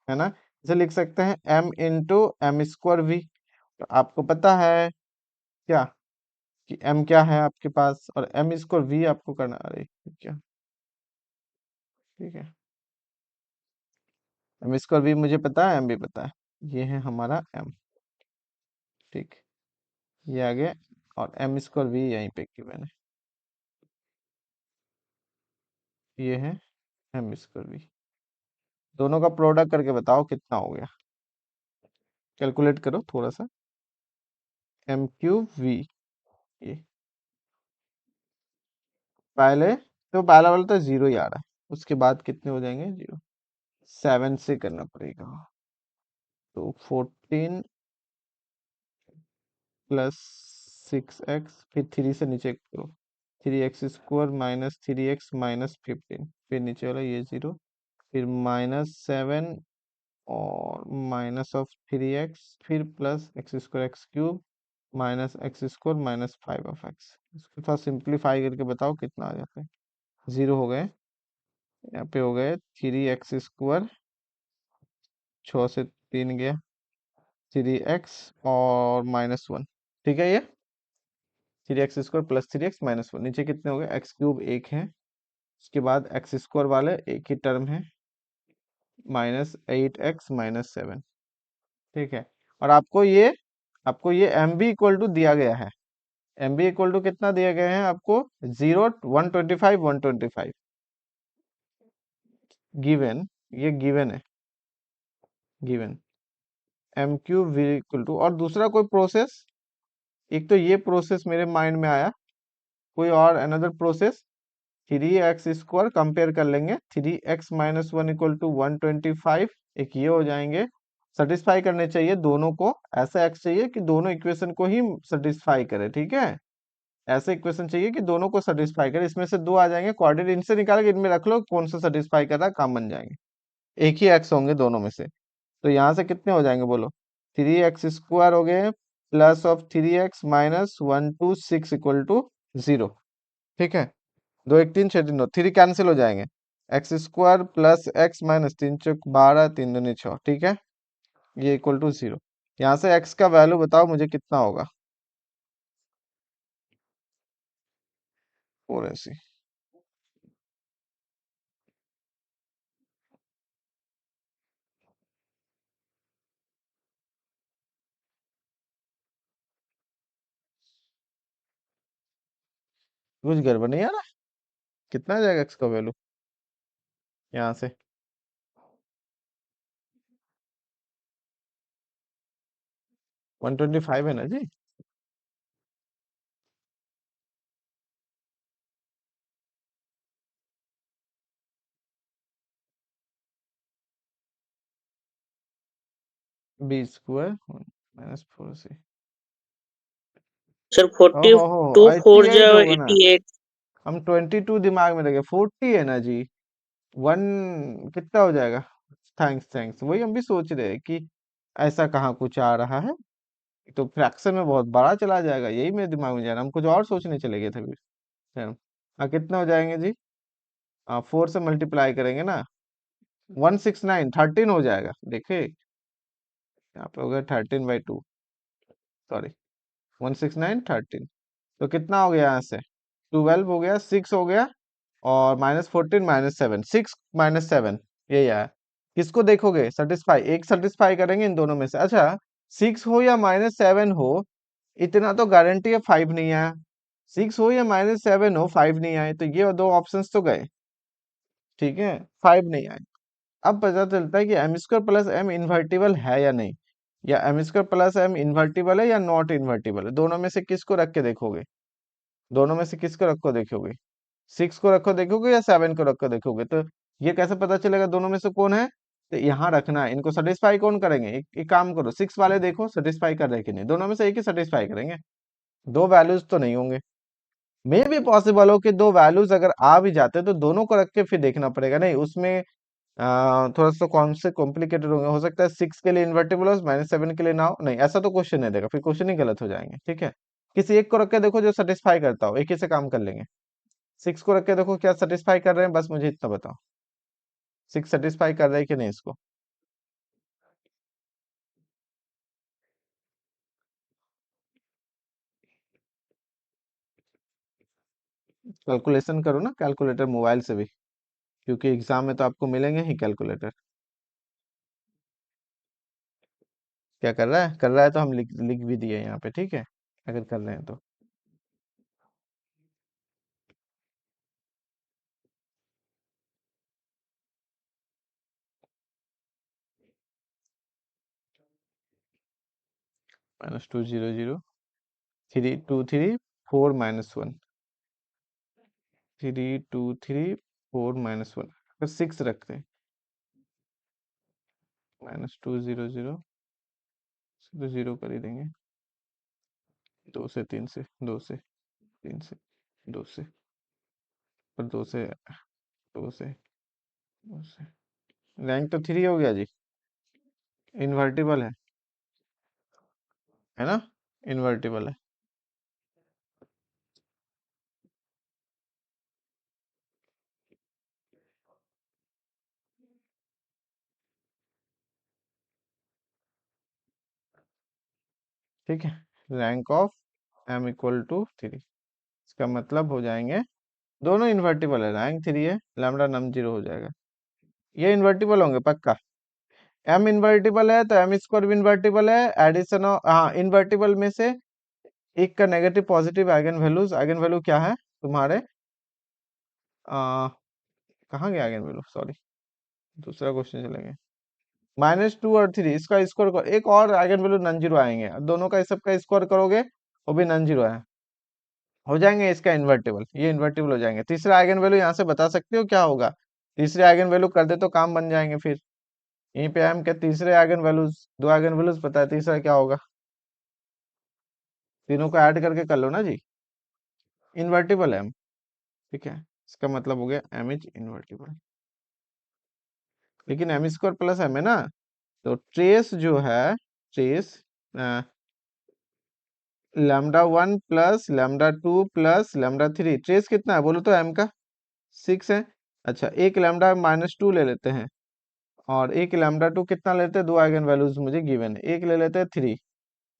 है ना। इसे लिख सकते हैं M into M square v. तो आपको पता है क्या कि एम क्या है आपके पास, और एम स्क्वायर वी आपको करना, अरे क्या, ठीक है, एम स्क्वायर वी मुझे पता है, एम भी पता है, ये है हमारा एम। ठीक, ये आ गया, और एम स्क्वायर वी यहीं पे की मैंने, ये है एम स्क्वायर वी। दोनों का प्रोडक्ट करके बताओ कितना हो गया, कैलकुलेट करो थोड़ा सा। एम क्यूब वी, ये पहले तो पहला वाला तो जीरो ही आ रहा है, उसके बाद कितने हो जाएंगे जीरो, 7 से करना पड़ेगा। तो 14 + 6x, फिर 3 से नीचे करो, 3x² - 3x - 15, फिर नीचे वाला ये जीरो, फिर -7 और -3x, फिर +x² x³ -x² -5 इसको थोड़ा सिंप्लीफाई करके बताओ कितना आ जाता है। जीरो हो गए, यहाँ पे हो गए 3x², 6 से 3 गया, 3x और -1। ठीक है, ये 3x² + 3x - 1, नीचे कितने हो गए, x³ एक है, उसके बाद x² वाले एक ही टर्म है, -8x - 7। ठीक है, और आपको ये आपको ये एम बी इक्वल टू दिया गया है, एम बी इक्वल टू कितना दिया गया है आपको, 0, 125, 125 गिवन, ये गिवन है, given M q v equal to, और दूसरा कोई प्रोसेस, एक तो ये प्रोसेस मेरे माइंड में आया, कोई और अनदर प्रोसेस, 3x² कंपेयर कर लेंगे, 3x-1 इक्वल टू 125, एक ये हो जाएंगे, सेटिस्फाई करने चाहिए दोनों को, ऐसा x चाहिए कि दोनों इक्वेशन को ही सेटिस्फाई करे, ठीक है, ऐसे इक्वेशन चाहिए कि दोनों को सेटिस्फाई करे, इसमें से दो आ जाएंगे, कोऑर्डिनेट इनसे निकाल के इनमें रख लो, कौन सा सेटिस्फाई कर रहा है, काम बन जाएंगे, एक ही x होंगे दोनों में से, तो यहाँ से कितने हो जाएंगे बोलो, 3x² हो गए plus of 3x-126 equal to 0, ठीक है, 2 1 3 6 3 2, 3 कैंसिल हो जाएंगे, x² प्लस x माइनस 3 × 12 3 दूनी 6, ठीक है, ये इक्वल टू 0, यहाँ से x का वैल्यू बताओ मुझे कितना होगा, 480, कुछ गड़बड़ नहीं आ रहा, कितना आ जाएगा x का वैल्यू यहाँ से, 125 है ना जी, b² माइनस 4c, सर 40 ओहो 2 4 88 जो होगा ना, 88। हम 22 दिमाग में रखे, 40 है ना जी, वन कितना हो जाएगा, थैंक्स थैंक्स, वही हम भी सोच रहे हैं कि ऐसा कहाँ कुछ आ रहा है, तो फ्रैक्शन में बहुत बड़ा चला जाएगा, यही मेरे दिमाग में जा रहा, हम कुछ और सोचने चले गए थे फिर, खैर, कितने हो जाएंगे जी, 4 से मल्टीप्लाई करेंगे ना, 169 13 हो जाएगा, देखिए यहाँ पे हो गया 13/2, सॉरी 169 13, तो कितना हो गया यहाँ से, 12 हो गया, 6 हो गया, और -14 -7, 6 -7, यही आया, किसको देखोगे सेटिस्फाई, एक सेटिस्फाई करेंगे इन दोनों में से, अच्छा 6 हो या -7 हो, इतना तो गारंटी है 5 नहीं आया, 6 हो या -7 हो 5 नहीं आए, तो ये दो ऑप्शंस तो गए, ठीक है, 5 नहीं आए, अब पता चलता है कि m² प्लस m इन्वर्टिबल है या नहीं, या m² प्लस m इन्वर्टिबल है या नॉट इन्वर्टिबल है, दोनों में से किसको रख के देखोगे, दोनों में से किसको रखो देखोगे, 6 को रखो देखोगे या 7 को रखो देखोगे, तो ये कैसे पता चलेगा दोनों में से कौन है, तो यहाँ रखना है, इनको सेटिस्फाई कौन करेंगे, एक काम करो 6 वाले देखो सेटिस्फाई कर रहे हैं कि नहीं, दोनों में से एक ही सेटिस्फाई करेंगे, दो वैल्यूज तो नहीं होंगे, मे भी पॉसिबल हो कि दो वैल्यूज अगर आ भी जाते तो दोनों को रख के फिर देखना पड़ेगा, नहीं उसमें थोड़ा सा कौन से कॉम्प्लिकेटेड होंगे, हो सकता है 6 के लिए इन्वर्टिबल हो -7 के लिए ना हो, नहीं ऐसा तो क्वेश्चन नहीं देगा, फिर क्वेश्चन ही गलत हो जाएंगे, ठीक है, किसी एक को रख के देखो जो सेटिस्फाई करता हो, एक ही से काम कर लेंगे, 6 को रख के देखो क्या सेटिस्फाई कर रहे हैं, बस मुझे इतना बताओ, 6 सेटिस्फाई कर रहे हैं कि नहीं इसको, कैलकुलेशन करो ना कैलकुलेटर मोबाइल से भी, क्योंकि एग्जाम में तो आपको मिलेंगे ही कैलकुलेटर, क्या कर रहा है तो हम लिख लिख भी दिए यहाँ पे, ठीक है, अगर कर रहे हैं तो, -200, 3 2 3 4 -1, 3 2 3 4 -1, अगर 6 रखते हैं, -200, तो 0 कर ही देंगे, 2 से 3 से 2 से 3 से 2 से, पर 2 से 2 से 2 से, रैंक तो 3 हो गया जी, इन्वर्टिबल है ना, इन्वर्टिबल है, ठीक है, rank of m equal to 3, इसका मतलब हो जाएंगे दोनों इन्वर्टिबल है, रैंक 3 है, लैम्डा नम 0 हो जाएगा, ये इन्वर्टिबल होंगे पक्का, एम इन्वर्टिबल है तो एम स्क्वायर भी इन्वर्टिबल है, एडिशन ऑफ, हाँ इन्वर्टिबल में से एक का negative positive eigen values, eigen value क्या है तुम्हारे, कहाँ गया आइगन वैल्यू, सॉरी दूसरा क्वेश्चन चलेंगे, -2 और 3, इसका स्क्वायर कर, एक और आइगन वैल्यू नॉन जीरो आएंगे, दोनों का सबका स्क्वायर करोगे वो भी नॉन जीरो है, हो जाएंगे इसका इन्वर्टिबल, ये इन्वर्टिबल हो जाएंगे। तीसरा आइगन वैल्यू यहाँ से बता सकते हो क्या होगा, तीसरे आइगन वैल्यू कर दे तो काम बन जाएंगे फिर। यहीं पे हम क्या तीसरे आइगन वैल्यूज, दो आइगन वैल्यूज पता है, तीसरा क्या होगा, तीनों को ऐड करके कर लो ना जी, इन्वर्टिबल एम, ठीक है, इसका मतलब हो गया एम इज इन्वर्टिबल। लेकिन एम स्क्वायर प्लस एम है ना, तो ट्रेस जो है, ट्रेस λ1 प्लस λ2 प्लस λ3, ट्रेस कितना है बोलो तो, एम का 6 है। अच्छा एक लैम्डा -2 ले लेते हैं, और एक λ2 कितना लेते हैं, दो आइगन वैल्यूज मुझे गिवन है, एक ले लेते हैं 3,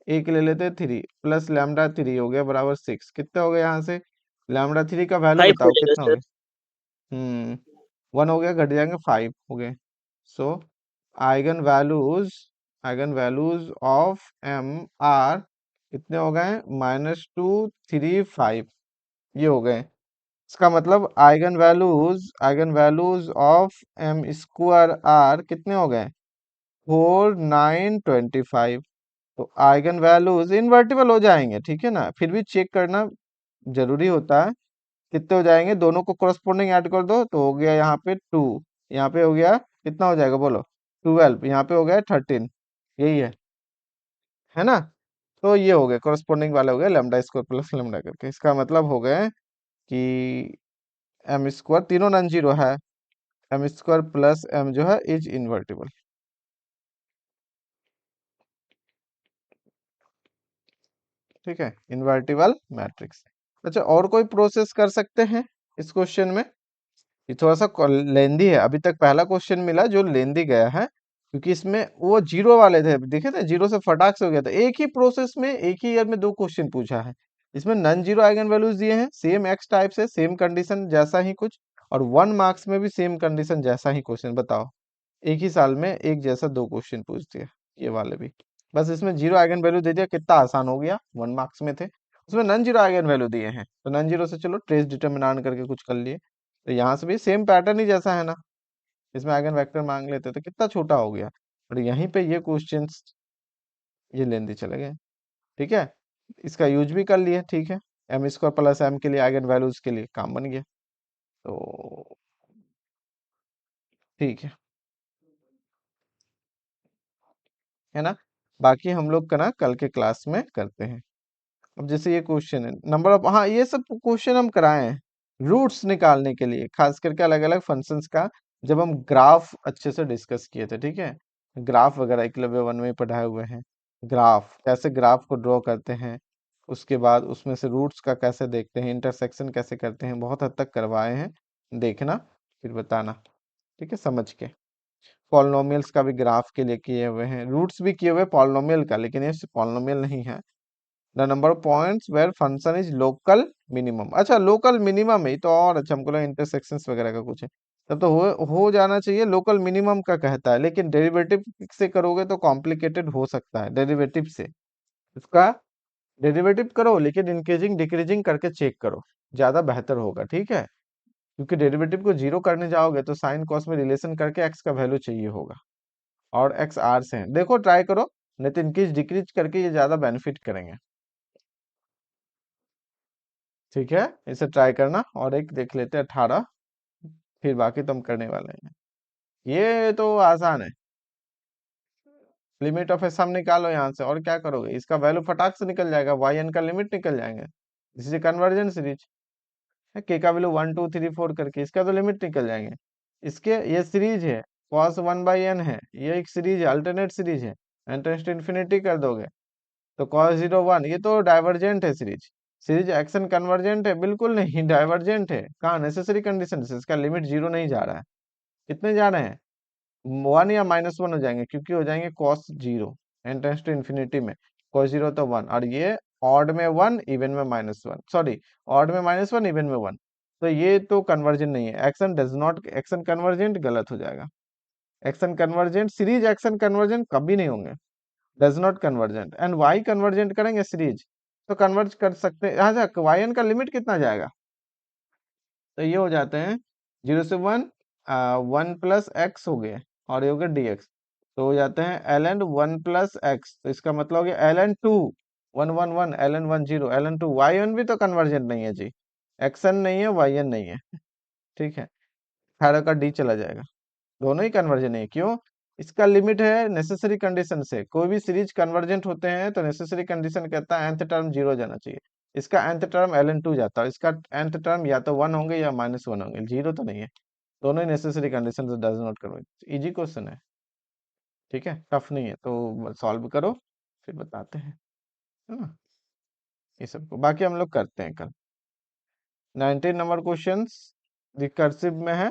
एक ले लेते हैं 3 प्लस λ3 हो गया बराबर 6, कितना हो गया यहाँ से, λ3 का वैल्यू 5 हो बताओ जाएगा कितना हो सर। गया, 1 हो गया, घट जाएंगे 5 हो गए। So eigen values, eigen values of M are कितने हो गए, -2 3 5, ये हो गए। इसका मतलब eigen values, eigen values of M square are कितने हो गए, 4 9 25। तो आइगन वैल्यूज इनवर्टिबल हो जाएंगे, ठीक है ना, फिर भी चेक करना जरूरी होता है, कितने हो जाएंगे, दोनों को कोरस्पोंडिंग ऐड कर दो तो हो गया यहाँ पे 2, यहाँ पे हो गया कितना हो जाएगा बोलो 12, यहाँ पे हो गया 13, यही है ना। तो ये हो गए कोरस्पोंडिंग वाले, हो गए लैम्डा स्क्वायर प्लस लैम्डा करके, इसका मतलब हो गए कि एम स्क्वायर तीनों नॉन जीरो है, एम स्क्वायर प्लस एम जो है इज इनवर्टिबल, ठीक है, इनवर्टिबल मैट्रिक्स। अच्छा और कोई प्रोसेस कर सकते हैं इस क्वेश्चन में, ये थोड़ा सा लेंदी है, अभी तक पहला क्वेश्चन मिला जो लेंदी गया है, क्योंकि इसमें वो जीरो वाले थे, देखे थे जीरो से फटाक से हो गया था, एक ही प्रोसेस में एक ही ईयर में दो क्वेश्चन पूछा है। इसमें नॉन जीरो आइगन वैल्यूज दिए हैं, सेम एक्स टाइप से, सेम कंडीशन जैसा ही कुछ, और 1 मार्क्स में भी सेम कंडीशन जैसा ही क्वेश्चन, बताओ एक ही साल में एक जैसा दो क्वेश्चन पूछ दिया, ये वाले भी, बस इसमें जीरो आइगन वैल्यू दे दिया, कितना आसान हो गया, 1 मार्क्स में थे, उसमें नॉन जीरो आइगन वैल्यू दिए हैं, तो नॉन जीरो से चलो ट्रेस डिटर्मिनेंट करके कुछ कर लिए, तो यहाँ से भी सेम पैटर्न ही जैसा है ना, इसमें आइगन वेक्टर मांग लेते तो कितना छोटा हो गया, और यहीं पे ये क्वेश्चंस ये लेंदी चले गए, ठीक है, इसका यूज भी कर लिए, ठीक है, एम स्क्वायर प्लस एम के लिए आइगन वैल्यूज के लिए काम बन गया, तो ठीक है ना, बाकी हम लोग का ना कल के क्लास में करते हैं। अब जैसे ये क्वेश्चन है नंबर ऑफ, हाँ ये सब क्वेश्चन हम कराए हैं रूट्स निकालने के लिए, खास करके अलग अलग फंक्शंस का, जब हम ग्राफ अच्छे से डिस्कस किए थे, ठीक है, ग्राफ वगैरह एकलव्य 1 में पढ़ाए हुए हैं, ग्राफ कैसे ग्राफ को ड्रॉ करते हैं, उसके बाद उसमें से रूट्स का कैसे देखते हैं, इंटरसेक्शन कैसे करते हैं, बहुत हद तक करवाए हैं, देखना फिर बताना, ठीक है, समझ के। पॉलिनोमियल्स का भी ग्राफ के लिए किए हुए हैं, रूट्स भी किए हुए पॉलिनोमियल का, लेकिन ये पॉलिनोमियल नहीं है। The number of points where function is local minimum, अच्छा लोकल मिनिमम है, तो और अच्छा, हमको लगा इंटरसेक्शंस वगैरह का कुछ है, तब तो हो जाना चाहिए, लोकल मिनिमम का कहता है, लेकिन डेरिवेटिव से करोगे तो कॉम्प्लिकेटेड हो सकता है, डेरिवेटिव से, इसका डेरिवेटिव करो लेकिन इंक्रीजिंग डिक्रीजिंग करके चेक करो, ज्यादा बेहतर होगा, ठीक है, क्योंकि डेरिवेटिव को जीरो करने जाओगे तो साइन कॉस में रिलेशन करके एक्स का वैल्यू चाहिए होगा, और एक्स आर से है, देखो ट्राई करो, नहीं तो इंक्रीज डिक्रीज करके ये ज्यादा बेनिफिट करेंगे, ठीक है, इसे ट्राई करना, और एक देख लेते हैं 18, फिर बाकी तो हम करने वाले हैं, ये तो आसान है, लिमिट ऑफ एस हम निकालो यहाँ से, और क्या करोगे, इसका वैल्यू फटाक से निकल जाएगा, वाई एन का लिमिट निकल जाएंगे, इसे कन्वर्जन सीरीज है, के का वैल्यू 1 2 3 4 करके इसका तो लिमिट निकल जाएंगे, इसके ये सीरीज है, cos 1/n है, ये एक सीरीज है, अल्टरनेट सीरीज है, n टेंड्स टू इन्फिनिटी कर दोगे तो cos 0 1, ये तो डाइवर्जेंट है सीरीज, सीरीज एक्शन कन्वर्जेंट है, बिल्कुल नहीं डाइवर्जेंट है, कहाँ नेसेसरी कंडीशन से इसका लिमिट जीरो नहीं जा रहा है, कितने जा रहे हैं 1 या -1 हो जाएंगे, क्योंकि हो जाएंगे cos 0, n tends to infinity में cos 0 तो 1, और ये ऑड में 1 इवन में -1, सॉरी ऑड में -1 इवन में 1, तो ये तो कन्वर्जन नहीं है, action does not, action convergent गलत हो जाएगा, action convergent, series action convergent कभी नहीं होंगे, does not convergent. And y convergent करेंगे सीरीज तो कन्वर्ज कर सकते हैं। हाँ वाई एन का लिमिट कितना जाएगा, तो ये हो जाते हैं 0 से 1, 1 + x हो गए और ये हो गया dx, तो हो जाते हैं ln 1 + x, तो इसका मतलब हो गया ln 2 1 1 1 ln 1 0 ln 2 yn भी तो कन्वर्जेंट नहीं है जी, xn नहीं है yn नहीं है, ठीक है, 18 का d चला जाएगा, दोनों ही कन्वर्जेंट नहीं है। क्यों, इसका लिमिट है नेसेसरी कंडीशन से, कोई भी सीरीज कन्वर्जेंट होते हैं तो नेसेसरी कंडीशन कहता है nth टर्म 0 जाना चाहिए, इसका nth टर्म ln 2 जाता है, इसका nth टर्म या तो 1 होंगे या -1 होंगे, 0 तो नहीं है, दोनों ही नेसेसरी कंडीशन से डज नॉट करो। इजी क्वेश्चन है, ठीक है, टफ नहीं है, तो सॉल्व करो फिर बताते हैं, है ना, ये सबको बाकी हम लोग करते हैं कल। 19 नंबर क्वेश्चन रिकर्सिव में है,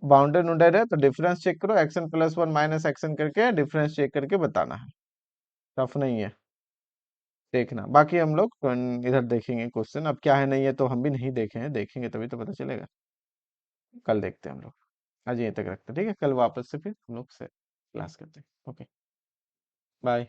बाउंडेड नोडेड है, तो डिफरेंस चेक करो, एक्शन +1 -एक्शन करके डिफरेंस चेक करके बताना है, टफ नहीं है, देखना। बाकी हम लोग इधर देखेंगे क्वेश्चन, अब क्या है नहीं है तो हम भी नहीं देखे हैं, देखेंगे तभी तो पता चलेगा, कल देखते हैं हम लोग। आज यहीं तक रखते हैं, ठीक है, कल वापस से फिर हम लोग से क्लास करते हैं। Okay, bye.